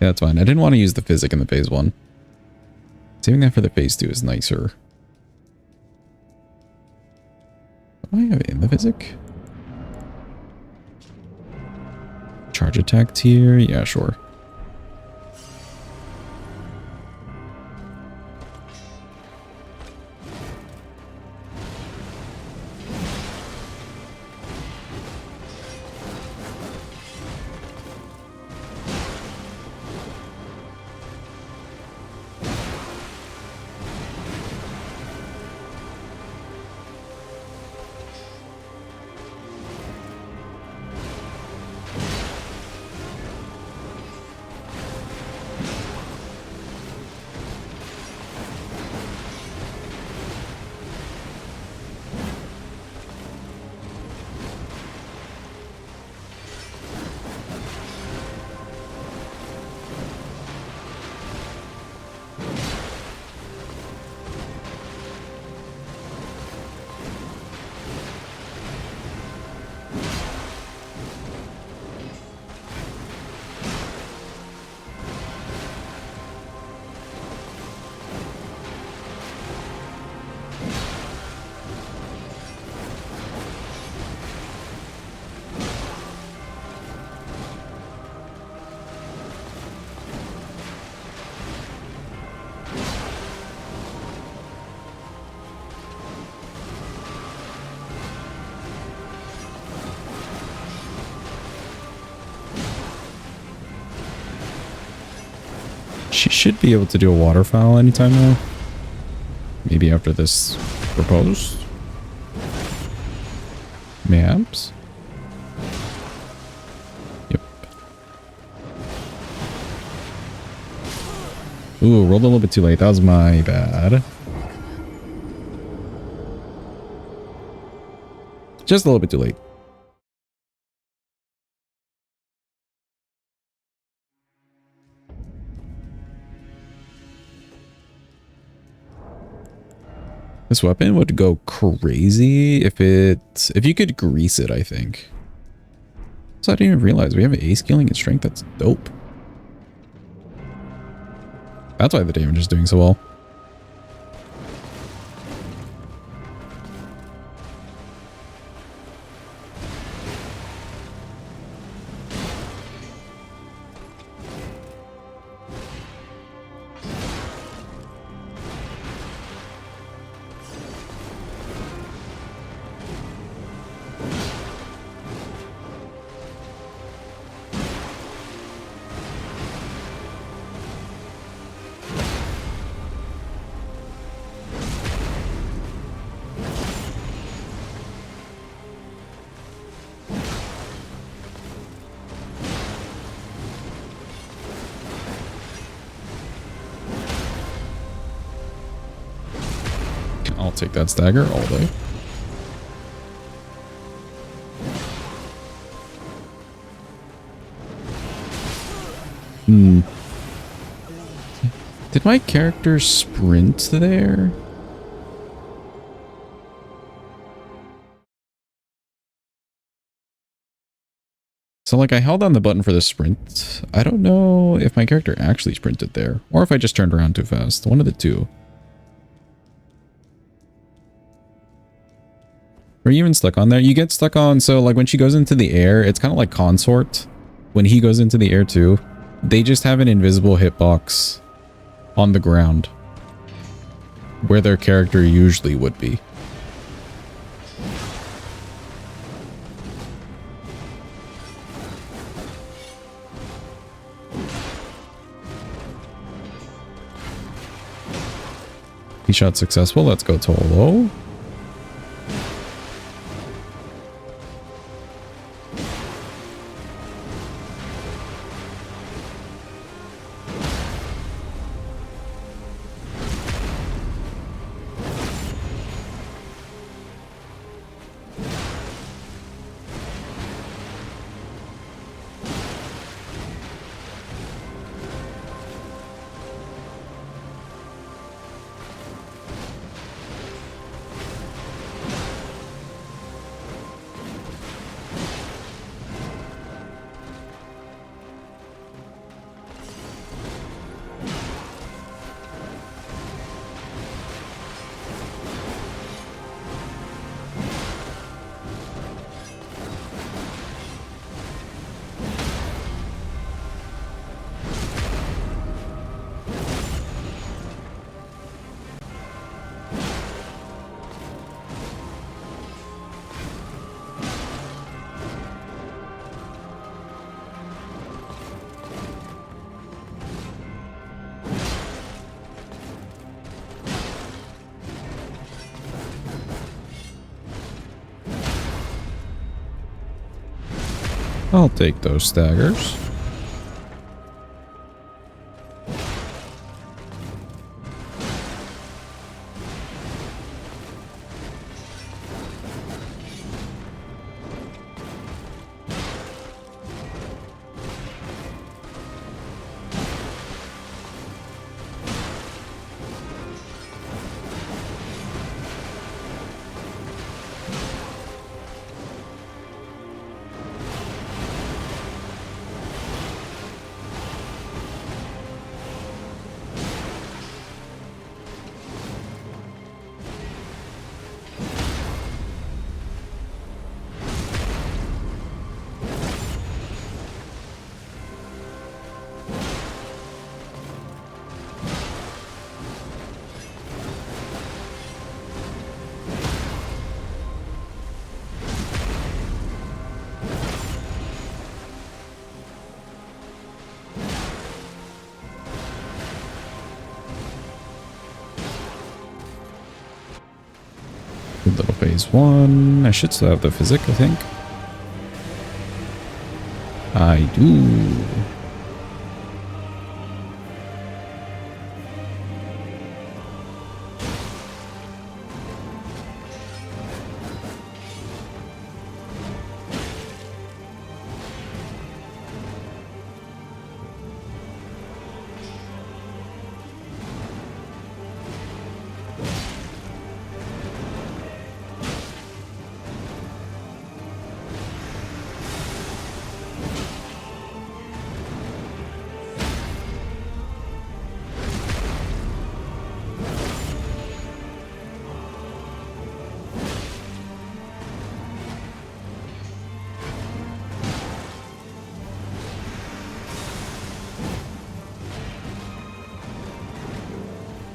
Yeah, that's fine. I didn't want to use the physic in the phase 1. Saving that for the phase 2 is nicer. Do I have in the physic? Charge attack tier? Yeah, sure. should be able to do a waterfowl anytime now. Maybe after this proposed. Maps. Yep. Ooh, rolled a little bit too late. That was my bad. Just a little bit too late. This weapon would go crazy if you could grease it, I think. So I didn't even realize we have an ace scaling and strength. That's dope. That's why the damage is doing so well. I'll take that stagger all day. Did my character sprint there? So like I held on the button for the sprint. I don't know if my character actually sprinted there or if I just turned around too fast. One of the two. Are you even stuck on there? You get stuck on, so like when she goes into the air, it's kind of like Consort. When he goes into the air too, they just have an invisible hitbox on the ground where their character usually would be. He shot successful. Let's go Tolo. I'll take those staggers. phase 1. I should still have the physic, I think. I do.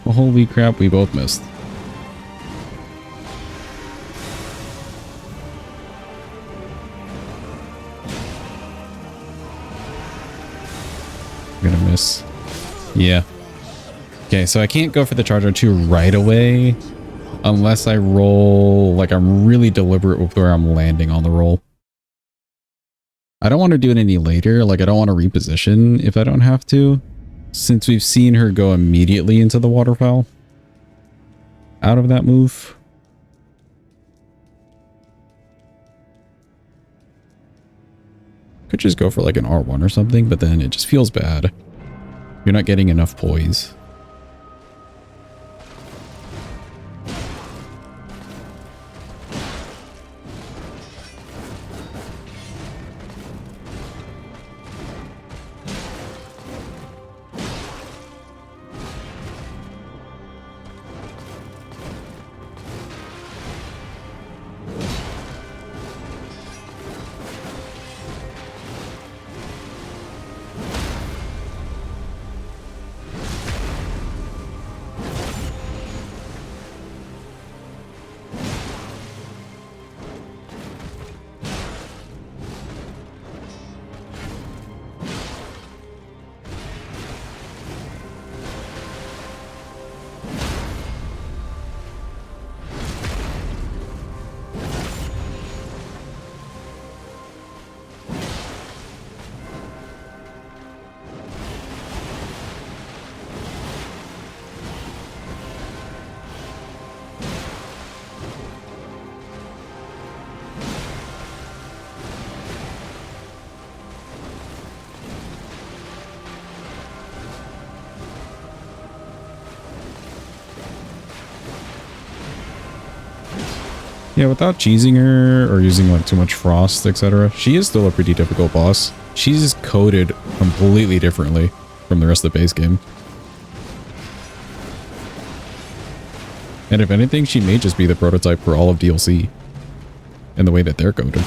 Well, holy crap, we both missed. I'm gonna miss. Yeah. Okay, so I can't go for the Charger 2 right away unless I roll, like I'm really deliberate with where I'm landing on the roll. I don't want to do it any later, like I don't want to reposition if I don't have to, since we've seen her go immediately into the waterfowl out of that move. Could just go for like an R1 or something, but then it just feels bad. You're not getting enough poise. Yeah, without cheesing her or using like too much frost, etc., she is still a pretty difficult boss. She's coded completely differently from the rest of the base game. And if anything, she may just be the prototype for all of DLC in the way that they're coded.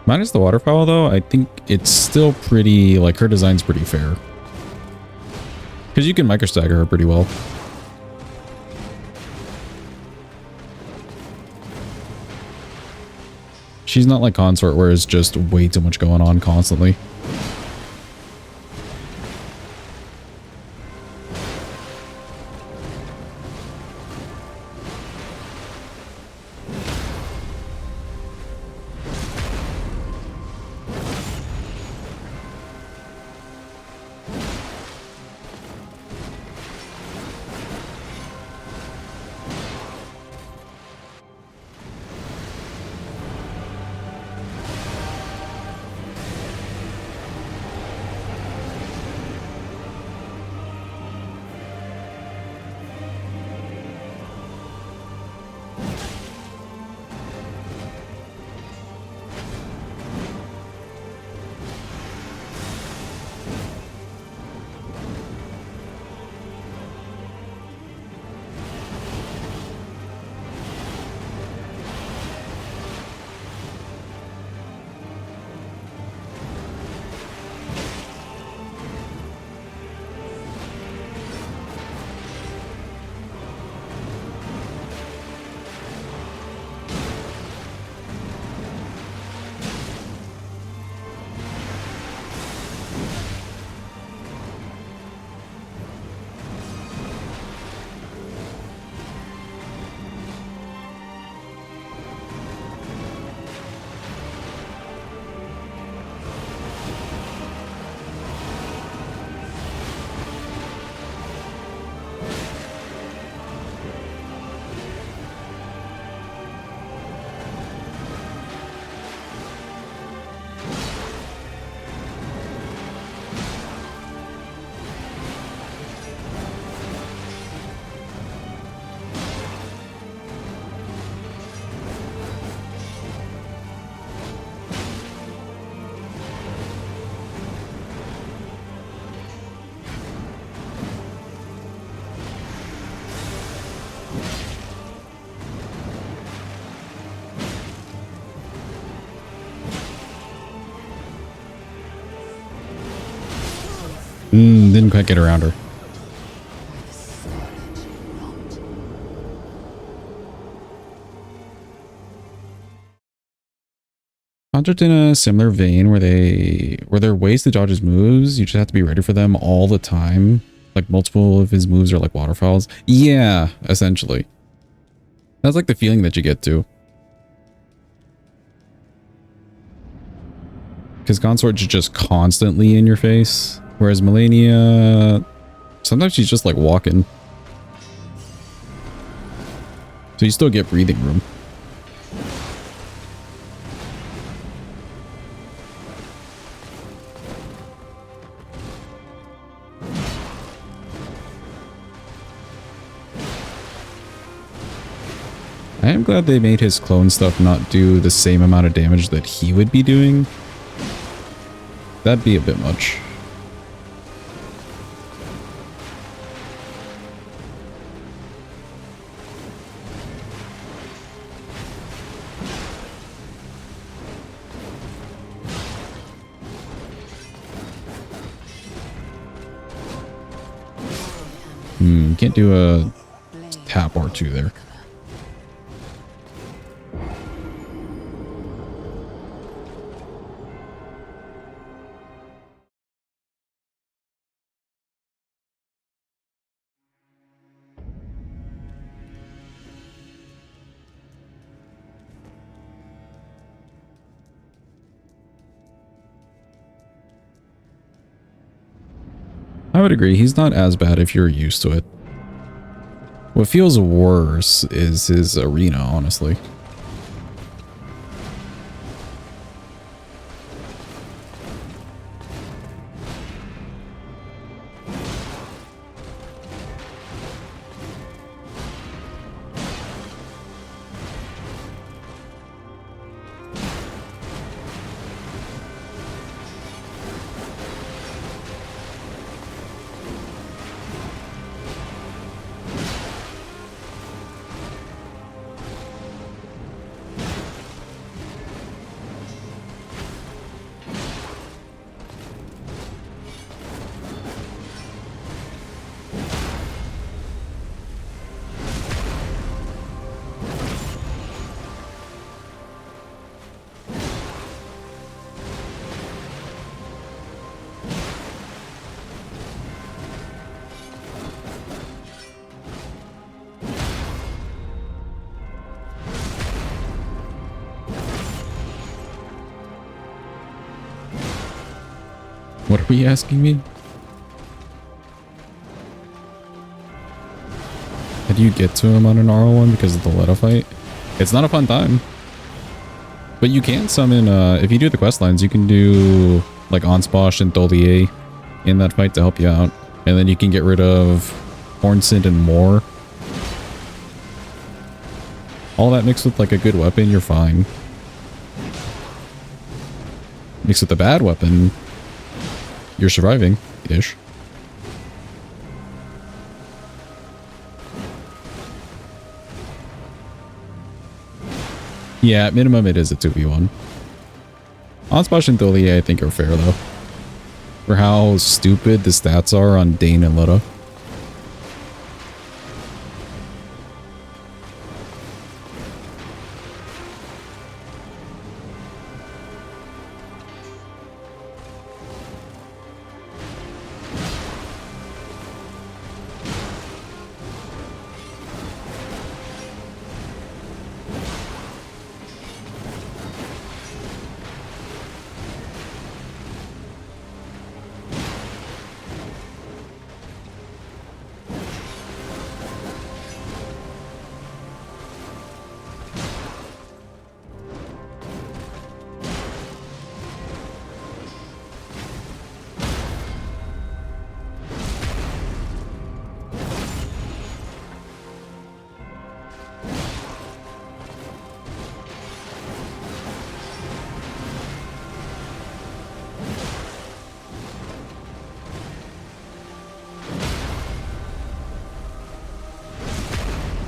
Minus the waterfowl, though, I think it's still pretty, like, her design's pretty fair. Because you can microstagger her pretty well. She's not like Consort, where it's just way too much going on constantly. Didn't quite get around her. Contract in a similar vein where there are ways to dodge his moves. You just have to be ready for them all the time. Like multiple of his moves are like waterfalls. Yeah, essentially. That's like the feeling that you get to. Because Consort's just constantly in your face. Whereas Melania, sometimes she's just like walking. So you still get breathing room. I am glad they made his clone stuff not do the same amount of damage that he would be doing. That'd be a bit much. Can't do a tap R2 there. I would agree. He's not as bad if you're used to it. What feels worse is his arena, honestly. What are you asking me? How do you get to him on an R1 because of the Letta fight? It's not a fun time. But you can summon, if you do the quest lines, you can do like Ansposh and Dolier in that fight to help you out. And then you can get rid of Hornsint and more. All that mixed with like a good weapon, you're fine. Mixed with a bad weapon, you're surviving-ish. Yeah, at minimum it is a 2v1. Ansposh and Dolier I think are fair though. For how stupid the stats are on Dane and Letta.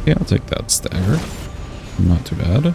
Yeah, I'll take that stagger. Not too bad.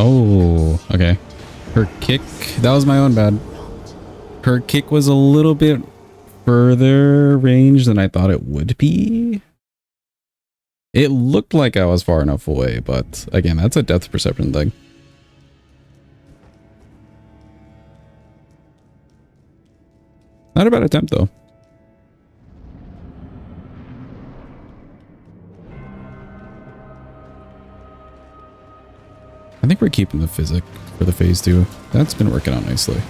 Oh, okay. Her kick, that was my own bad. Her kick was a little bit further range than I thought it would be. It looked like I was far enough away, but again, that's a depth perception thing. Not a bad attempt, though. I think we're keeping the physic for the phase 2. That's been working out nicely.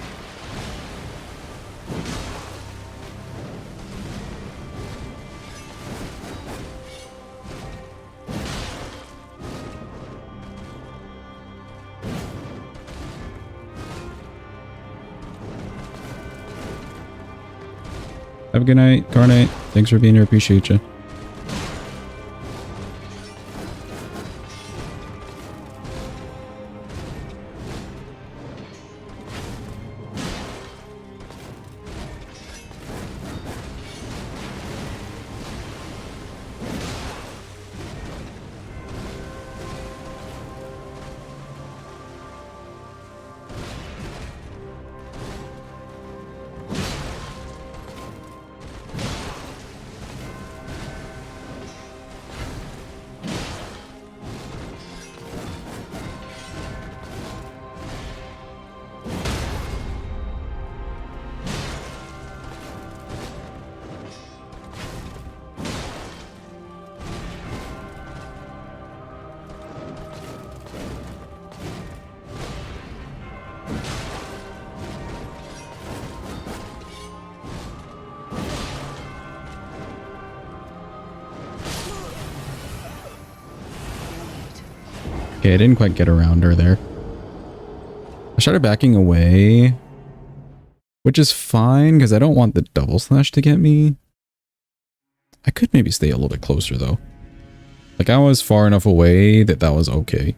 Have a good night, Carnate. Thanks for being here. Appreciate you. Okay, I didn't quite get around her there. I started backing away, which is fine because I don't want the double slash to get me. I could maybe stay a little bit closer though. Like I was far enough away that that was okay.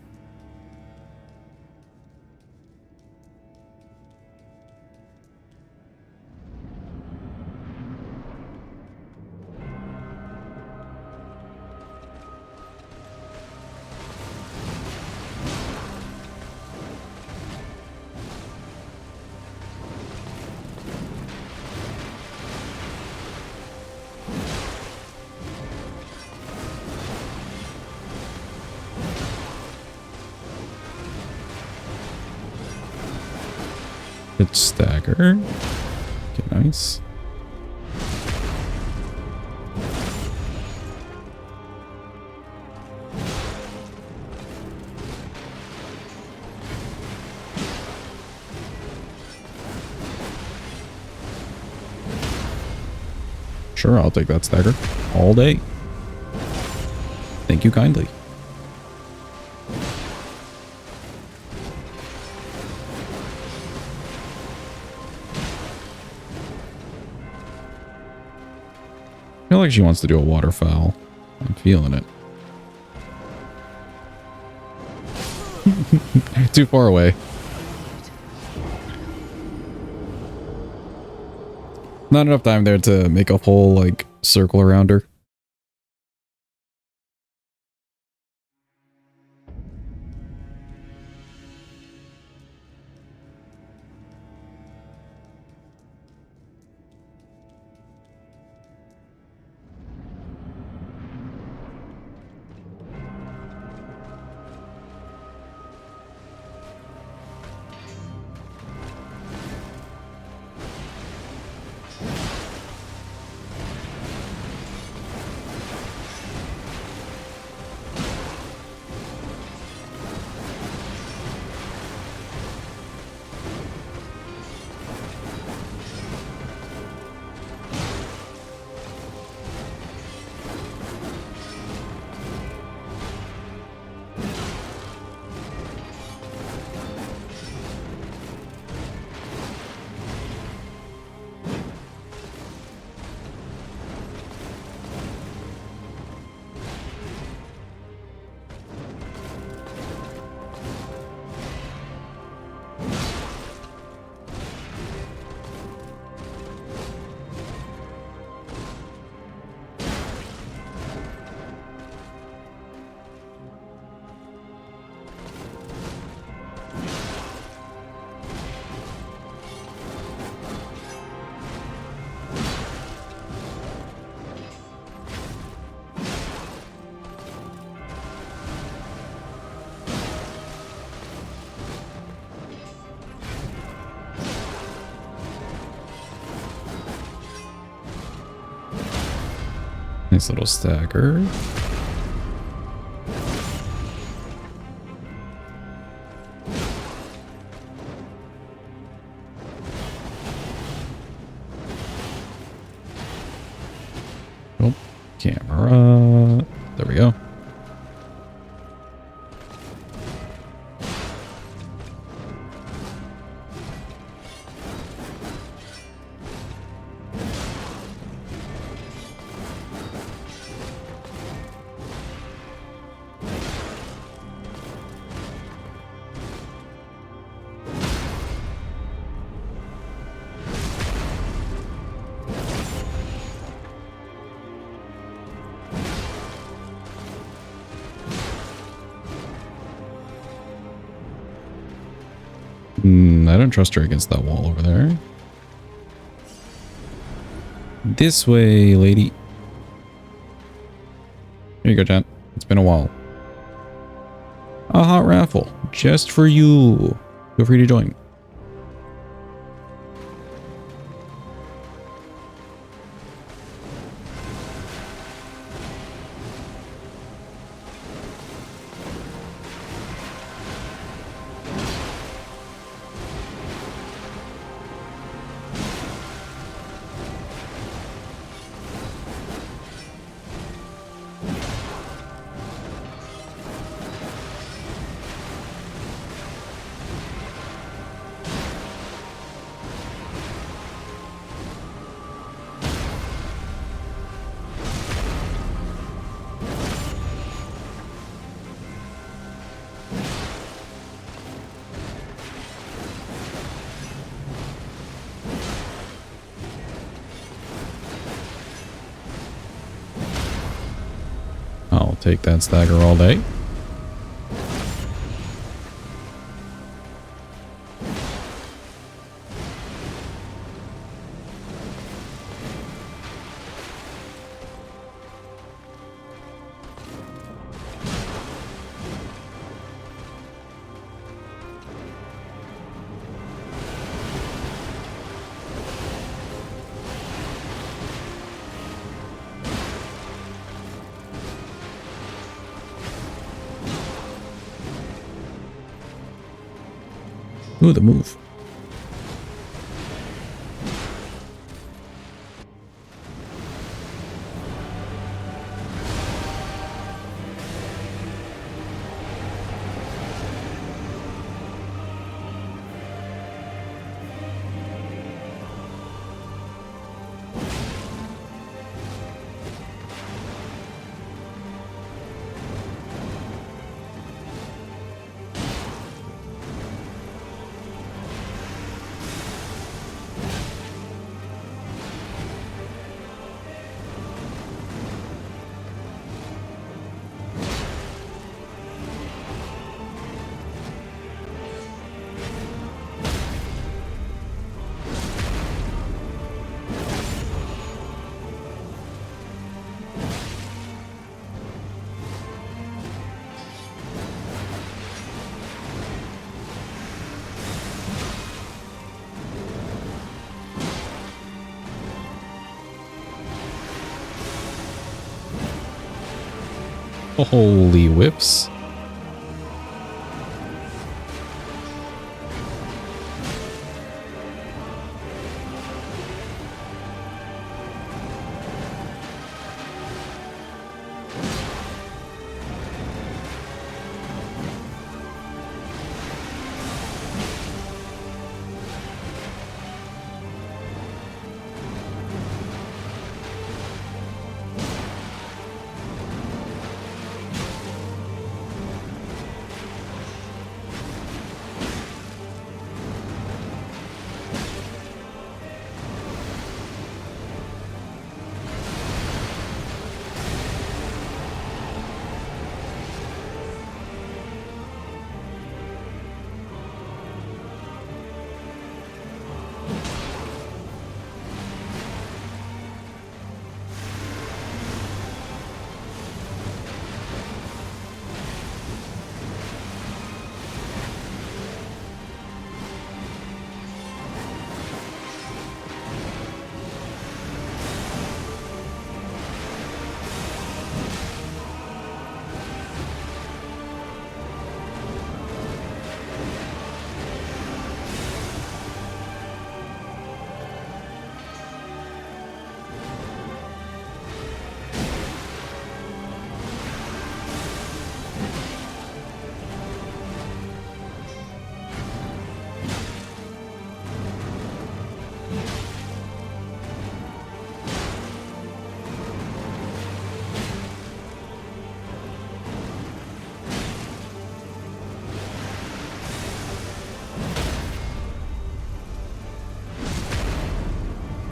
Hit stagger. Okay, nice. Sure, I'll take that stagger all day. Thank you kindly. I feel like she wants to do a waterfowl. I'm feeling it. Too far away. Not enough time there to make a whole, like, circle around her. Nice little stagger. Oh, camera. There we go. I don't trust her against that wall over there. This way, lady. Here you go, Jen. It's been a while. A hot raffle. Just for you. Feel free to join. I'll take that stagger all day. Ooh, the move. Holy whips.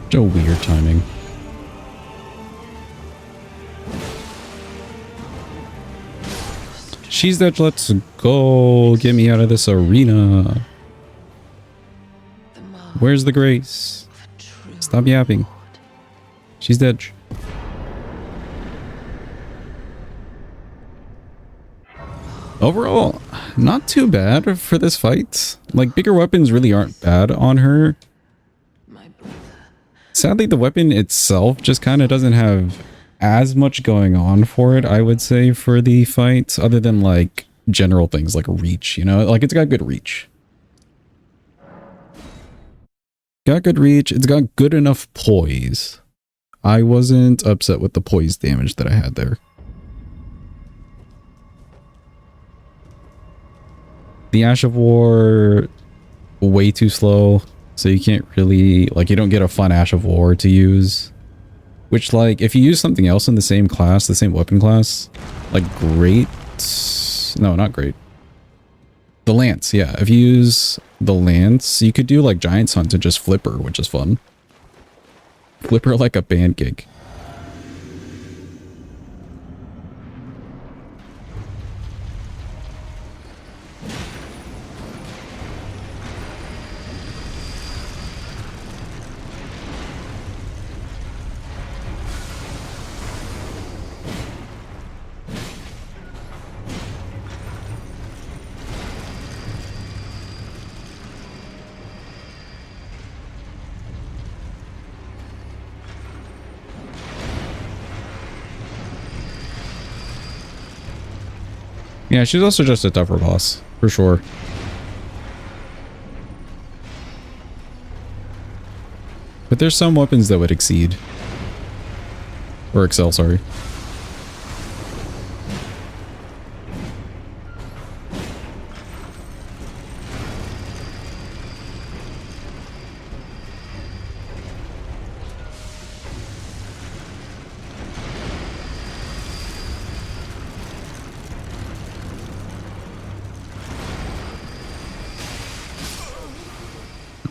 Such a weird timing. She's dead. Let's go. Get me out of this arena. Where's the grace? Stop yapping. She's dead. Overall, not too bad for this fight. Like, bigger weapons really aren't bad on her. Sadly, the weapon itself just kind of doesn't have as much going on for it, I would say, for the fight, other than, like, general things like reach, you know? Like, it's got good reach. Got good reach. It's got good enough poise. I wasn't upset with the poise damage that I had there. The Ash of War, way too slow, so you can't really, like, you don't get a fun Ash of War to use. Which, like, if you use something else in the same class, the same weapon class, like great, no, not great. The Lance, yeah. If you use the Lance, you could do, like, Giant's Hunt and just flip her, which is fun. Flip her like a pancake. Yeah, she's also just a tougher boss, for sure. But there's some weapons that would exceed. Or excel, sorry.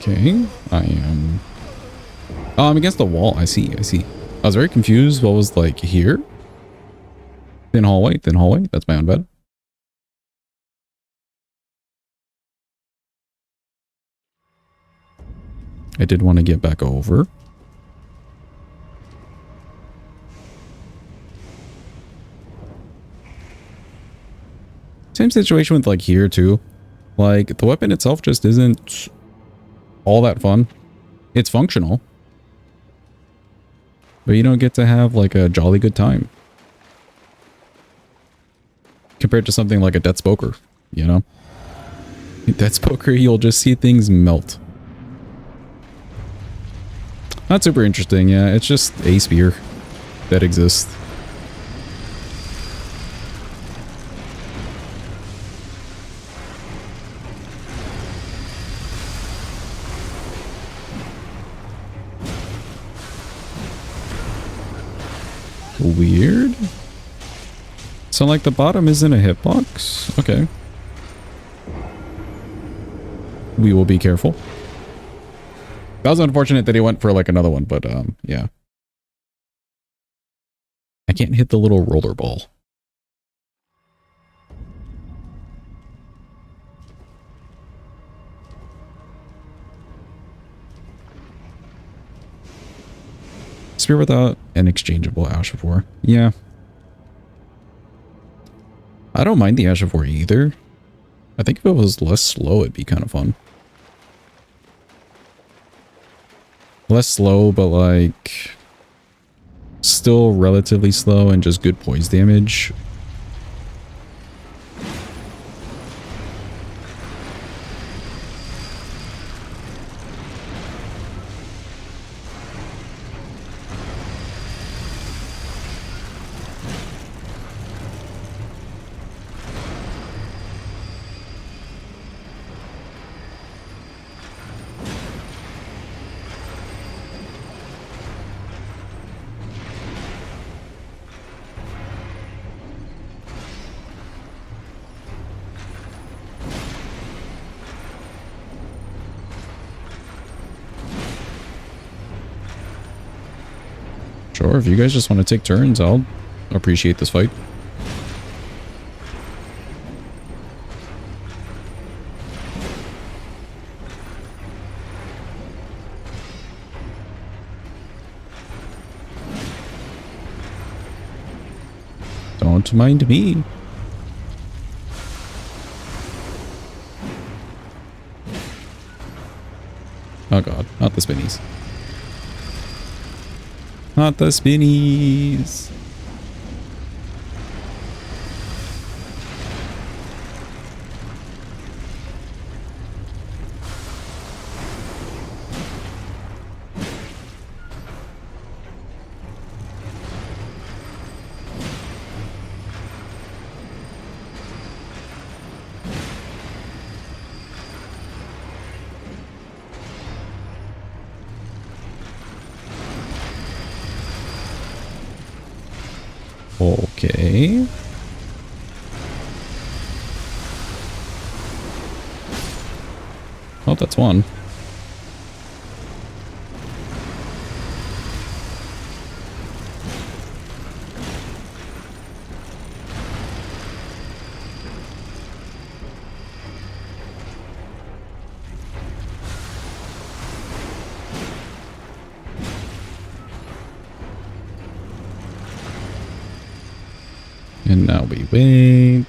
Okay, I am... Oh, I'm against the wall. I see, I see. I was very confused. What was, like, here? Thin hallway, thin hallway. That's my own bed. I did want to get back over. Same situation with, like, here, too. Like, the weapon itself just isn't all that fun. It's functional. But you don't get to have, like, a jolly good time. Compared to something like a Death Spoker, you know? Death Spoker, you'll just see things melt. Not super interesting, yeah. It's just a spear that exists. Weird. So, like, the bottom isn't a hitbox? Okay. We will be careful. That was unfortunate that he went for, like, another one, but, yeah. I can't hit the little roller ball. Spear without an exchangeable Ash of War. Yeah. I don't mind the Ash of War either. I think if it was less slow, it'd be kind of fun. Less slow, but like... still relatively slow and just good poise damage. Sure, if you guys just want to take turns, I'll appreciate this fight. Don't mind me. Oh god, not the spinnies. Not the spinnies. Okay. Oh, that's one. And now we wait.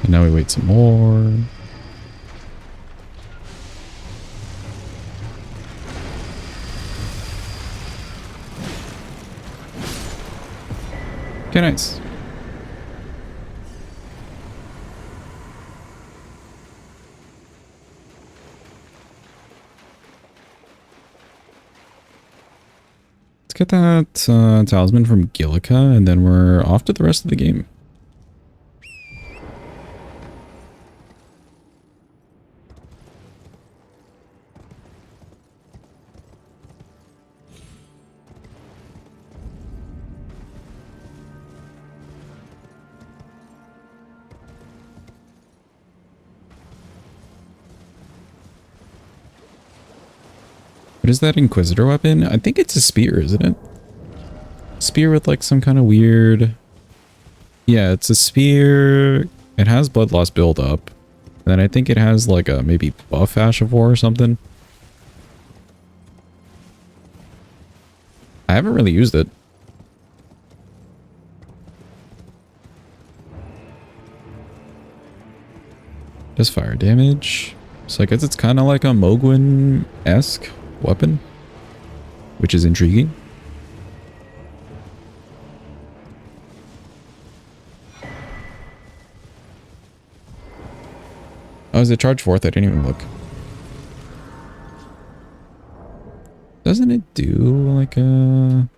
And now we wait some more. Okay, nice. Let's get that talisman from Gillica, and then we're off to the rest of the game. What is that Inquisitor weapon? I think it's a spear, isn't it? Spear with like some kind of weird... Yeah, it's a spear. It has blood loss build up. And then I think it has like a maybe buff Ash of War or something. I haven't really used it. Does fire damage. So I guess it's kind of like a Mogwin-esque weapon, which is intriguing. Oh, is it charge forth? I didn't even look. Doesn't it do like a...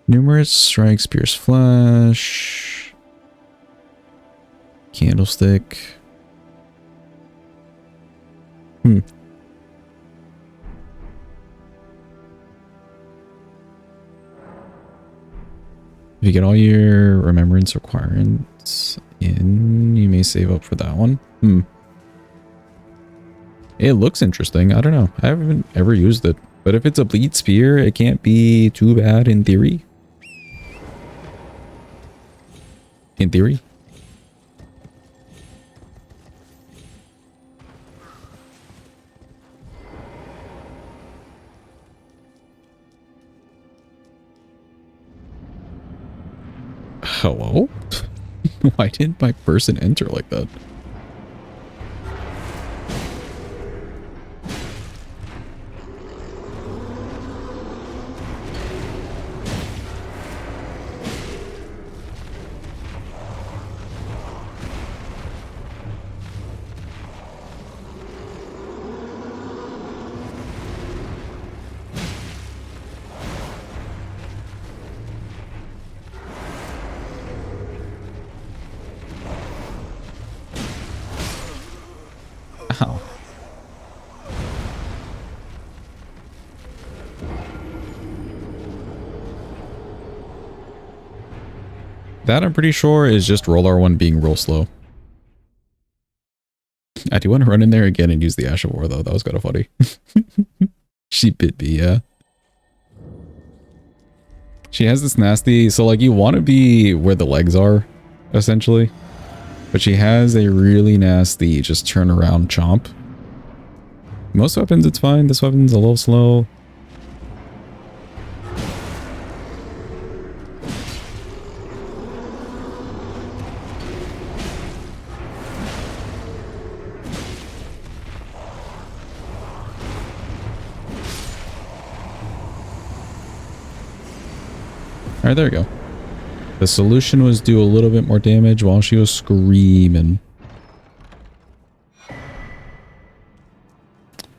Numerous strikes, pierce flesh, candlestick. If you get all your remembrance requirements in, you may save up for that one. It looks interesting. I don't know. I haven't ever used it. But if it's a bleed spear, it can't be too bad in theory. In theory. Hello? Why didn't my person enter like that? Ow. That I'm pretty sure is just roll R1 being real slow. I do want to run in there again and use the Ash of War though. That was kind of funny. She bit me, yeah. She has this nasty, so like you want to be where the legs are, essentially. But she has a really nasty just turn around chomp. Most weapons it's fine. This weapon's a little slow. Alright, there we go. The solution was do a little bit more damage while she was screaming.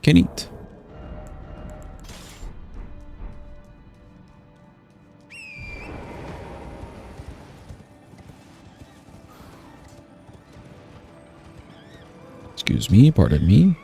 Can eat. Excuse me, pardon me.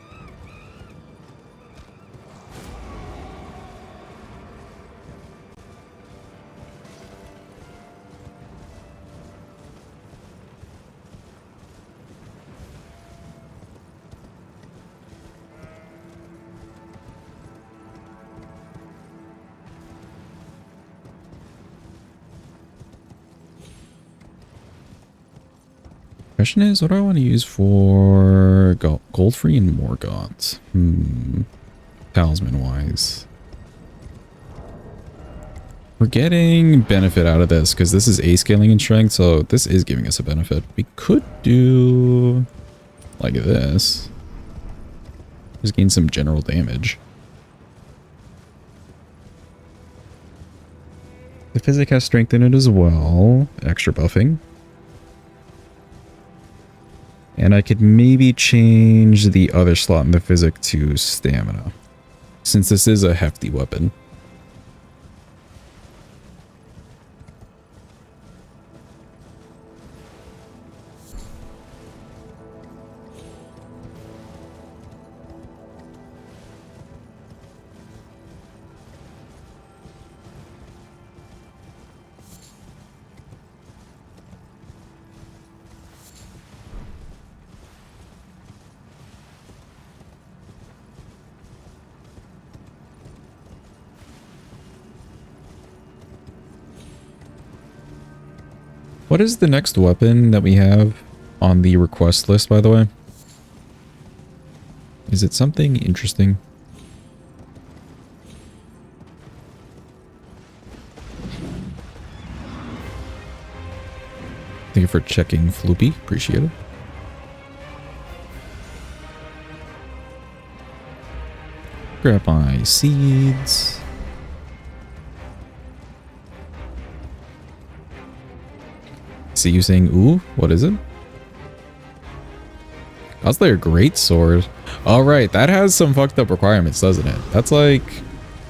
Question is, what do I want to use for gold free and Morgaunt? Talisman wise. We're getting benefit out of this because this is A scaling in strength, so this is giving us a benefit. We could do like this. Just gain some general damage. The physic has strength in it as well. Extra buffing. And I could maybe change the other slot in the physic to stamina, since this is a hefty weapon. What is the next weapon that we have on the request list, by the way? Is it something interesting? Thank you for checking, Floopy. Appreciate it. Grab my seeds. See you saying, ooh, what is it? Godslayer Greatsword. All right, that has some fucked up requirements, doesn't it? That's like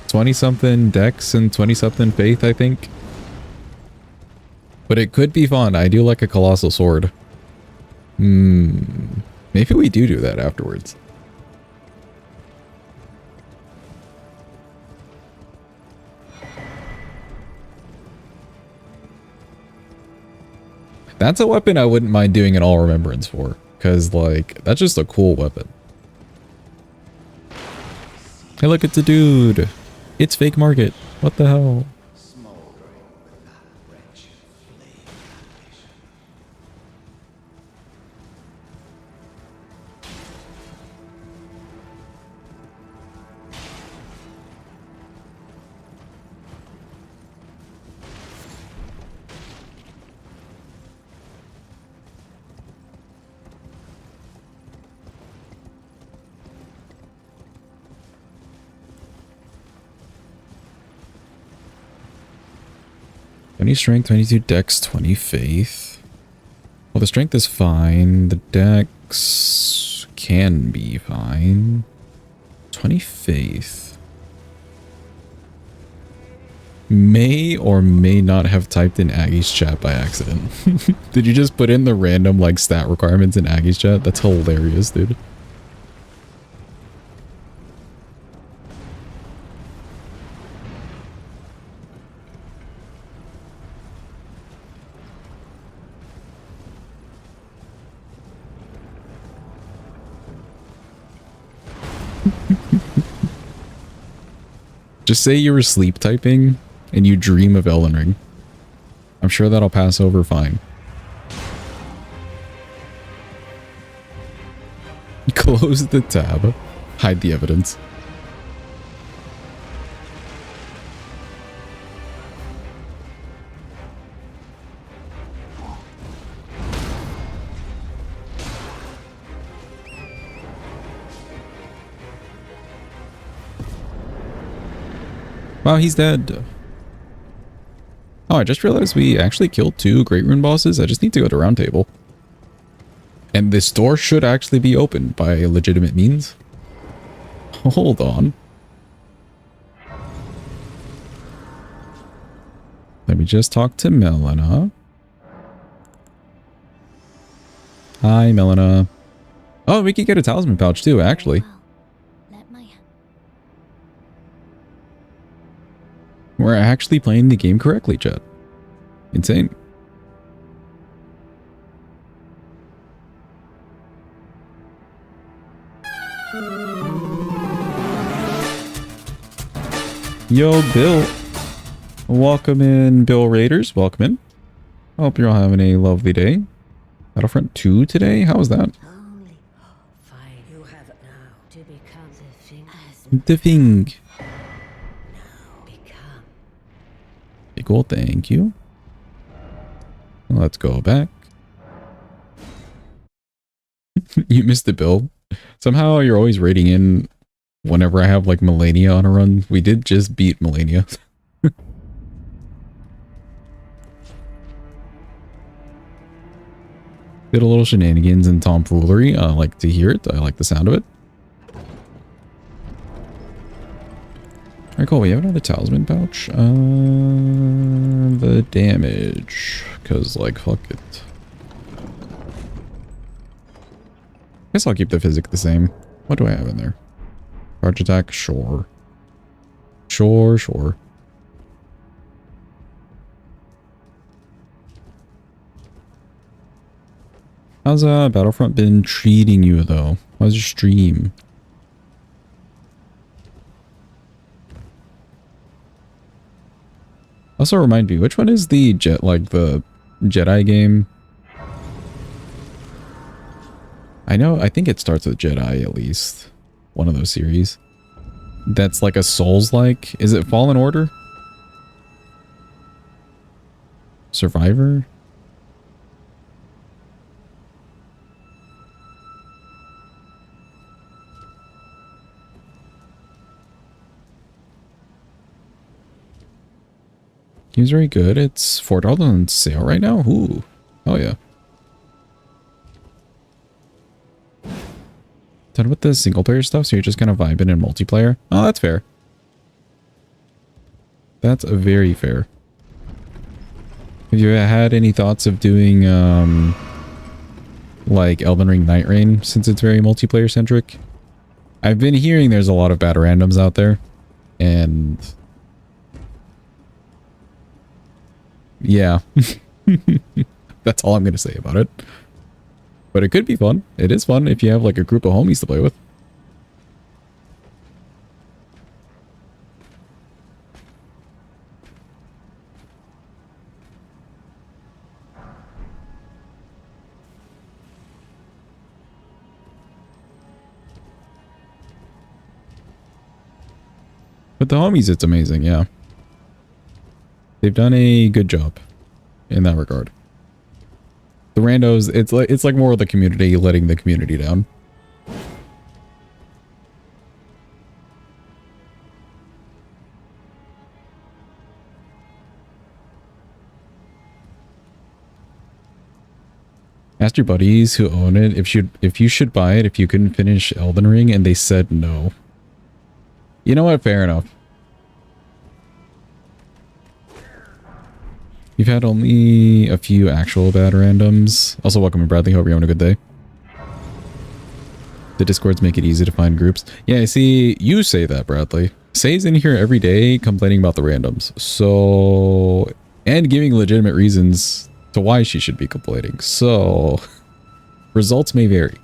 20-something dex and 20-something faith, I think. But it could be fun. I do like a colossal sword. Maybe we do that afterwards. That's a weapon I wouldn't mind doing an all remembrance for, because like that's just a cool weapon. Hey, look, it's a dude. It's fake market. What the hell? Strength, 22 dex, 20 faith. Well, the strength is fine. The dex can be fine. 20 faith. May or may not have typed in Aggie's chat by accident. Did you just put in the random like stat requirements in Aggie's chat? That's hilarious, dude. Just say you were sleep typing and you dream of Elden Ring. I'm sure that'll pass over fine. Close the tab. Hide the evidence. Wow, he's dead. Oh, I just realized we actually killed 2 Great Rune bosses. I just need to go to Round Table. And this door should actually be opened by legitimate means. Hold on. Let me just talk to Melina. Hi, Melina. Oh, we can get a talisman pouch too, actually. We're actually playing the game correctly, chat. Insane. Yo, Bill. Welcome in, Bill Raiders. Welcome in. I hope you're all having a lovely day. Battlefront 2 today? How was that? You have now to become the thing The thing. now become. Okay, cool, thank you. Let's go back. You missed the build. Somehow you're always raiding in whenever I have like Melania on a run. We did just beat Melania. Did a little shenanigans and tomfoolery. I like to hear it. I like the sound of it. Alright, cool. We have another talisman pouch. The damage. Because, like, fuck it. Guess I'll keep the physic the same. What do I have in there? Charge attack? Sure. Sure. How's Battlefront been treating you, though? How's your stream? Also remind me, which one is the the Jedi game? I think it starts with Jedi at least. One of those series. That's like a Souls-like. Is it Fallen Order? Survivor? Game's very good. It's $4 on sale right now. Ooh. Oh yeah. Done with the single player stuff, so you're just kind of vibing in multiplayer. Oh, that's fair. That's very fair. Have you had any thoughts of doing like Elden Ring Night Rain, since it's very multiplayer centric? I've been hearing there's a lot of bad randoms out there, and yeah. That's all I'm going to say about it. But it could be fun. It is fun if you have like a group of homies to play with. With the homies, it's amazing, yeah. They've done a good job in that regard. The randos, it's like more of the community letting the community down. Asked your buddies who own it if you should buy it if you couldn't finish Elden Ring, and they said no. You know what? Fair enough. You've had only a few actual bad randoms. Also, welcome in, Bradley. Hope you're having a good day. The Discords make it easy to find groups. Yeah, I see. You say that, Bradley. Say's in here every day complaining about the randoms. So, and giving legitimate reasons to why she should be complaining. So, results may vary.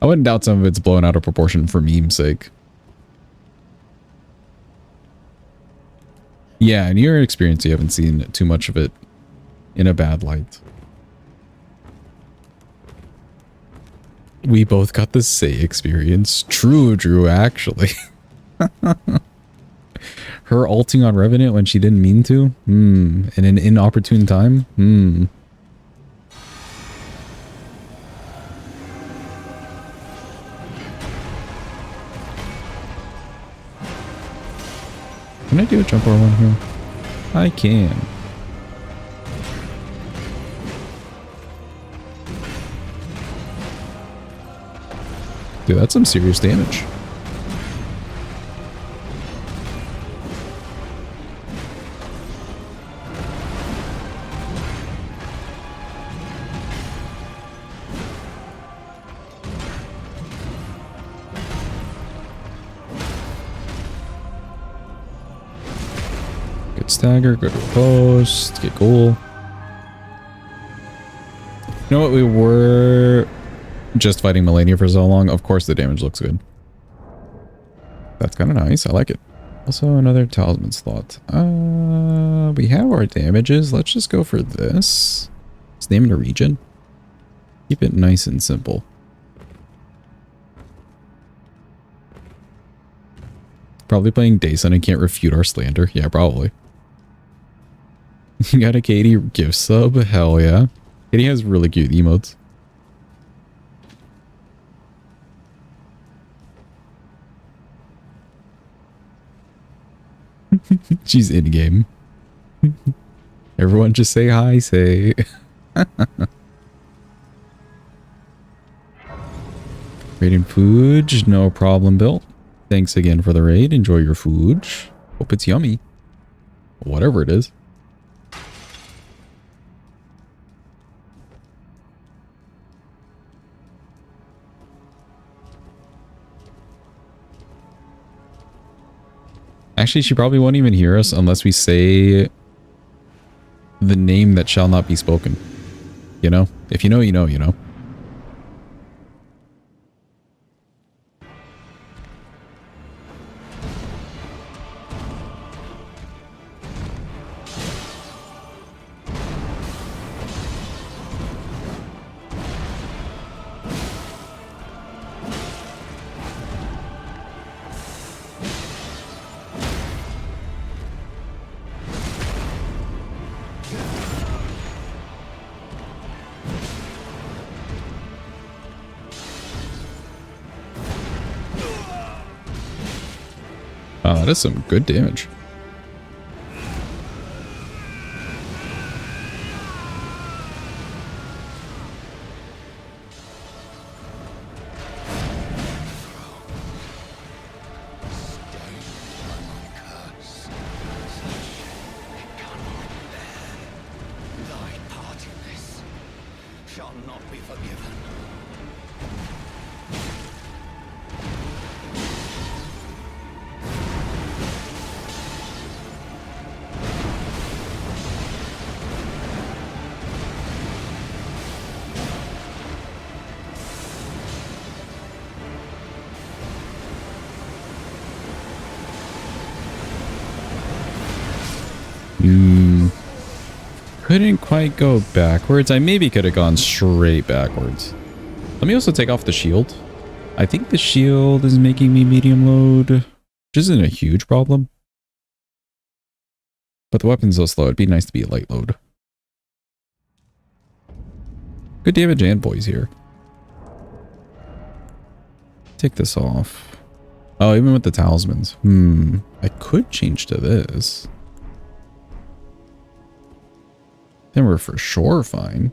wouldn't doubt some of it's blown out of proportion for meme's sake. Yeah, in your experience, you haven't seen too much of it in a bad light. We both got the Say experience. True, Drew, actually. Her ulting on Revenant when she didn't mean to? In an inopportune time? Can I do a jump or one here? I can. Dude, that's some serious damage. Good stagger, good post, get goal. You know what, we were just fighting Melania for so long. Of course the damage looks good. That's kind of nice. I like it. Also another talisman slot. We have our damages. Let's just go for this. Let's name it a region. Keep it nice and simple. Probably playing Dason and can't refute our slander. Yeah, probably. You got a Katie gift sub? Hell yeah. Katie has really cute emotes. She's in game. Everyone just say hi, say. Raid and food, no problem, Bill. Thanks again for the raid. Enjoy your food. Hope it's yummy. Whatever it is. Actually, she probably won't even hear us unless we say the name that shall not be spoken. You know? If you know, you know, you know. That is some good damage. Couldn't quite go backwards. I maybe could have gone straight backwards. Let me also take off the shield. I think the shield is making me medium load, which isn't a huge problem. But the weapon's so slow, it'd be nice to be a light load. Good damage and boys here. Take this off. Oh, even with the talismans. I could change to this. Then we're for sure fine.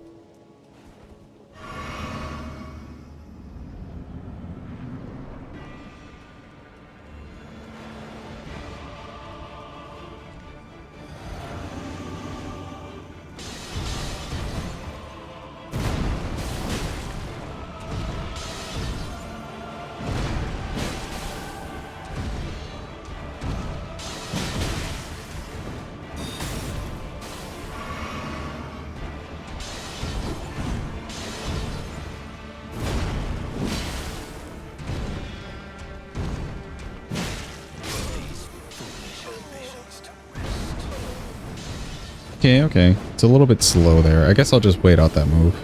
Okay, okay. It's a little bit slow there. I guess I'll just wait out that move.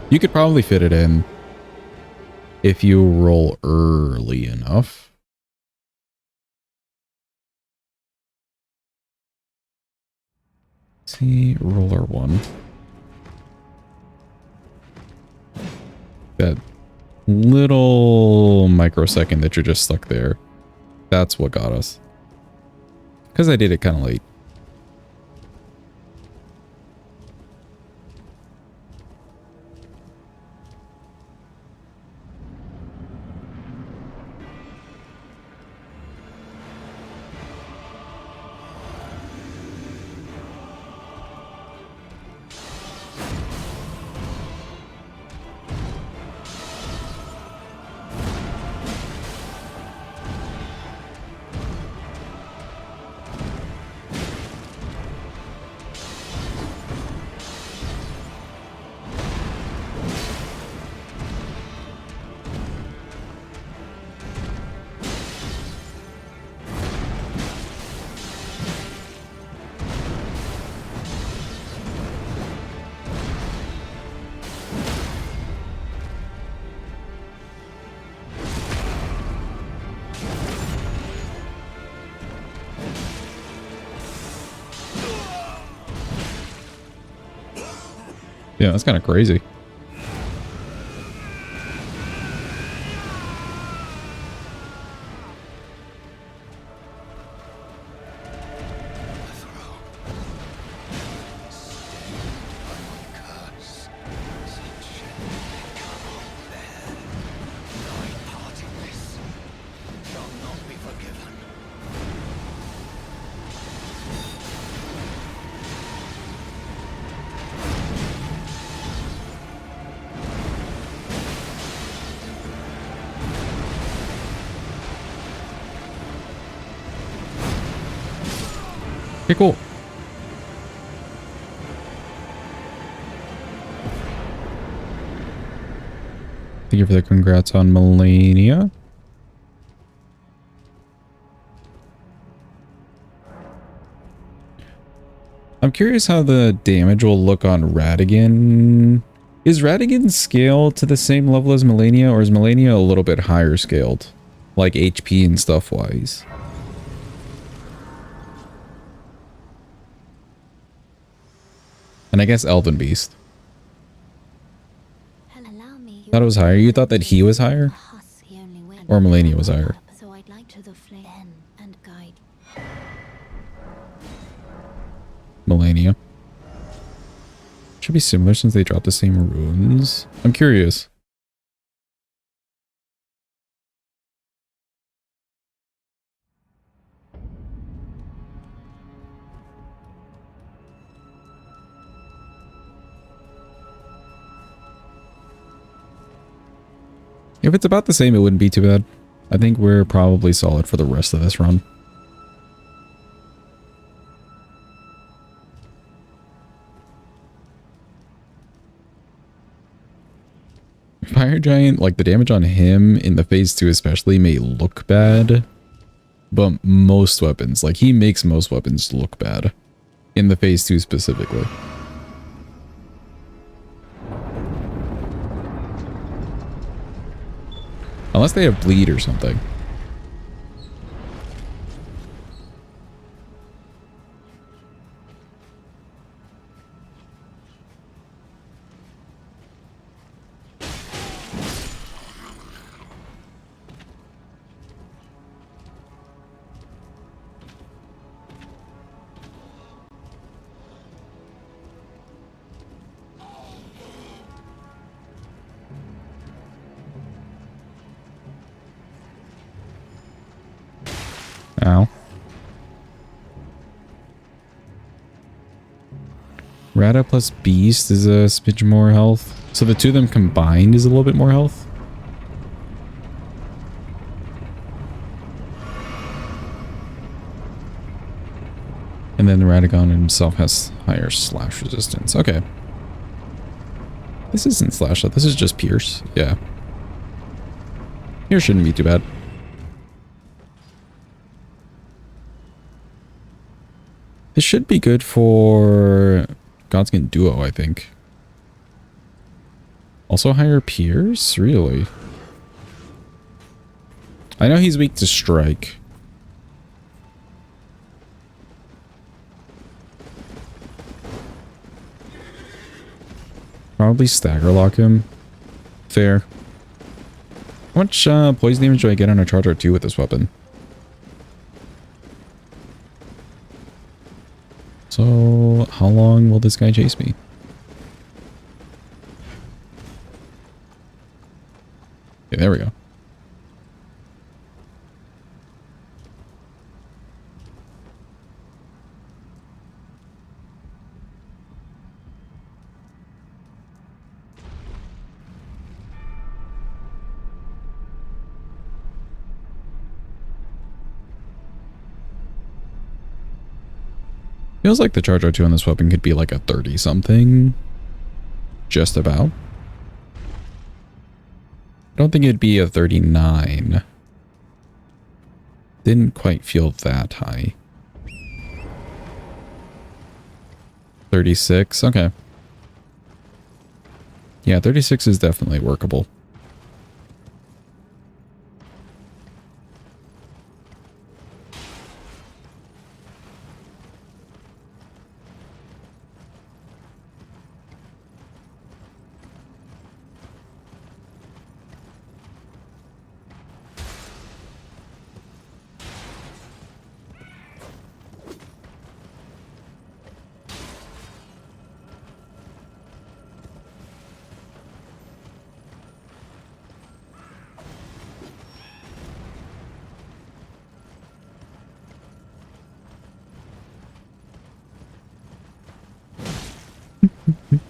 You could probably fit it in if you roll early enough. Let's see, roller 1. That little microsecond that you're just stuck there. That's what got us. Because I did it kind of late. Yeah, that's kind of crazy. Okay, cool. Thank you for the congrats on Melania. I'm curious how the damage will look on Radigan. Is Radigan scaled to the same level as Melania, or is Melania a little bit higher scaled? Like HP and stuff wise. And I guess Elven Beast. Thought it was higher. You thought that he was higher? Or Melania was higher? So I'd like to the flame and guide. Melania. Should be similar since they dropped the same runes. I'm curious. If it's about the same, it wouldn't be too bad. I think we're probably solid for the rest of this run. Fire Giant, like the damage on him in the phase 2 especially may look bad. But most weapons, like he makes most weapons look bad. In the phase 2 specifically. Unless they have bleed or something. Ow. Rada plus Beast is a smidge more health. So the two of them combined is a little bit more health. And then the Radagon himself has higher slash resistance. Okay. This isn't slash, this is just pierce. Yeah. Here shouldn't be too bad. This should be good for Godskin Duo, I think. Also higher Pierce? Really? I know he's weak to strike. Probably stagger lock him. Fair. How much poison damage do I get on a charger 2 with this weapon? So, how long will this guy chase me? Okay, there we go. Feels like the charge R2 on this weapon could be like a 30 something. Just about. I don't think it'd be a 39. Didn't quite feel that high. 36, okay. Yeah, 36 is definitely workable.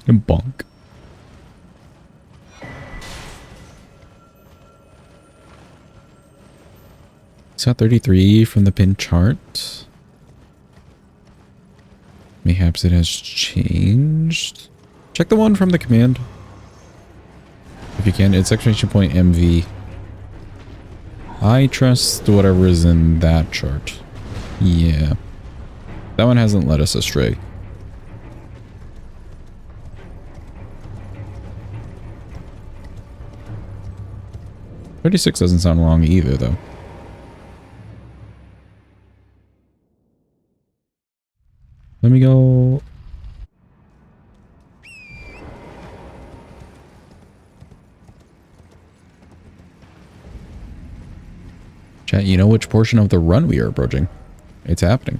Bonk. It's got 33 from the pin chart. Mayhaps it has changed. Check the one from the command. If you can, it's exclamation point MV. I trust whatever is in that chart. Yeah. That one hasn't led us astray. $36 doesn't sound wrong either, though. Let me go. Chat, you know which portion of the run we are approaching? It's happening.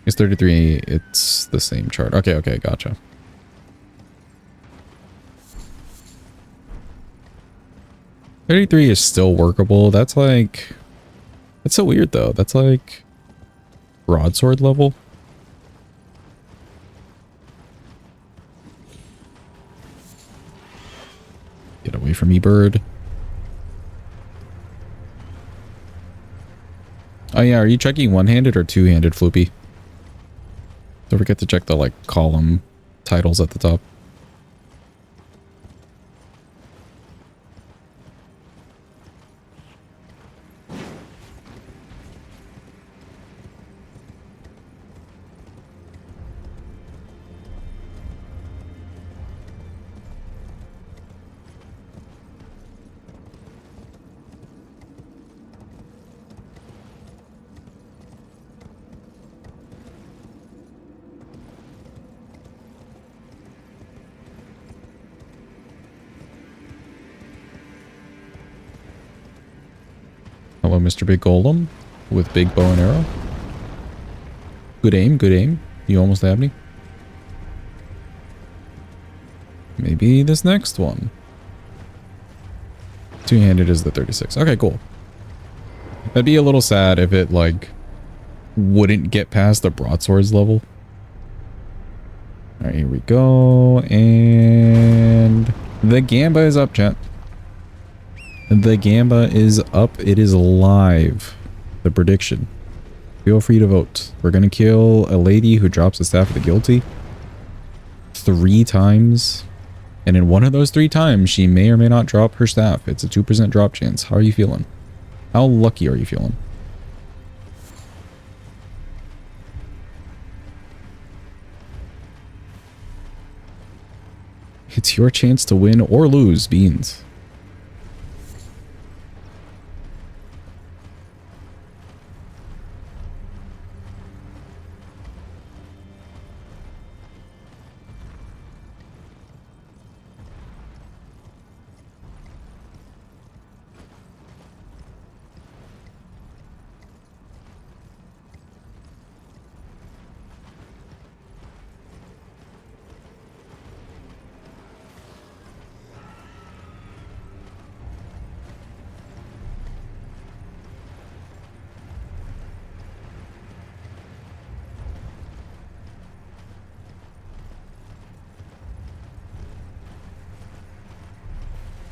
It's 33. It's the same chart. Okay, okay, gotcha. $33 is still workable. That's like... That's so weird, though. That's like... broadsword level. Get away from me, bird. Oh yeah, are you checking one-handed or two-handed, Floopy? Don't forget to check the, like, column titles at the top. Hello, Mr. Big Golem with big bow and arrow. Good aim, good aim. You almost had me. Maybe this next one. Two-handed is the 36. Okay, cool. That'd be a little sad if it, like, wouldn't get past the broadswords level. Alright, here we go. And the Gamba is up, chat. The Gamba is up. It is live. The prediction. Feel free to vote. We're going to kill a lady who drops the staff of the guilty 3 times. And in one of those 3 times, she may or may not drop her staff. It's a 2% drop chance. How are you feeling? How lucky are you feeling? It's your chance to win or lose beans.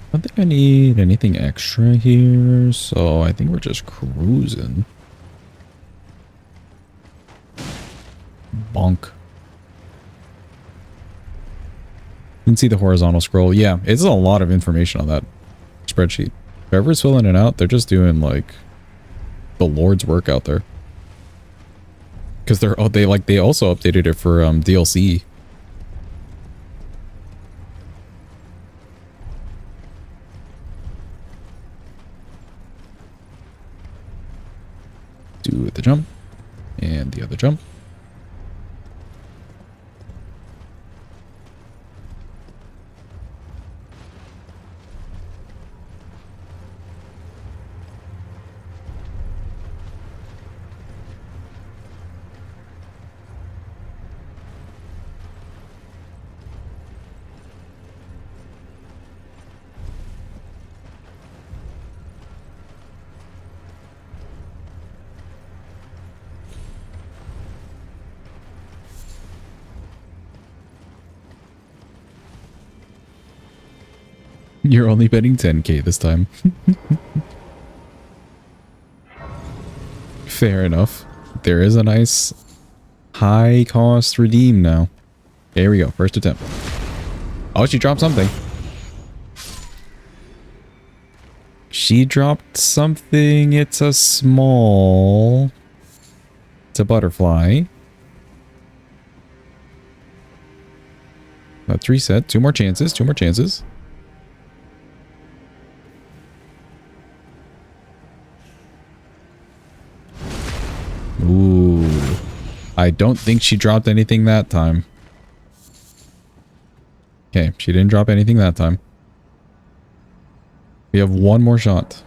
I don't think I need anything extra here, so I think we're just cruising. Bonk. You can see the horizontal scroll. Yeah, it's a lot of information on that spreadsheet. Whoever's filling it out, they're just doing like the Lord's work out there. Because they also updated it for DLC. Do the jump and the other jump. You're only betting 10k this time. Fair enough. There is a nice high cost redeem now. There we go. First attempt. Oh, she dropped something. She dropped something. It's a small... It's a butterfly. Let's reset. Two more chances. Two more chances. Ooh. I don't think she dropped anything that time. Okay, she didn't drop anything that time. We have one more shot.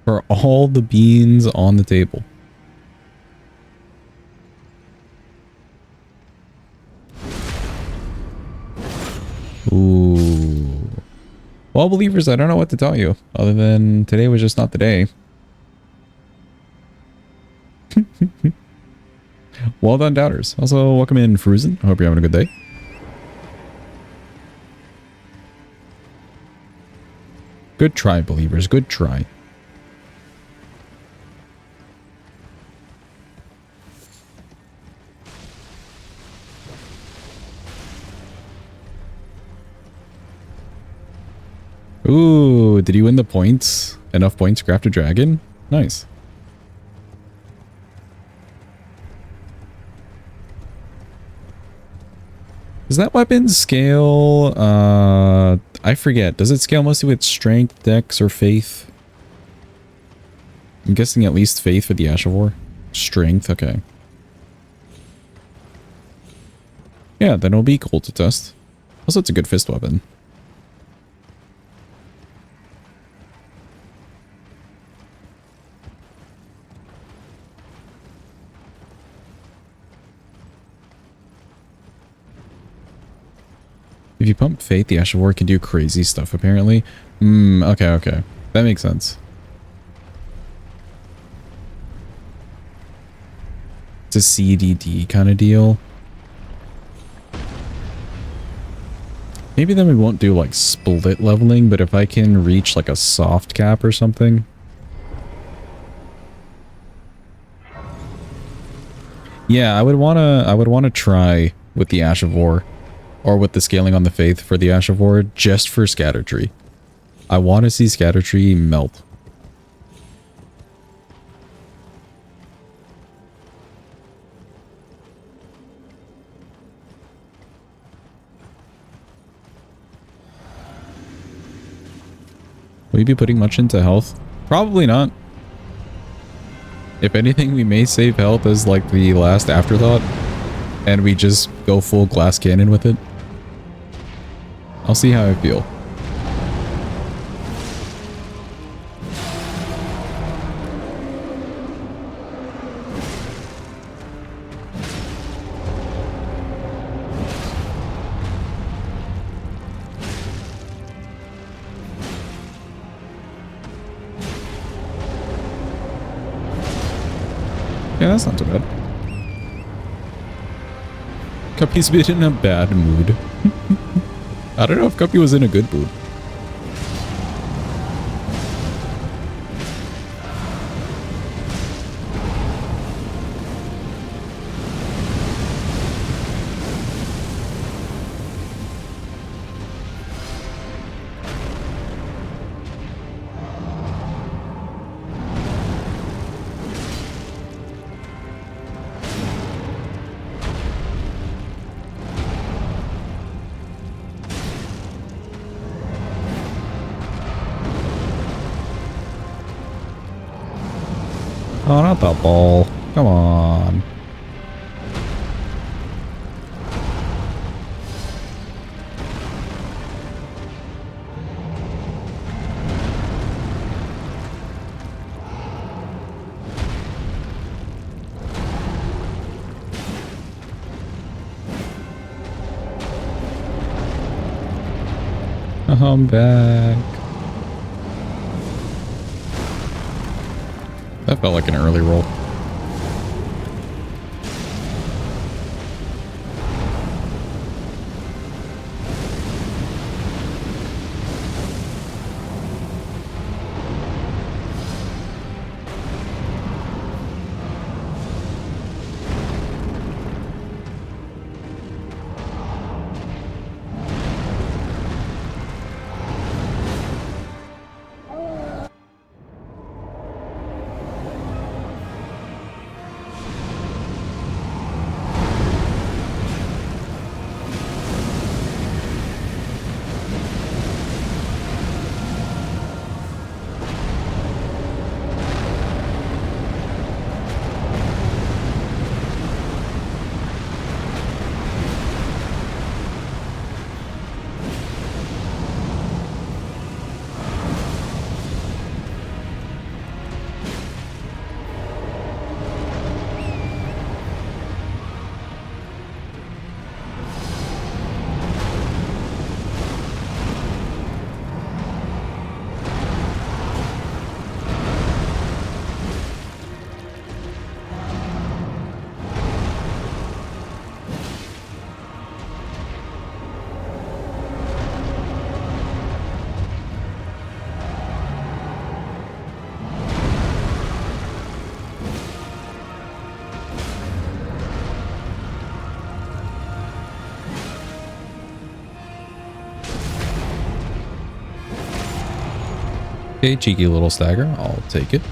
For all the beans on the table. Ooh. Well, believers, I don't know what to tell you. Other than today was just not the day. Well done, doubters. Also, welcome in, Fruzen. I hope you're having a good day. Good try, believers. Good try. Ooh, did he win the points? Enough points to craft a dragon? Nice. Does that weapon scale? I forget. Does it scale mostly with strength, dex, or faith? I'm guessing at least faith for the Ash of War. Strength, okay. Yeah, then it'll be cool to test. Also, it's a good fist weapon. If you pump Faith, the Ash of War can do crazy stuff, apparently. Okay, okay. That makes sense. It's a CDD kind of deal. Maybe then we won't do, like, split leveling, but if I can reach, like, a soft cap or something. Yeah, I would wanna try with the Ash of War. Or with the scaling on the Faith for the Ash of War, just for Scatter Tree. I want to see Scatter Tree melt. Will we be putting much into health? Probably not. If anything, we may save health as like the last afterthought. And we just go full glass cannon with it. I'll see how I feel. Yeah, that's not too bad. Cuppy's been in a bad mood. I don't know if Cuppy was in a good mood. Oh, not that ball. Come on. I'm back. That felt like an early roll. Okay, cheeky little stagger. I'll take it.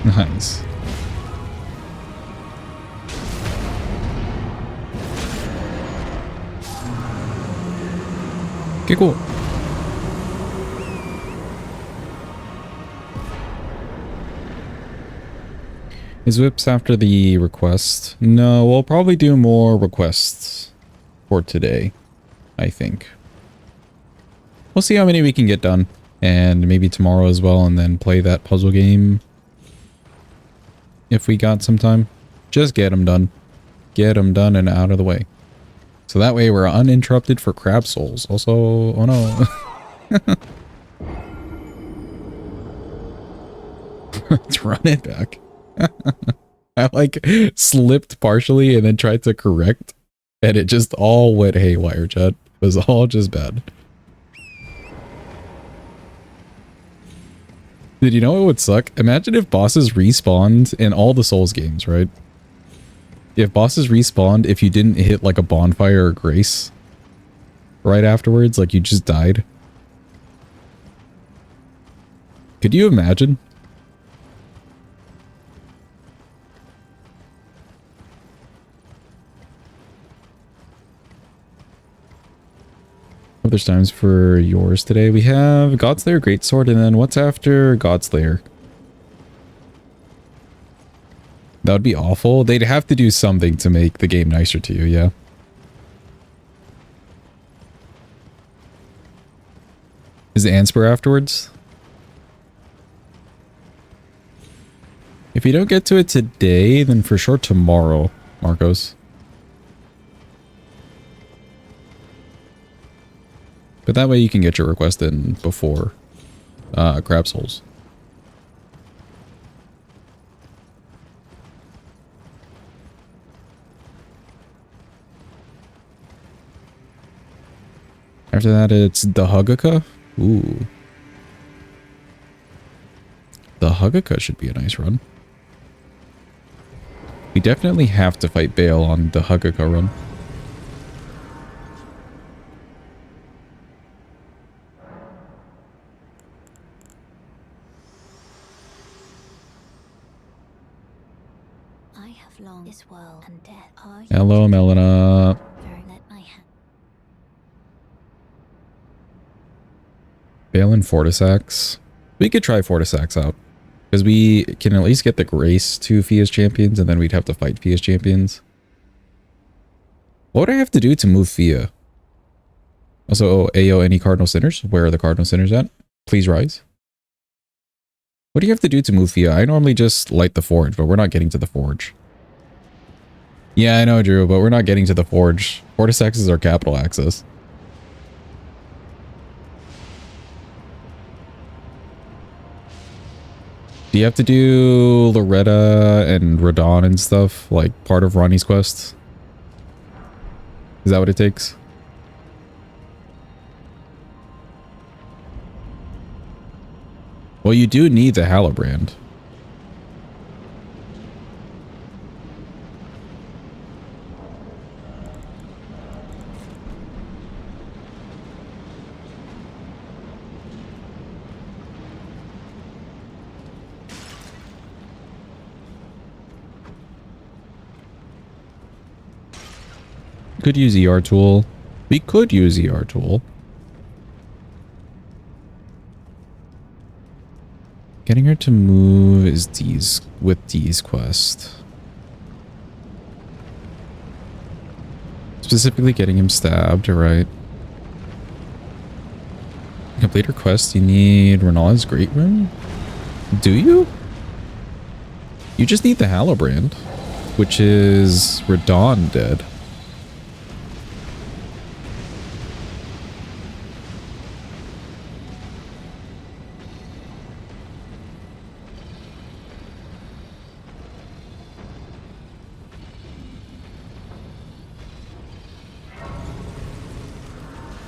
Nice. Okay, cool. Is Whips after the request? No, we'll probably do more requests for today, I think. We'll see how many we can get done. And maybe tomorrow as well, and then play that puzzle game. If we got some time. Just get them done. Get them done and out of the way. So that way we're uninterrupted for crab souls. Also, oh no. Let's run it back. I like slipped partially and then tried to correct. And it just all went haywire, chat. It was all just bad. Did you know what would suck? Imagine if bosses respawned in all the Souls games, right? If bosses respawned if you didn't hit like a bonfire or grace right afterwards, like you just died. Could you imagine? There's times for yours today. We have Godslayer Greatsword, and then what's after Godslayer? That would be awful. They'd have to do something to make the game nicer to you, yeah. Is it Anspur afterwards? If you don't get to it today, then for sure tomorrow, Marcos. But that way you can get your request in before Crab Souls. After that, it's the Hugaka. Ooh. The Hugaka should be a nice run. We definitely have to fight Bale on the Hugaka run. Long this world and death are you. Hello, Melina. Let my hand. Bale and Fortisax. We could try Fortisax out. Because we can at least get the Grace to Fia's champions, and then we'd have to fight Fia's champions. What would I have to do to move Fia? Also, Ayo, any Cardinal Sinners? Where are the Cardinal Sinners at? Please rise. What do you have to do to move Fia? I normally just light the Forge, but we're not getting to the Forge. Yeah, I know, Drew, but we're not getting to the Forge. Fortisax is our capital access. Do you have to do Loretta and Radon and stuff, like part of Ronnie's quest? Is that what it takes? Well, you do need the Halabrand. Could use ER tool. We could use ER tool. Getting her to move is D's with D's quest. Specifically getting him stabbed, right? To complete her quest, you need Renala's Great Room? Do you? You just need the Halabrand, which is Radon dead.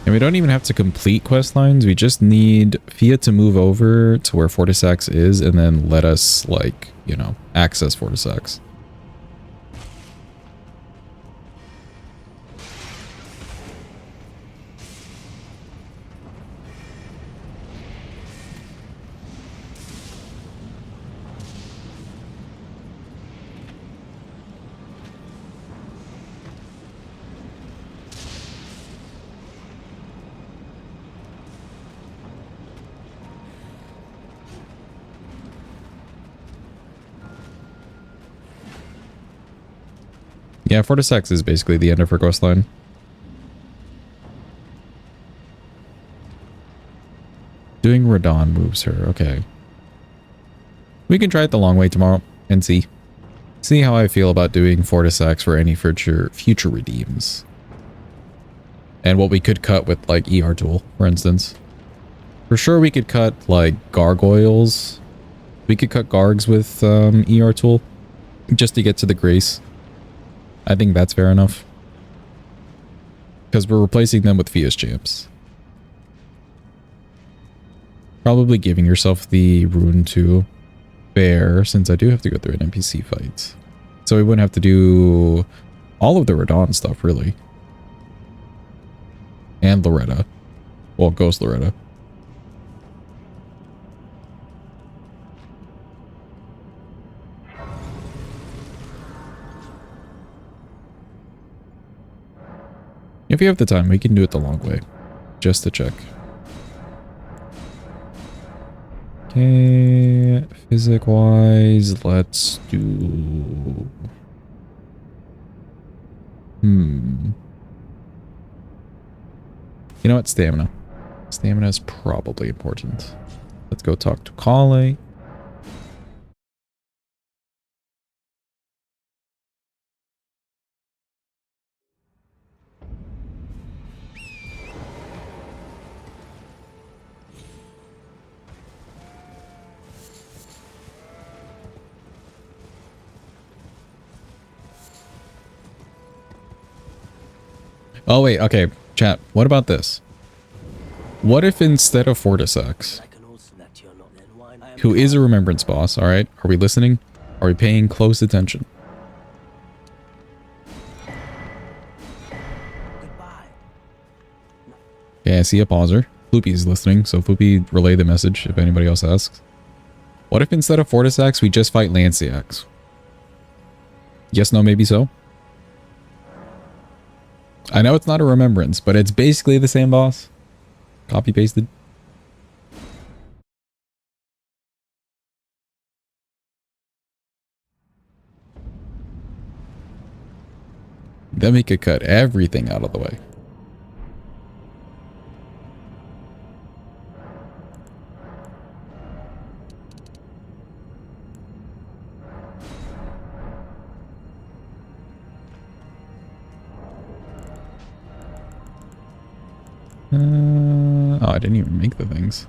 And we don't even have to complete quest lines. We just need Fia to move over to where Fortisax is and then let us, like, you know, access Fortisax. Yeah, Fortisax is basically the end of her quest line. Doing Radon moves her. Okay. We can try it the long way tomorrow and see. See how I feel about doing Fortisax for any future redeems. And what we could cut with like ER tool, for instance. For sure we could cut like gargoyles. We could cut gargs with ER tool just to get to the grace. I think that's fair enough. Because we're replacing them with Fia's champs. Probably giving yourself the rune too. Fair, since I do have to go through an NPC fight. So we wouldn't have to do all of the Radon stuff, really. And Loretta. Well, Ghost Loretta. If you have the time, we can do it the long way. Just to check. Okay, physic-wise, let's do... You know what? Stamina. Stamina is probably important. Let's go talk to Kale. Oh wait, okay, chat. What about this? What if instead of Fortisax, who is a remembrance boss, alright? Are we listening? Are we paying close attention? Yeah, I see a pauser. Floopy's listening, so Floopy relay the message if anybody else asks. What if instead of Fortisax, we just fight Lanciax? Yes, no, maybe so? I know it's not a remembrance, but it's basically the same boss. Copy pasted. Then we could cut everything out of the way. Oh, I didn't even make the things.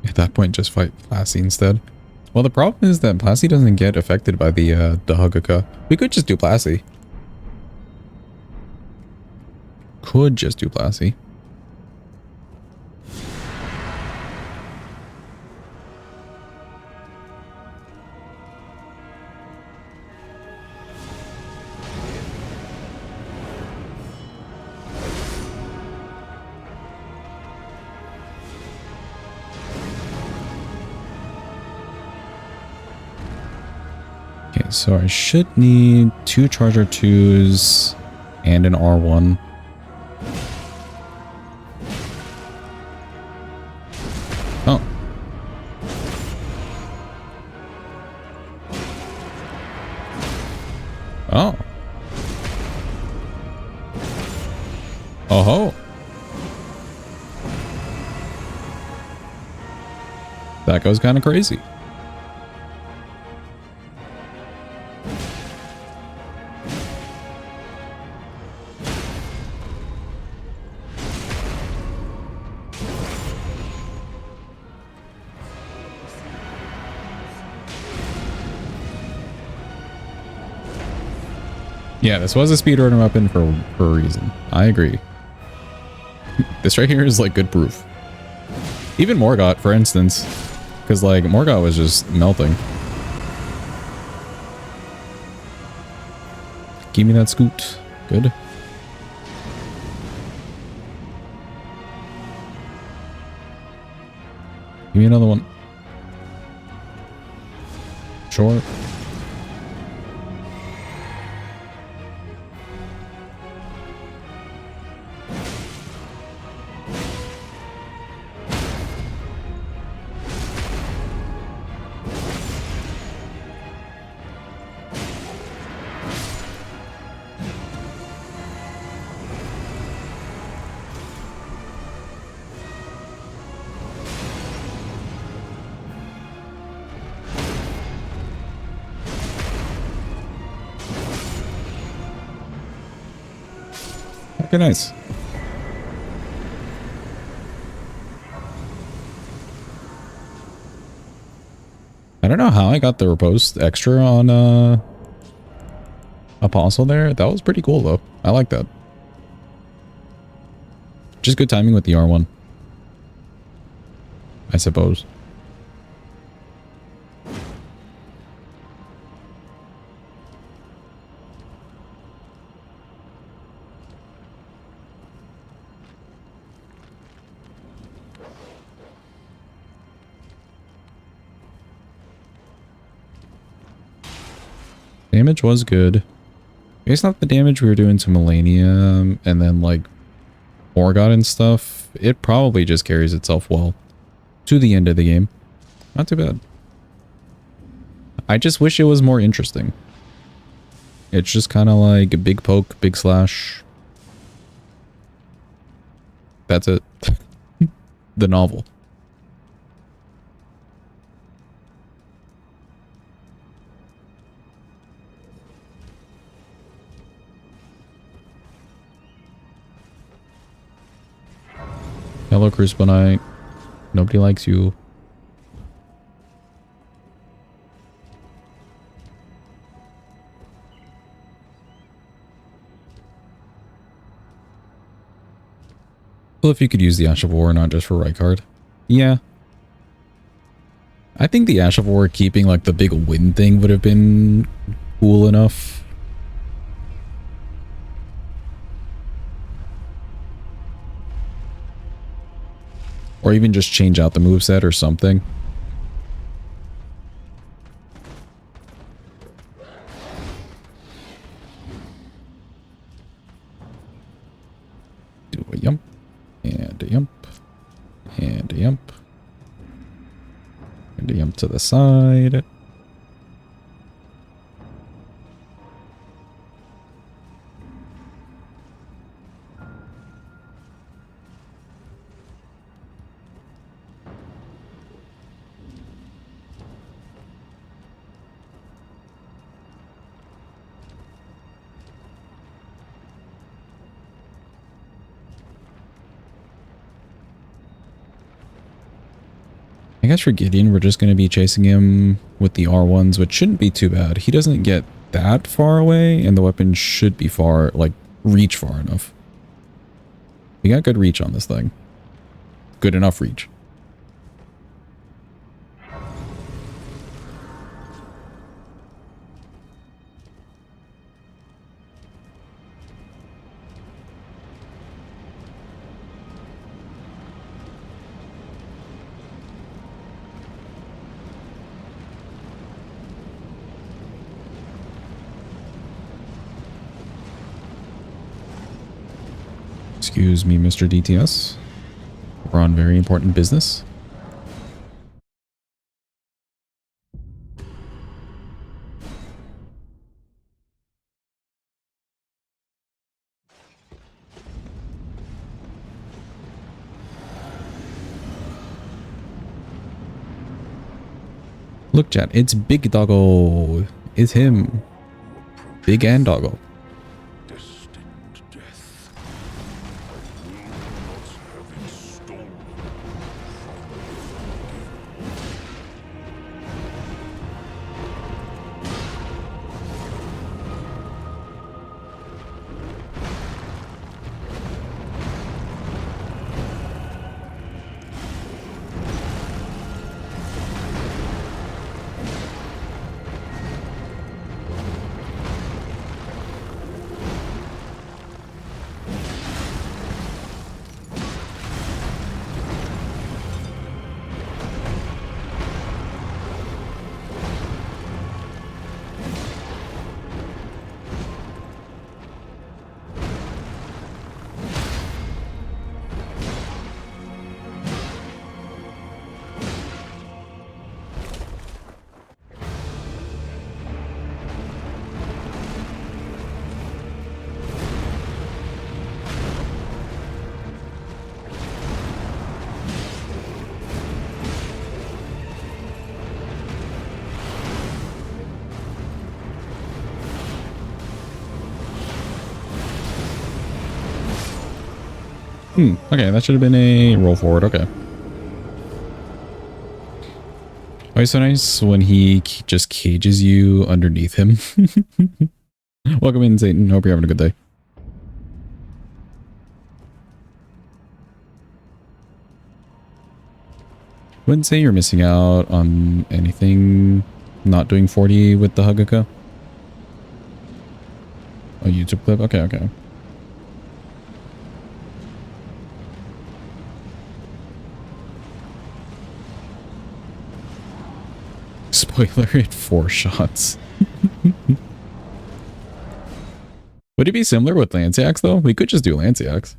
At that point, just fight Plasty instead. Well, the problem is that Plasty doesn't get affected by the Dahugaka. We could just do Plasty. Could just do Plasty. Okay, so I should need 2 Charger 2s and an R1. Oh. Oh. Oh ho. That goes kind of crazy. Yeah, this was a speedrunner weapon for a reason. I agree. This right here is like good proof. Even Morgott, for instance. Because like Morgott was just melting. Give me that scoot. Good. Give me another one. Sure. Okay, nice. I don't know how I got the riposte extra on Apostle there. That was pretty cool though. I like that. Just good timing with the R1, I suppose. Damage was good. It's not the damage we were doing to Millennium and then like Morgoth and stuff. It probably just carries itself well to the end of the game. Not too bad. I just wish it was more interesting. It's just kind of like a big poke, big slash. That's it. The novel. Hello, Crispinite. Nobody likes you. Well, if you could use the Ash of War, not just for Rykard. Yeah. I think the Ash of War keeping like the big wind thing would have been cool enough. Or even just change out the moveset or something. Do a yump. And a yump. And a yump. And a yump to the side. I guess for Gideon, we're just going to be chasing him with the R1s, which shouldn't be too bad. He doesn't get that far away, and the weapon should be far, like, reach far enough. We got good reach on this thing. Good enough reach. Excuse me, Mr. DTS. We're on very important business. Look, chat, it's Big Doggo. It's him. Big and Doggo. Destined death. I will not have it stolen Okay, that should have been a roll forward. Okay. Always so nice when he just cages you underneath him. Welcome in, Satan. Hope you're having a good day. Wouldn't say you're missing out on anything not doing 40 with the Hagaka. A YouTube clip? Okay, okay. Spoiler, it 4 shots. Would it be similar with Lanciax though? We could just do Lanciax.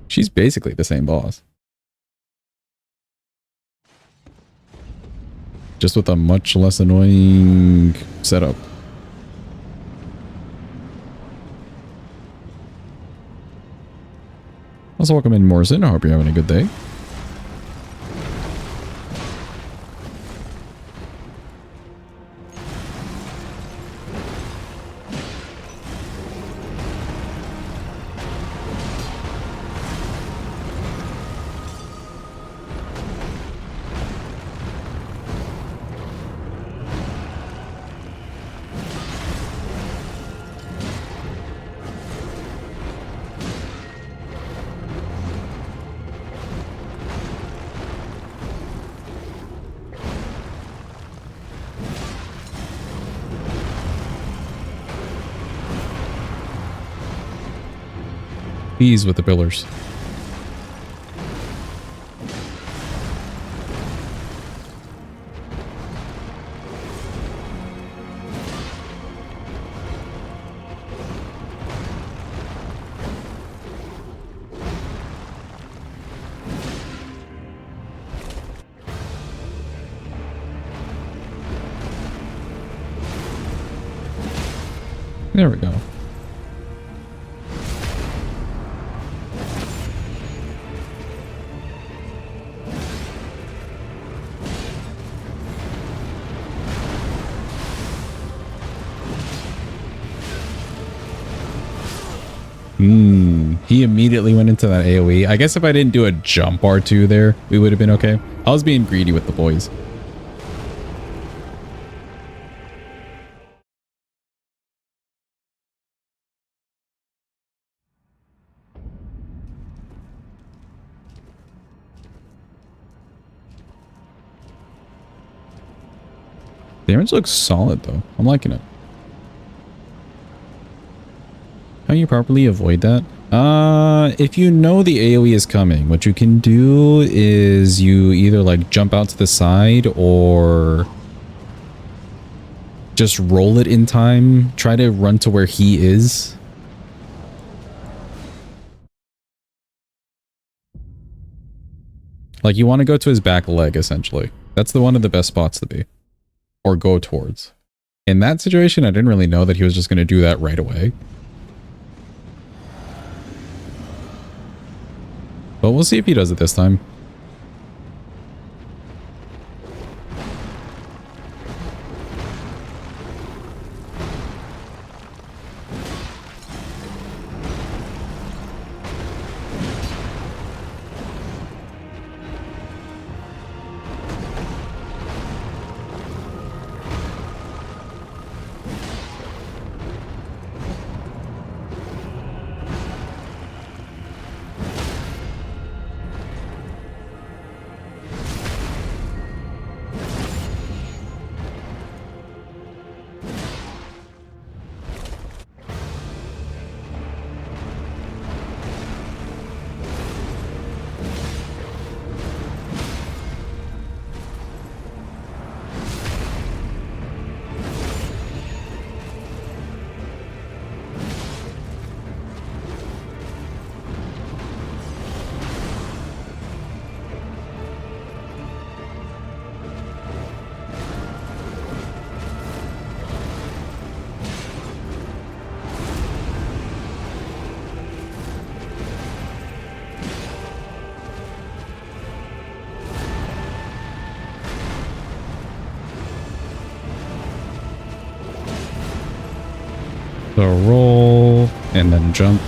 She's basically the same boss. Just with a much less annoying setup. Also, welcome in, Morrison. I hope you're having a good day. Ease with the pillars. There we go. He immediately went into that AoE. I guess if I didn't do a jump R2 there, we would have been okay. I was being greedy with the boys. Damage looks solid though. I'm liking it. How do you properly avoid that? If you know the AoE is coming, what you can do is you either like jump out to the side or just roll it in time. Try to run to where he is. Like you want to go to his back leg essentially. That's one of the best spots to be. Or go towards. In that situation, I didn't really know that he was just going to do that right away. But we'll see if he does it this time. So roll and then jump.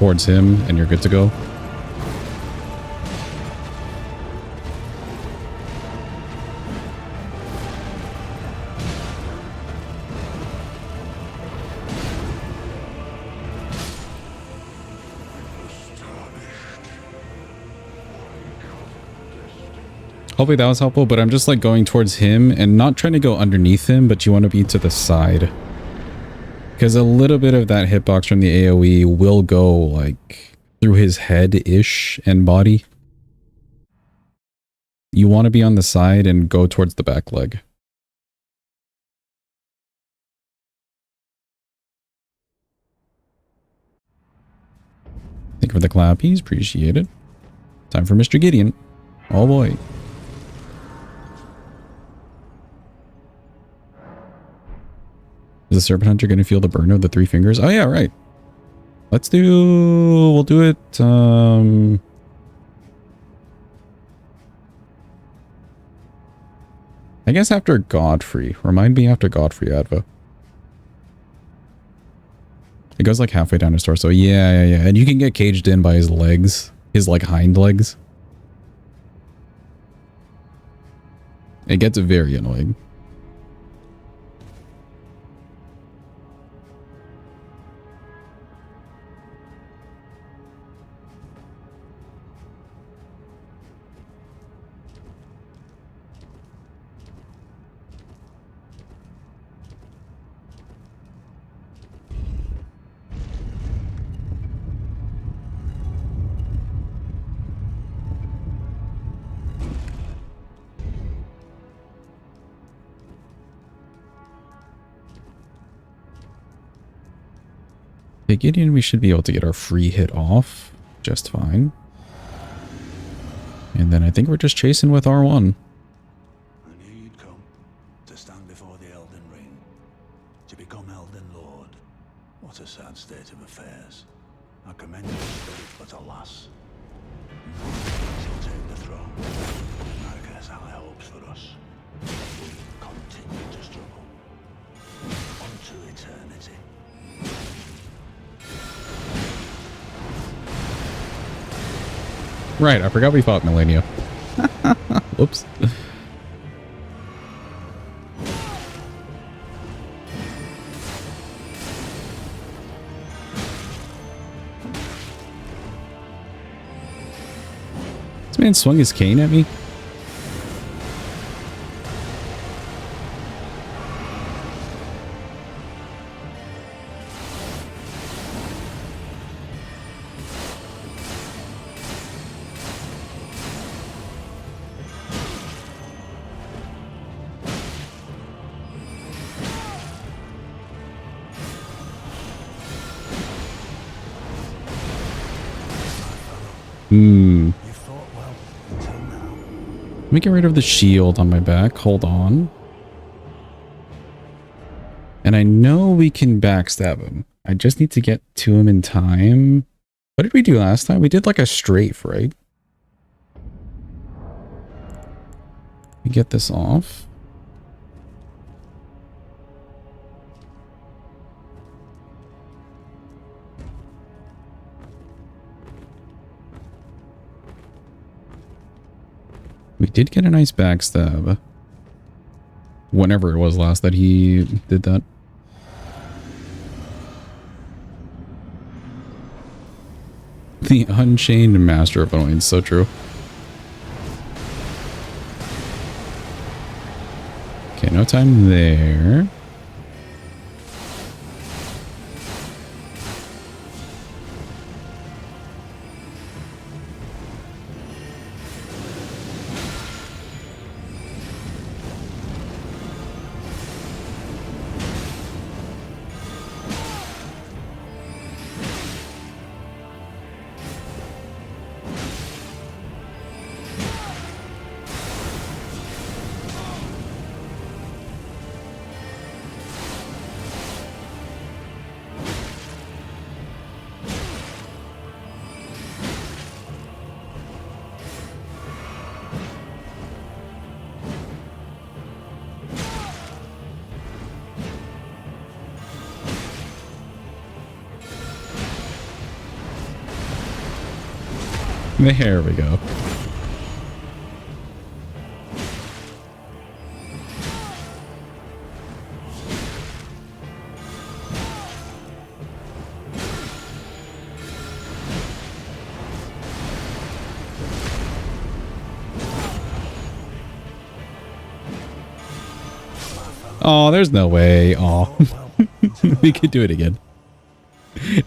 towards him and you're good to go. Hopefully that was helpful, but I'm just like going towards him and not trying to go underneath him, but you want to be to the side. Because a little bit of that hitbox from the AoE will go like through his head-ish and body. You want to be on the side and go towards the back leg. Thank you for the clappies, appreciate it. Time for Mr. Gideon. Oh boy. Is the Serpent-Hunter going to feel the burn of the 3 fingers? Oh yeah, right. We'll do it, I guess after Godfrey. Remind me after Godfrey, Adva. It goes like halfway down his torso. Yeah. And you can get caged in by his legs. His like hind legs. It gets very annoying. Okay, Gideon, we should be able to get our free hit off just fine. And then I think we're just chasing with R1. I knew you'd come to stand before the Elden Ring, to become Elden Lord. What a sad state of affairs. I commend your spirit, but alas, no one shall take the throne. I guess high hopes for us. We continue to struggle unto eternity. Right, I forgot we fought Millennia. Whoops. This man swung his cane at me. You fought well until now. Let me get rid of the shield on my back. Hold on. And I know we can backstab him. I just need to get to him in time. What did we do last time? We did like a strafe, right? We get this off. We did get a nice backstab. Whenever it was last that he did that. The Unchained Master of Annoyance, so true. Okay, no time there. There we go. Oh, there's no way. Oh, we could do it again.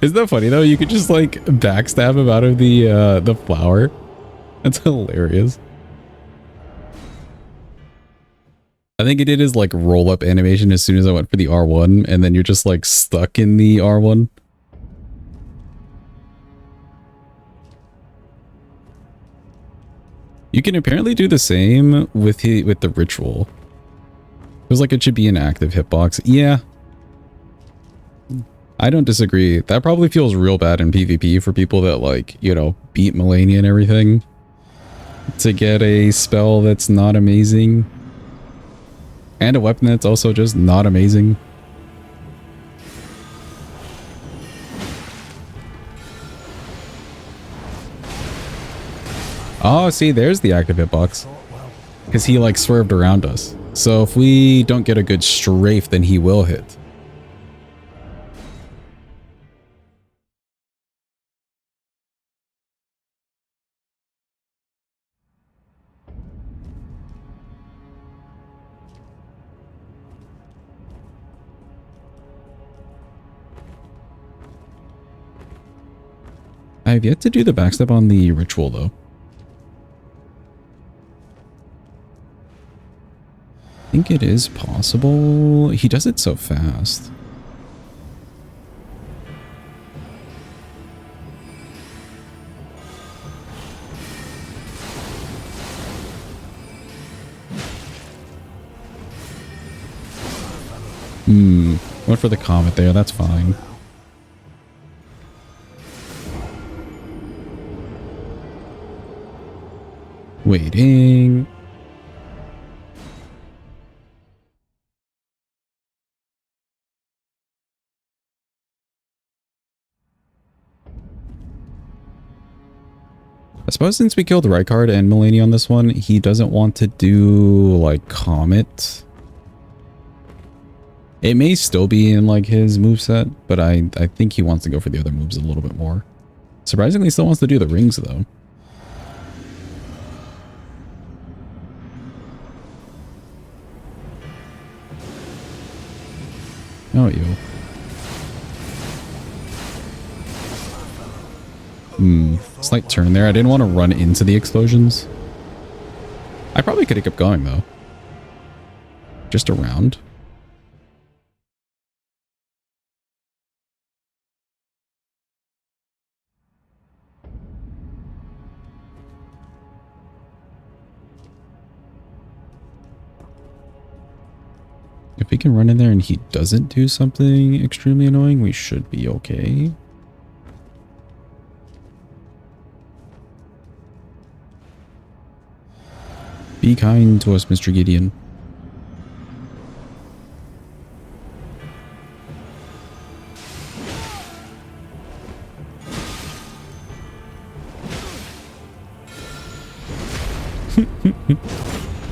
Isn't that funny though? You could just like backstab him out of the flower. That's hilarious. I think it did his like roll up animation as soon as I went for the R1, and then you're just like stuck in the R1. You can apparently do the same with the ritual. Feels like it should be an active hitbox. Yeah. I don't disagree. That probably feels real bad in PvP for people that like, you know, beat Melania and everything. To get a spell that's not amazing. And a weapon that's also just not amazing. Oh, see, there's the active hitbox. Because he like swerved around us. So if we don't get a good strafe, then he will hit. I have yet to do the backstep on the ritual though. I think it is possible. He does it so fast. Went for the comet there, that's fine. Waiting. I suppose since we killed Rykard and Melania on this one, he doesn't want to do, like, Comet. It may still be in, like, his moveset, but I think he wants to go for the other moves a little bit more. Surprisingly, he still wants to do the rings, though. Oh, you. Slight turn there. I didn't want to run into the explosions. I probably could have kept going, though. Just around. If we can run in there and he doesn't do something extremely annoying, we should be okay. Be kind to us, Mr. Gideon.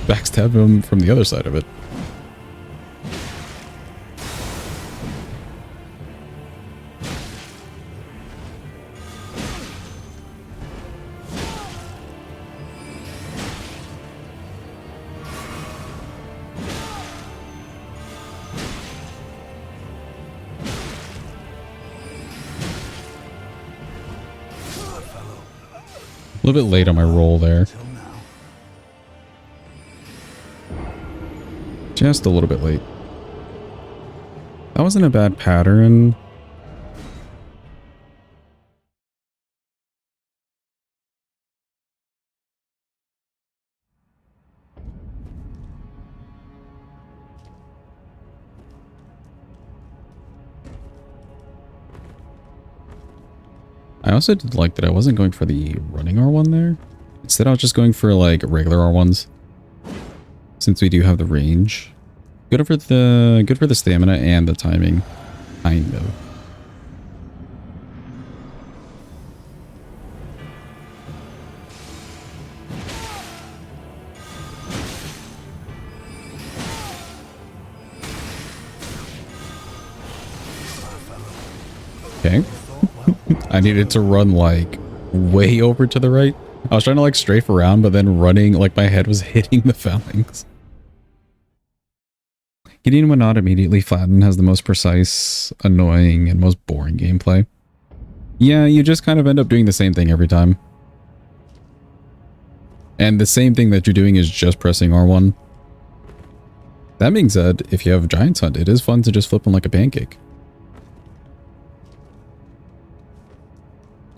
Backstab him from the other side of it. A little bit late on my roll there. Just a little bit late. That wasn't a bad pattern. I also did like that I wasn't going for the running R1 there. Instead, I was just going for like regular R1s. Since we do have the range. Good for the stamina and the timing. Kind of. Okay. I needed to run like way over to the right. I was trying to like strafe around, but then running, like my head was hitting the phalanx. Getting one not immediately flattened has the most precise, annoying, and most boring gameplay. Yeah, you just kind of end up doing the same thing every time. And the same thing that you're doing is just pressing R1. That being said, if you have Giant's Hunt, it is fun to just flip them like a pancake.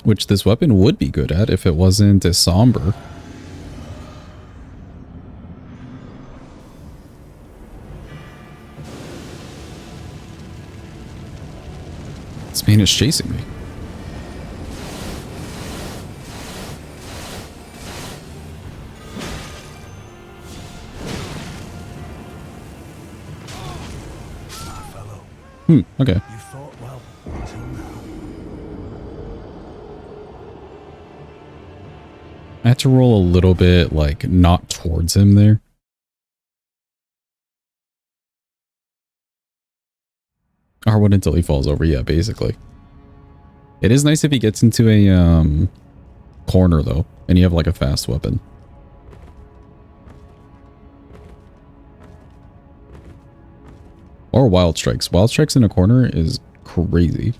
Which this weapon would be good at if it wasn't as somber. This man is chasing me. Okay. You fought well until now. I had to roll a little bit, like, not towards him there. R1 until he falls over, yeah, basically. It is nice if he gets into a, corner, though, and you have, like, a fast weapon. Or Wild Strikes. Wild Strikes in a corner is crazy.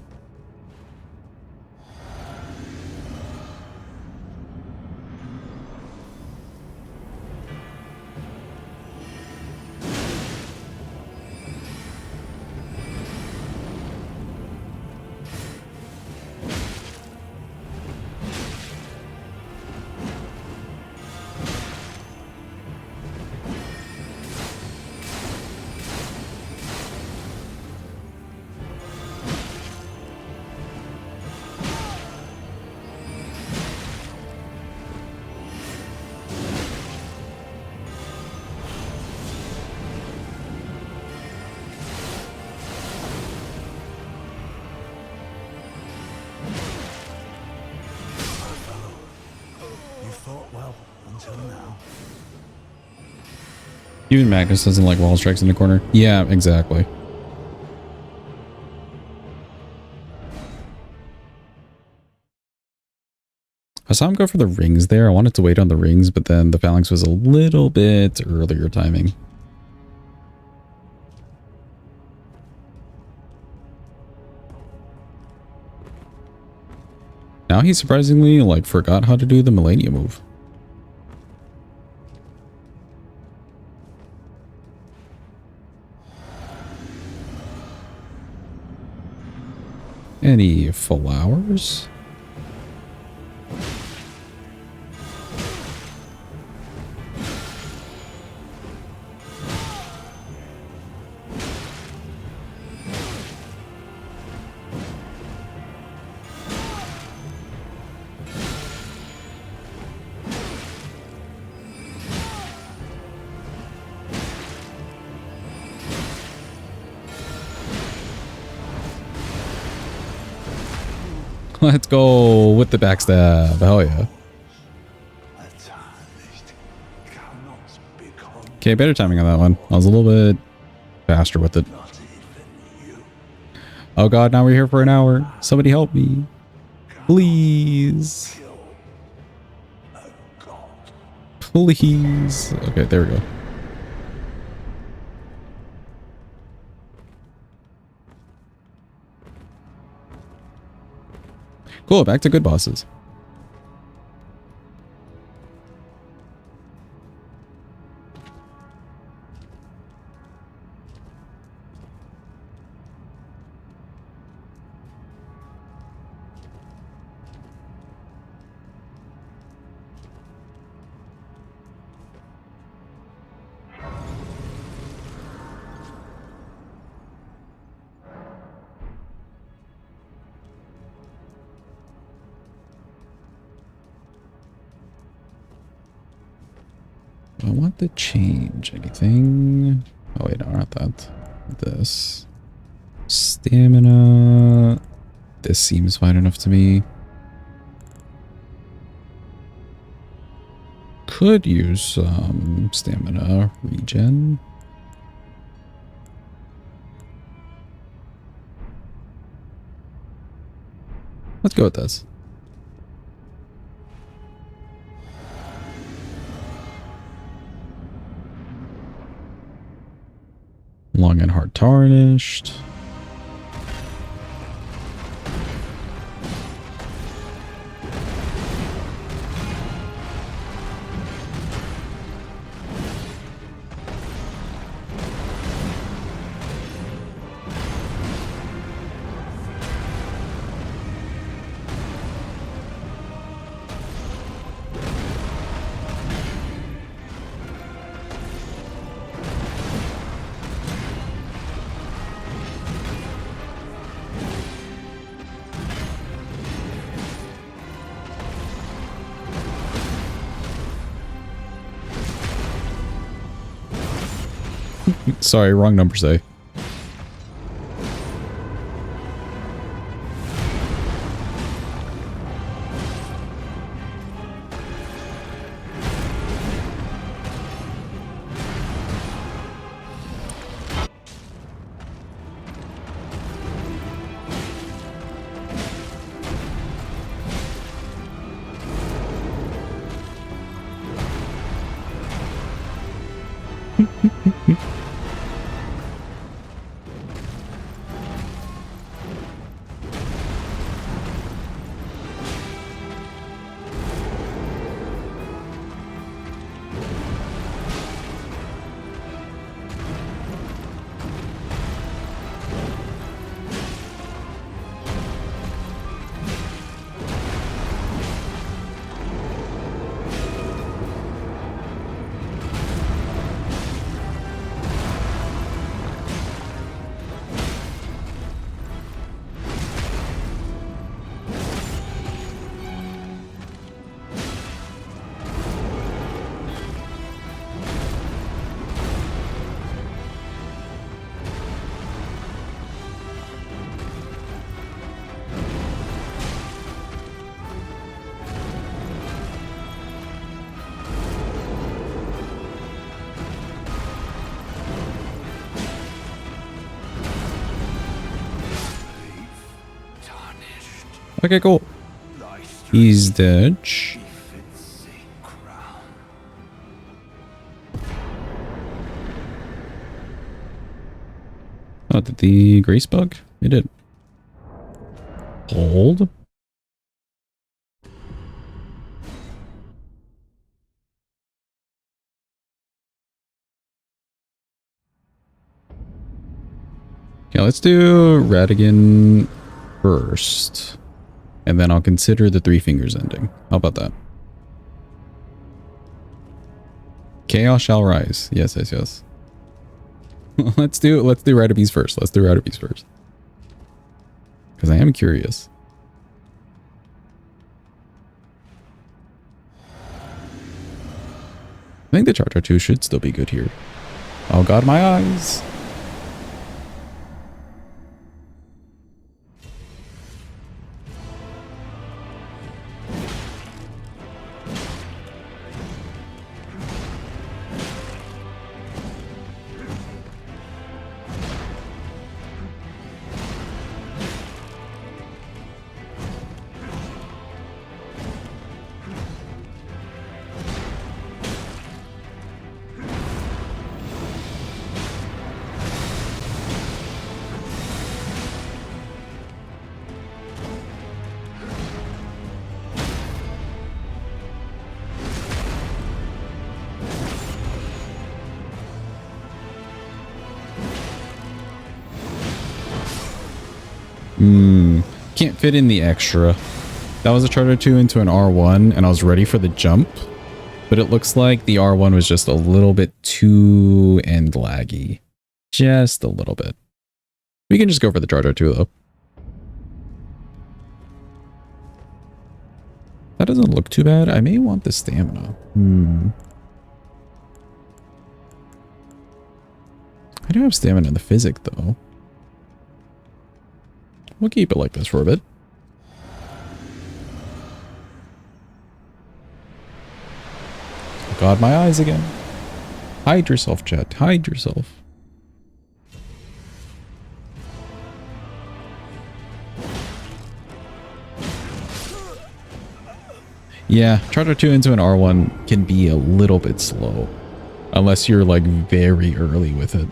You fought well until now. Even Magnus doesn't like Wild Strikes in the corner. Yeah, exactly. I saw him go for the rings there. I wanted to wait on the rings, but then the phalanx was a little bit earlier timing. Now he surprisingly, like, forgot how to do the Millennium move. Any flowers? Let's go with the backstab. Hell yeah. Okay, better timing on that one. I was a little bit faster with it. Oh god, now we're here for an hour. Somebody help me. Please. Please. Okay, there we go. Cool, back to good bosses. I want to change anything. Oh wait, no, not that. This. Stamina. This seems fine enough to me. Could use some stamina regen. Let's go with this. Long and hard tarnished. Sorry, wrong number, say. Okay, cool. He's dead. Oh, did the grace bug? It did. Hold. Okay, let's do Radigan first. And then I'll consider the Three Fingers ending. How about that? Chaos shall rise. Yes, yes, yes. let's do Radabees first. Let's do Radabees first. Because I am curious. I think the Charger 2 should still be good here. Oh god, my eyes. Can't fit in the extra. That was a Charter 2 into an R1 and I was ready for the jump, but it looks like the R1 was just a little bit too end laggy. Just a little bit. We can just go for the Charter 2 though. That doesn't look too bad. I may want the stamina. I do have stamina in the physic though. We'll keep it like this for a bit. Oh god, my eyes again. Hide yourself, chat. Hide yourself. Yeah, Charter 2 into an R1 can be a little bit slow. Unless you're like very early with it.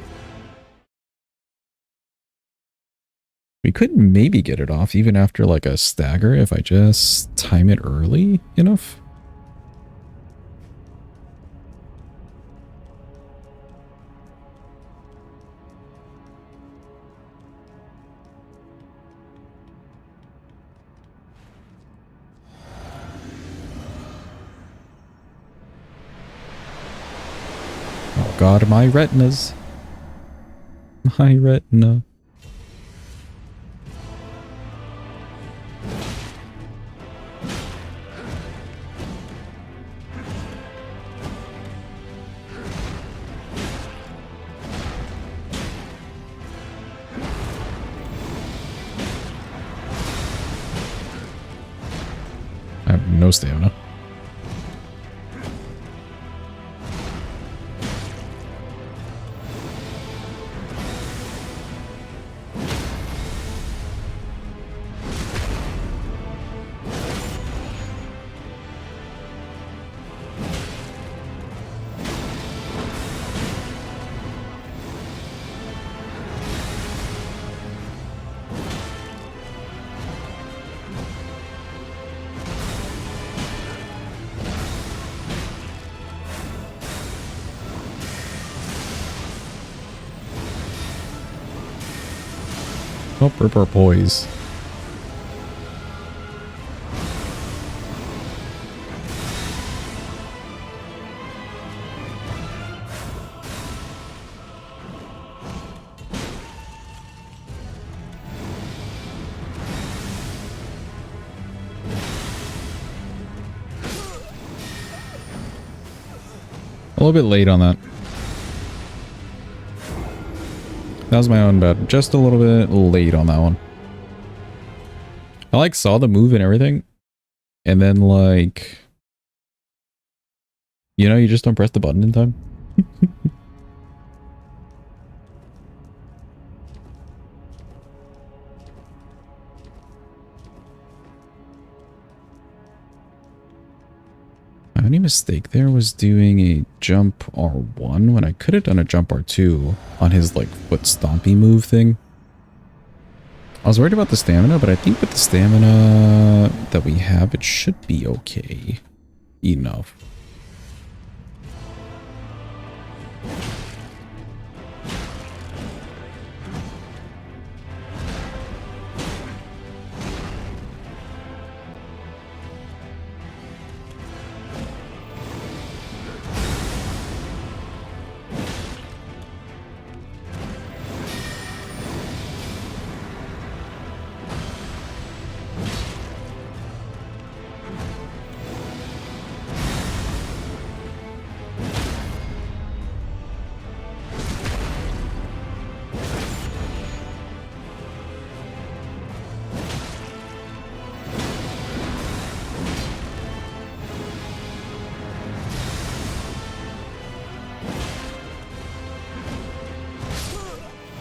We could maybe get it off even after like a stagger if I just time it early enough. Oh god, my retinas. My retina. I have no stamina. Oh, rip our poise. A little bit late on that. That was my own bad. Just a little bit late on that one. I like saw the move and everything. And then like, you know, you just don't press the button in time. My only mistake there was doing a jump R1 when I could have done a jump R2 on his like foot stompy move thing. I was worried about the stamina, but I think with the stamina that we have, it should be okay enough.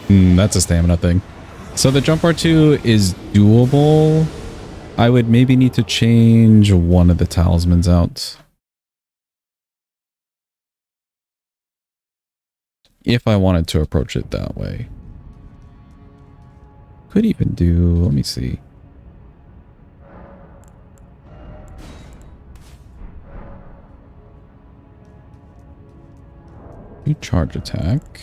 That's a stamina thing. So the jump R2 is doable. I would maybe need to change one of the talismans out. If I wanted to approach it that way. Could even do, let me see. New charge attack.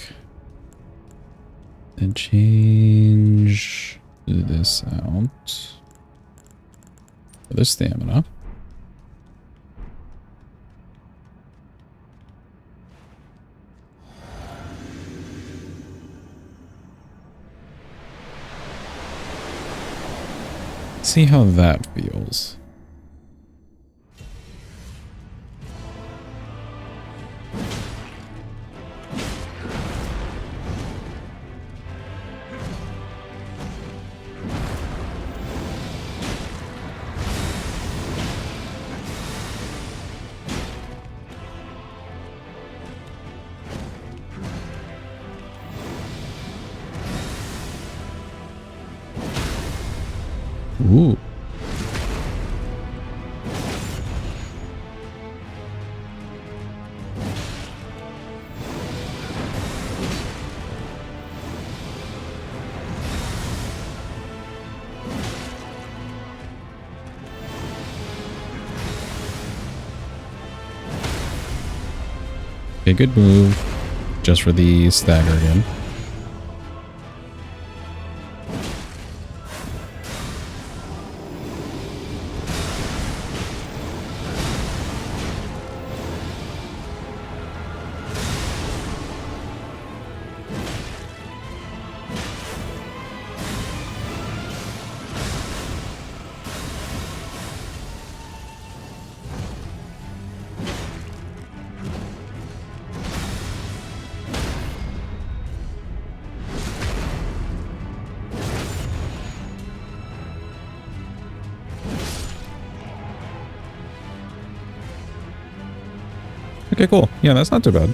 And change this out for the stamina. See how that feels. Ooh. A good move. Just for the stagger again. Okay, cool. Yeah, that's not too bad.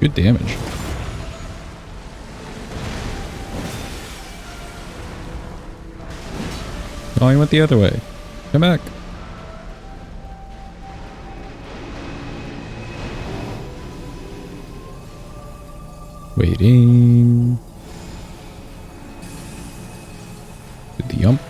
Good damage. Oh, he went the other way. Come back. Waiting. Did the yump.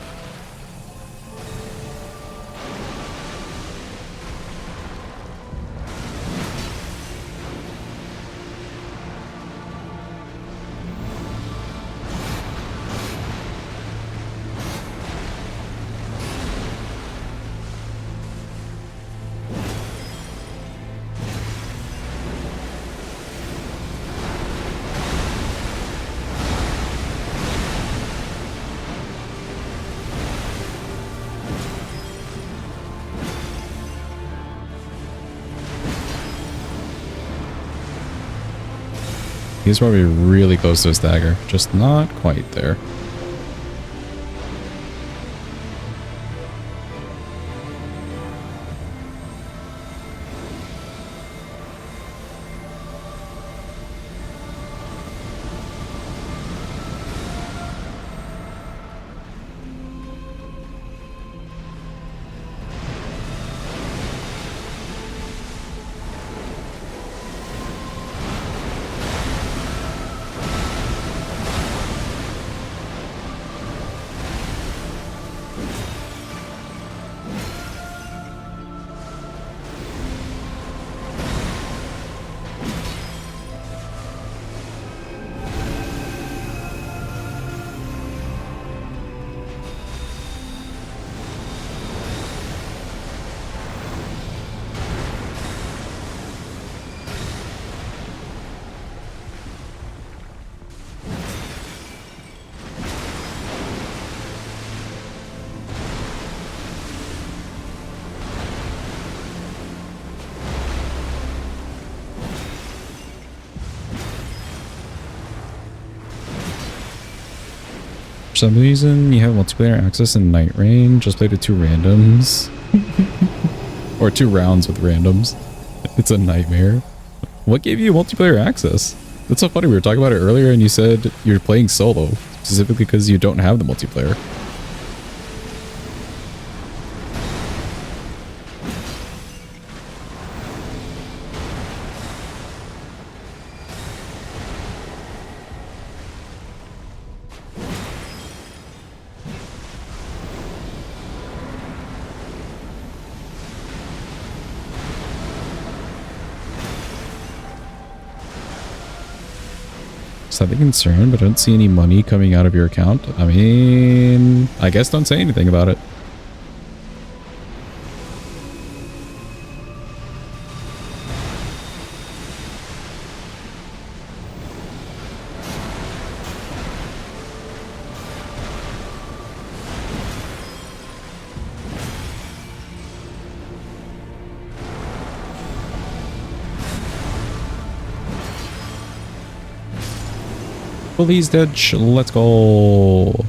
He's probably really close to his dagger, just not quite there. For some reason, you have multiplayer access in Night Rain. Just played with 2 randoms. Or 2 rounds with randoms. It's a nightmare. What gave you multiplayer access? That's so funny. We were talking about it earlier and you said you're playing solo. Specifically because you don't have the multiplayer. Slightly concerned, but I don't see any money coming out of your account. I mean, I guess don't say anything about it. Police dead. Let's go.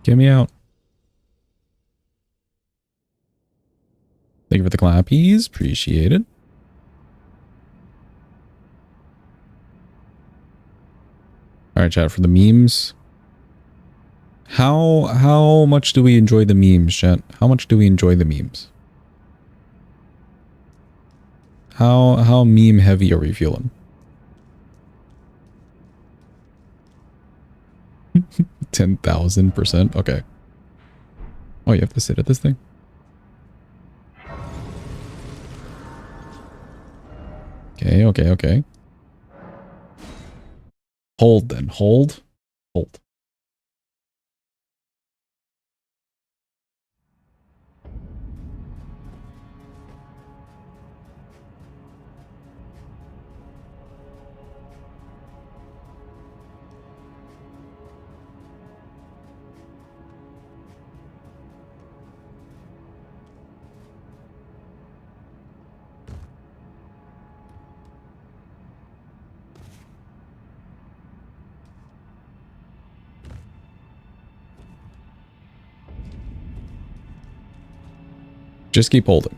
Get me out. Thank you for the clappies. Appreciate it. All right, chat, for the memes. How much do we enjoy the memes, chat? How much do we enjoy the memes? How meme heavy are we feeling? 10,000%. Okay. Oh, you have to sit at this thing? Okay, okay, okay. Hold then. Hold. Hold. Just keep holding.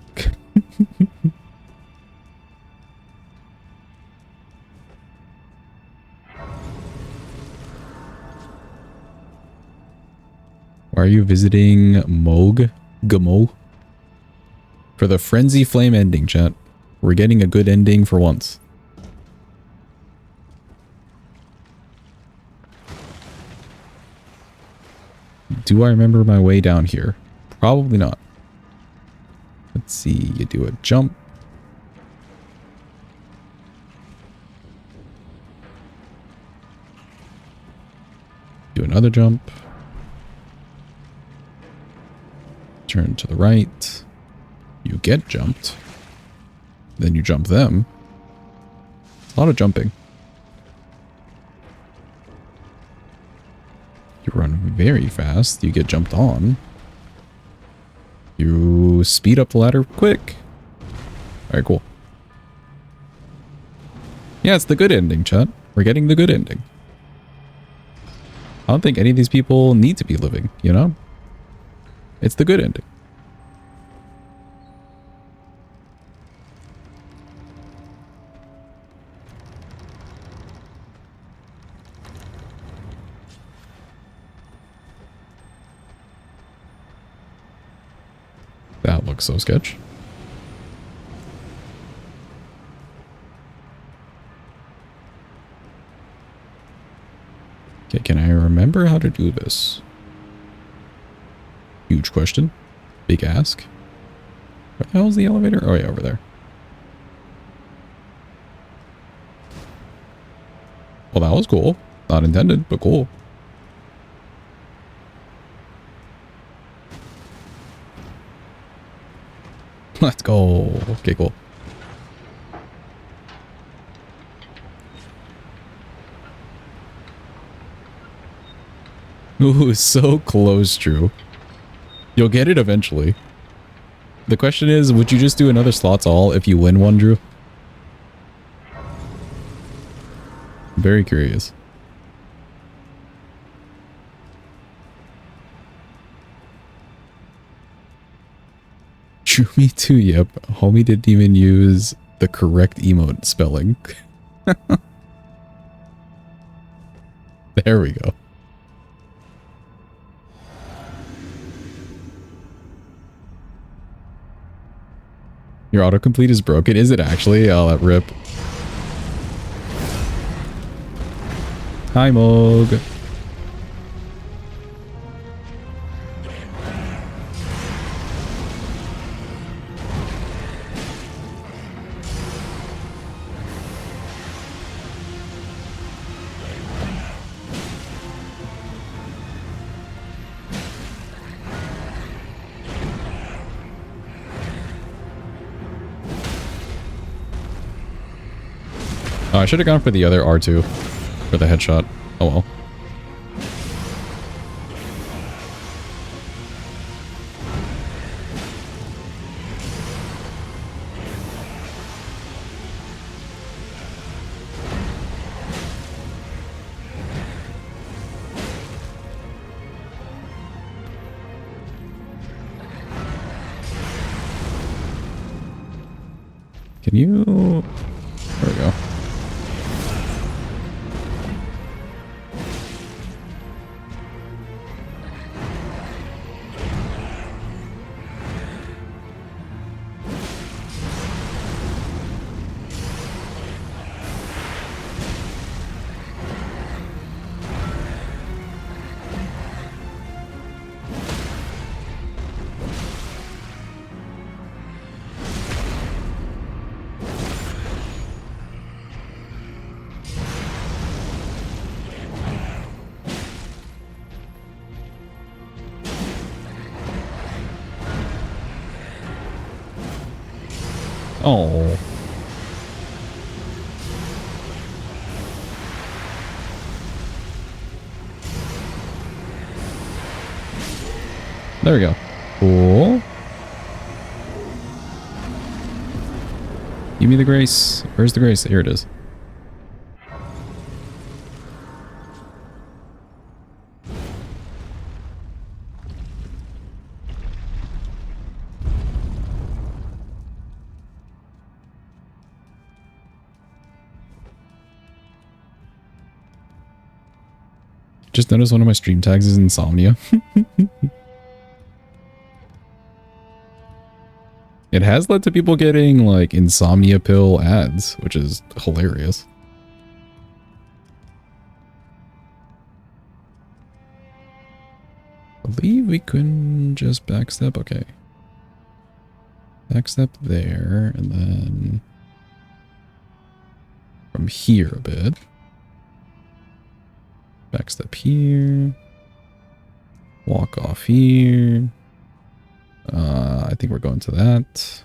Why are you visiting Moog? Gamo? For the Frenzy Flame ending, chat. We're getting a good ending for once. Do I remember my way down here? Probably not. Let's see, you do a jump. Do another jump. Turn to the right. You get jumped. Then you jump them. A lot of jumping. You run very fast. You get jumped on. You speed up the ladder quick. Alright, cool. Yeah, it's the good ending, chat. We're getting the good ending. I don't think any of these people need to be living, you know? It's the good ending. That looks so sketch. Okay, can I remember how to do this? Huge question. Big ask. Where the hell's the elevator? Oh yeah, over there. Well, that was cool. Not intended, but cool. Let's go. Okay, cool. Ooh, so close, Drew. You'll get it eventually. The question is, would you just do another slots all if you win one, Drew? I'm very curious. Drew, me too, yep. Homie didn't even use the correct emote spelling. There we go. Your autocomplete is broken? Is it actually? Oh, that rip. Hi, Moog. Oh, I should have gone for the other R2 for the headshot. Oh well. Can you... There we go. Oh. There we go. Cool. Give me the grace. Where's the grace? Here it is. Just noticed one of my stream tags is insomnia. It has led to people getting like insomnia pill ads, which is hilarious. I believe we can just backstep. Okay. Backstep there, and then from here a bit. Backstep here. Walk off here. I think we're going to that.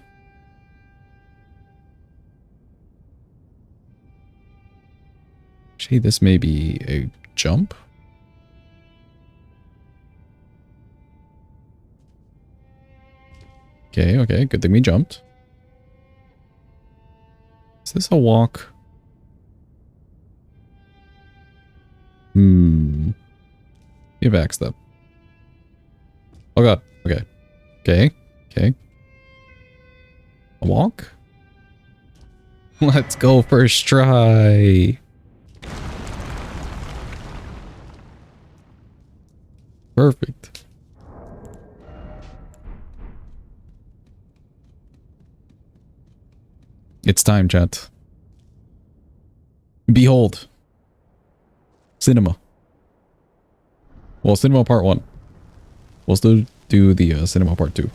Actually, this may be a jump. Okay, okay, good thing we jumped. Is this a walk? Be a backstep. Oh god, okay. Okay, okay. A walk? Let's go first try. Perfect. It's time, chat. Behold. Cinema. Well, cinema part 1. We'll still do the cinema part 2.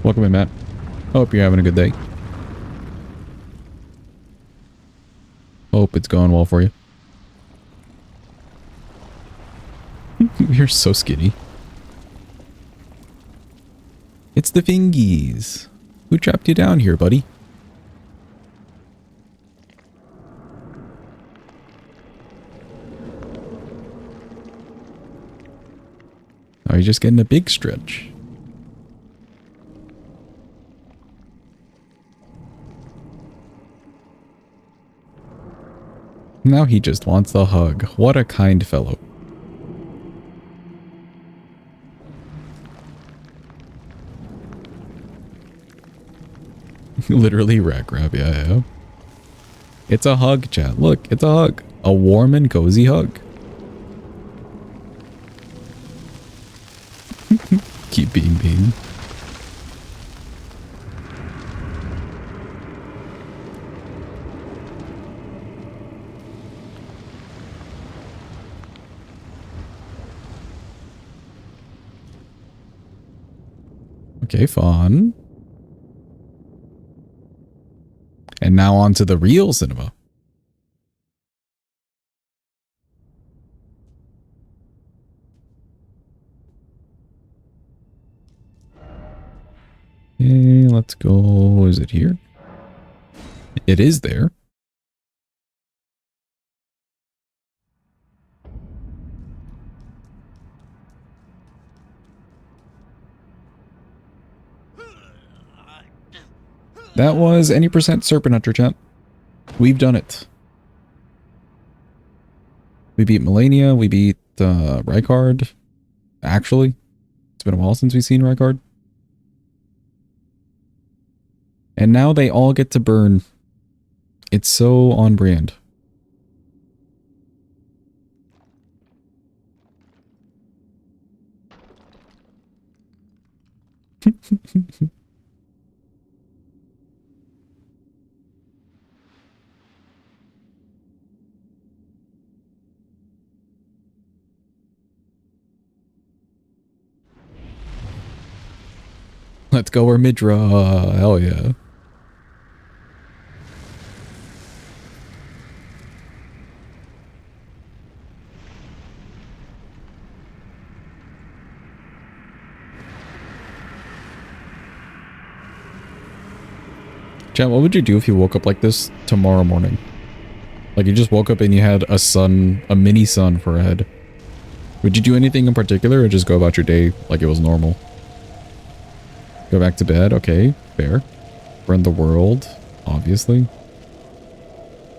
Welcome in, Matt. Hope you're having a good day. Hope it's going well for you. You're so skinny. It's the fingies. Who trapped you down here, buddy? Oh, you're just getting a big stretch. Now he just wants a hug. What a kind fellow. Literally rat grab, yeah. It's a hug, chat. Look, it's a hug. A warm and cozy hug. Keep being mean. Okay, fun. And now on to the real cinema. Okay, let's go. Is it here? It is there. That was any percent Serpent-Hunter, chat. We've done it. We beat Melania. We beat Rykard. Actually, it's been a while since we've seen Rykard. And now they all get to burn. It's so on brand. Let's go, Midra. Hell yeah. Chat, what would you do if you woke up like this tomorrow morning? Like you just woke up and you had a sun, a mini sun for a head. Would you do anything in particular or just go about your day like it was normal? Go back to bed? Okay, fair. Burn the world, obviously.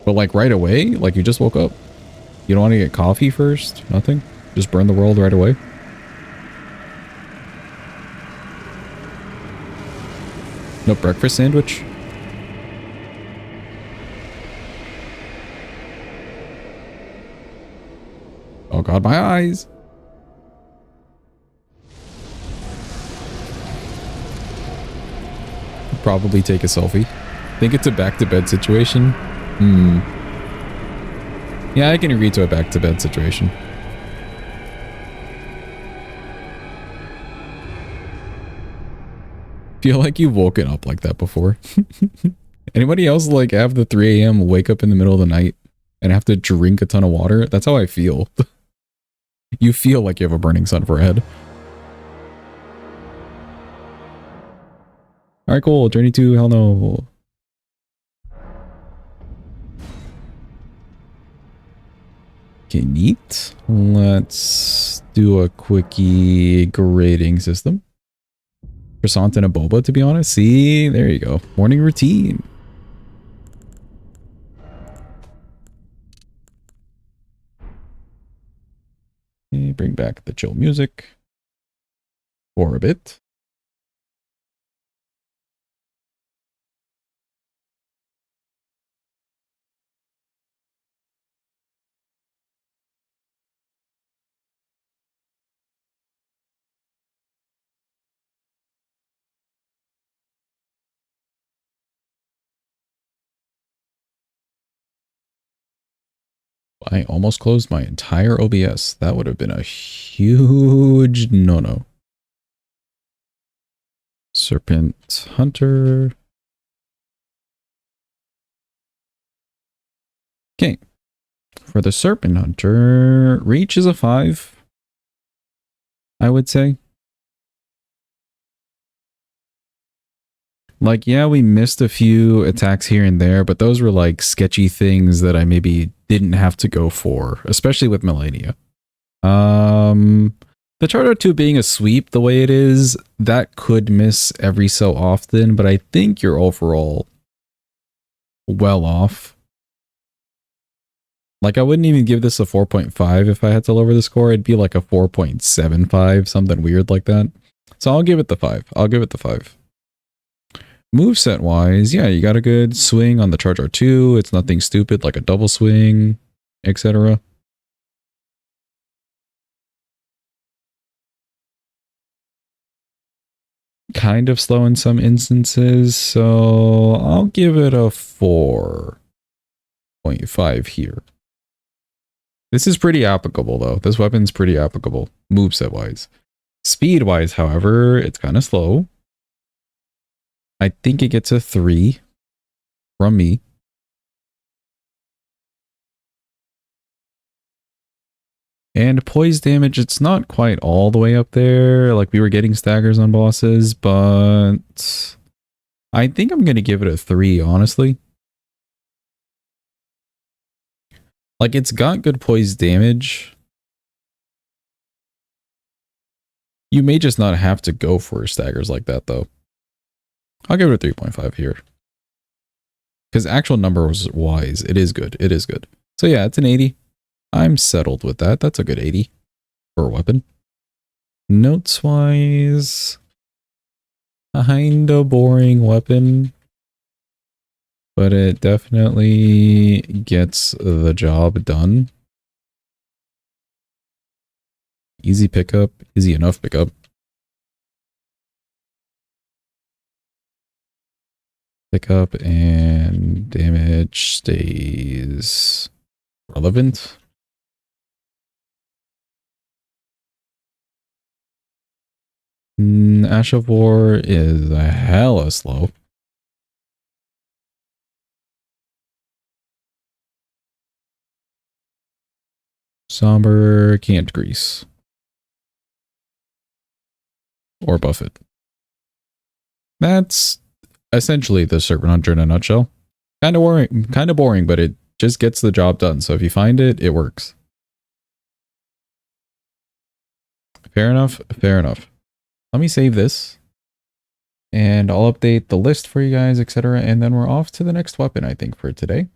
But like right away? Like you just woke up? You don't want to get coffee first? Nothing? Just burn the world right away? No breakfast sandwich? Oh god, my eyes! Probably take a selfie. Think it's a back-to-bed situation? Yeah, I can agree to a back-to-bed situation. Feel like you've woken up like that before. Anybody else like have the 3 a.m. wake up in the middle of the night and have to drink a ton of water? That's how I feel. You feel like you have a burning sun for a head. Alright, cool. Journey 2, hell no. Okay, neat. Let's do a quickie grading system. Croissant and a boba, to be honest. See, there you go. Morning routine. Okay, bring back the chill music for a bit. I almost closed my entire OBS. That would have been a huge no-no. Serpent-Hunter. Okay. For the Serpent-Hunter, reach is a 5. I would say. Like, yeah, we missed a few attacks here and there, but those were like sketchy things that I maybe didn't have to go for, especially with Melania. The Charter 2 being a sweep the way it is, that could miss every so often, but I think you're overall well off. Like, I wouldn't even give this a 4.5 if I had to lower the score. It'd be like a 4.75, something weird like that. So I'll give it the 5. I'll give it the 5. Moveset wise, yeah, you got a good swing on the Charge R2. It's nothing stupid like a double swing, etc. Kind of slow in some instances, so I'll give it a 4.5 here. This is pretty applicable though. This weapon's pretty applicable, moveset wise. Speed wise, however, it's kind of slow. I think it gets a 3 from me. And poise damage, it's not quite all the way up there. Like, we were getting staggers on bosses, but I think I'm going to give it a 3, honestly. Like, it's got good poise damage. You may just not have to go for staggers like that, though. I'll give it a 3.5 here. Because actual numbers wise, it is good. It is good. So yeah, it's an 80. I'm settled with that. That's a good 80 for a weapon. Notes wise, kinda boring weapon, but it definitely gets the job done. Easy pickup, easy enough pickup. Pickup and damage stays relevant. Ash of War is hella slow. Somber can't grease. Or buff it. That's essentially the Serpent-Hunter in a nutshell. Kind of boring, but it just gets the job done. So if you find it, it works. Fair enough, fair enough. Let me save this. And I'll update the list for you guys, etc. And then we're off to the next weapon, I think, for today.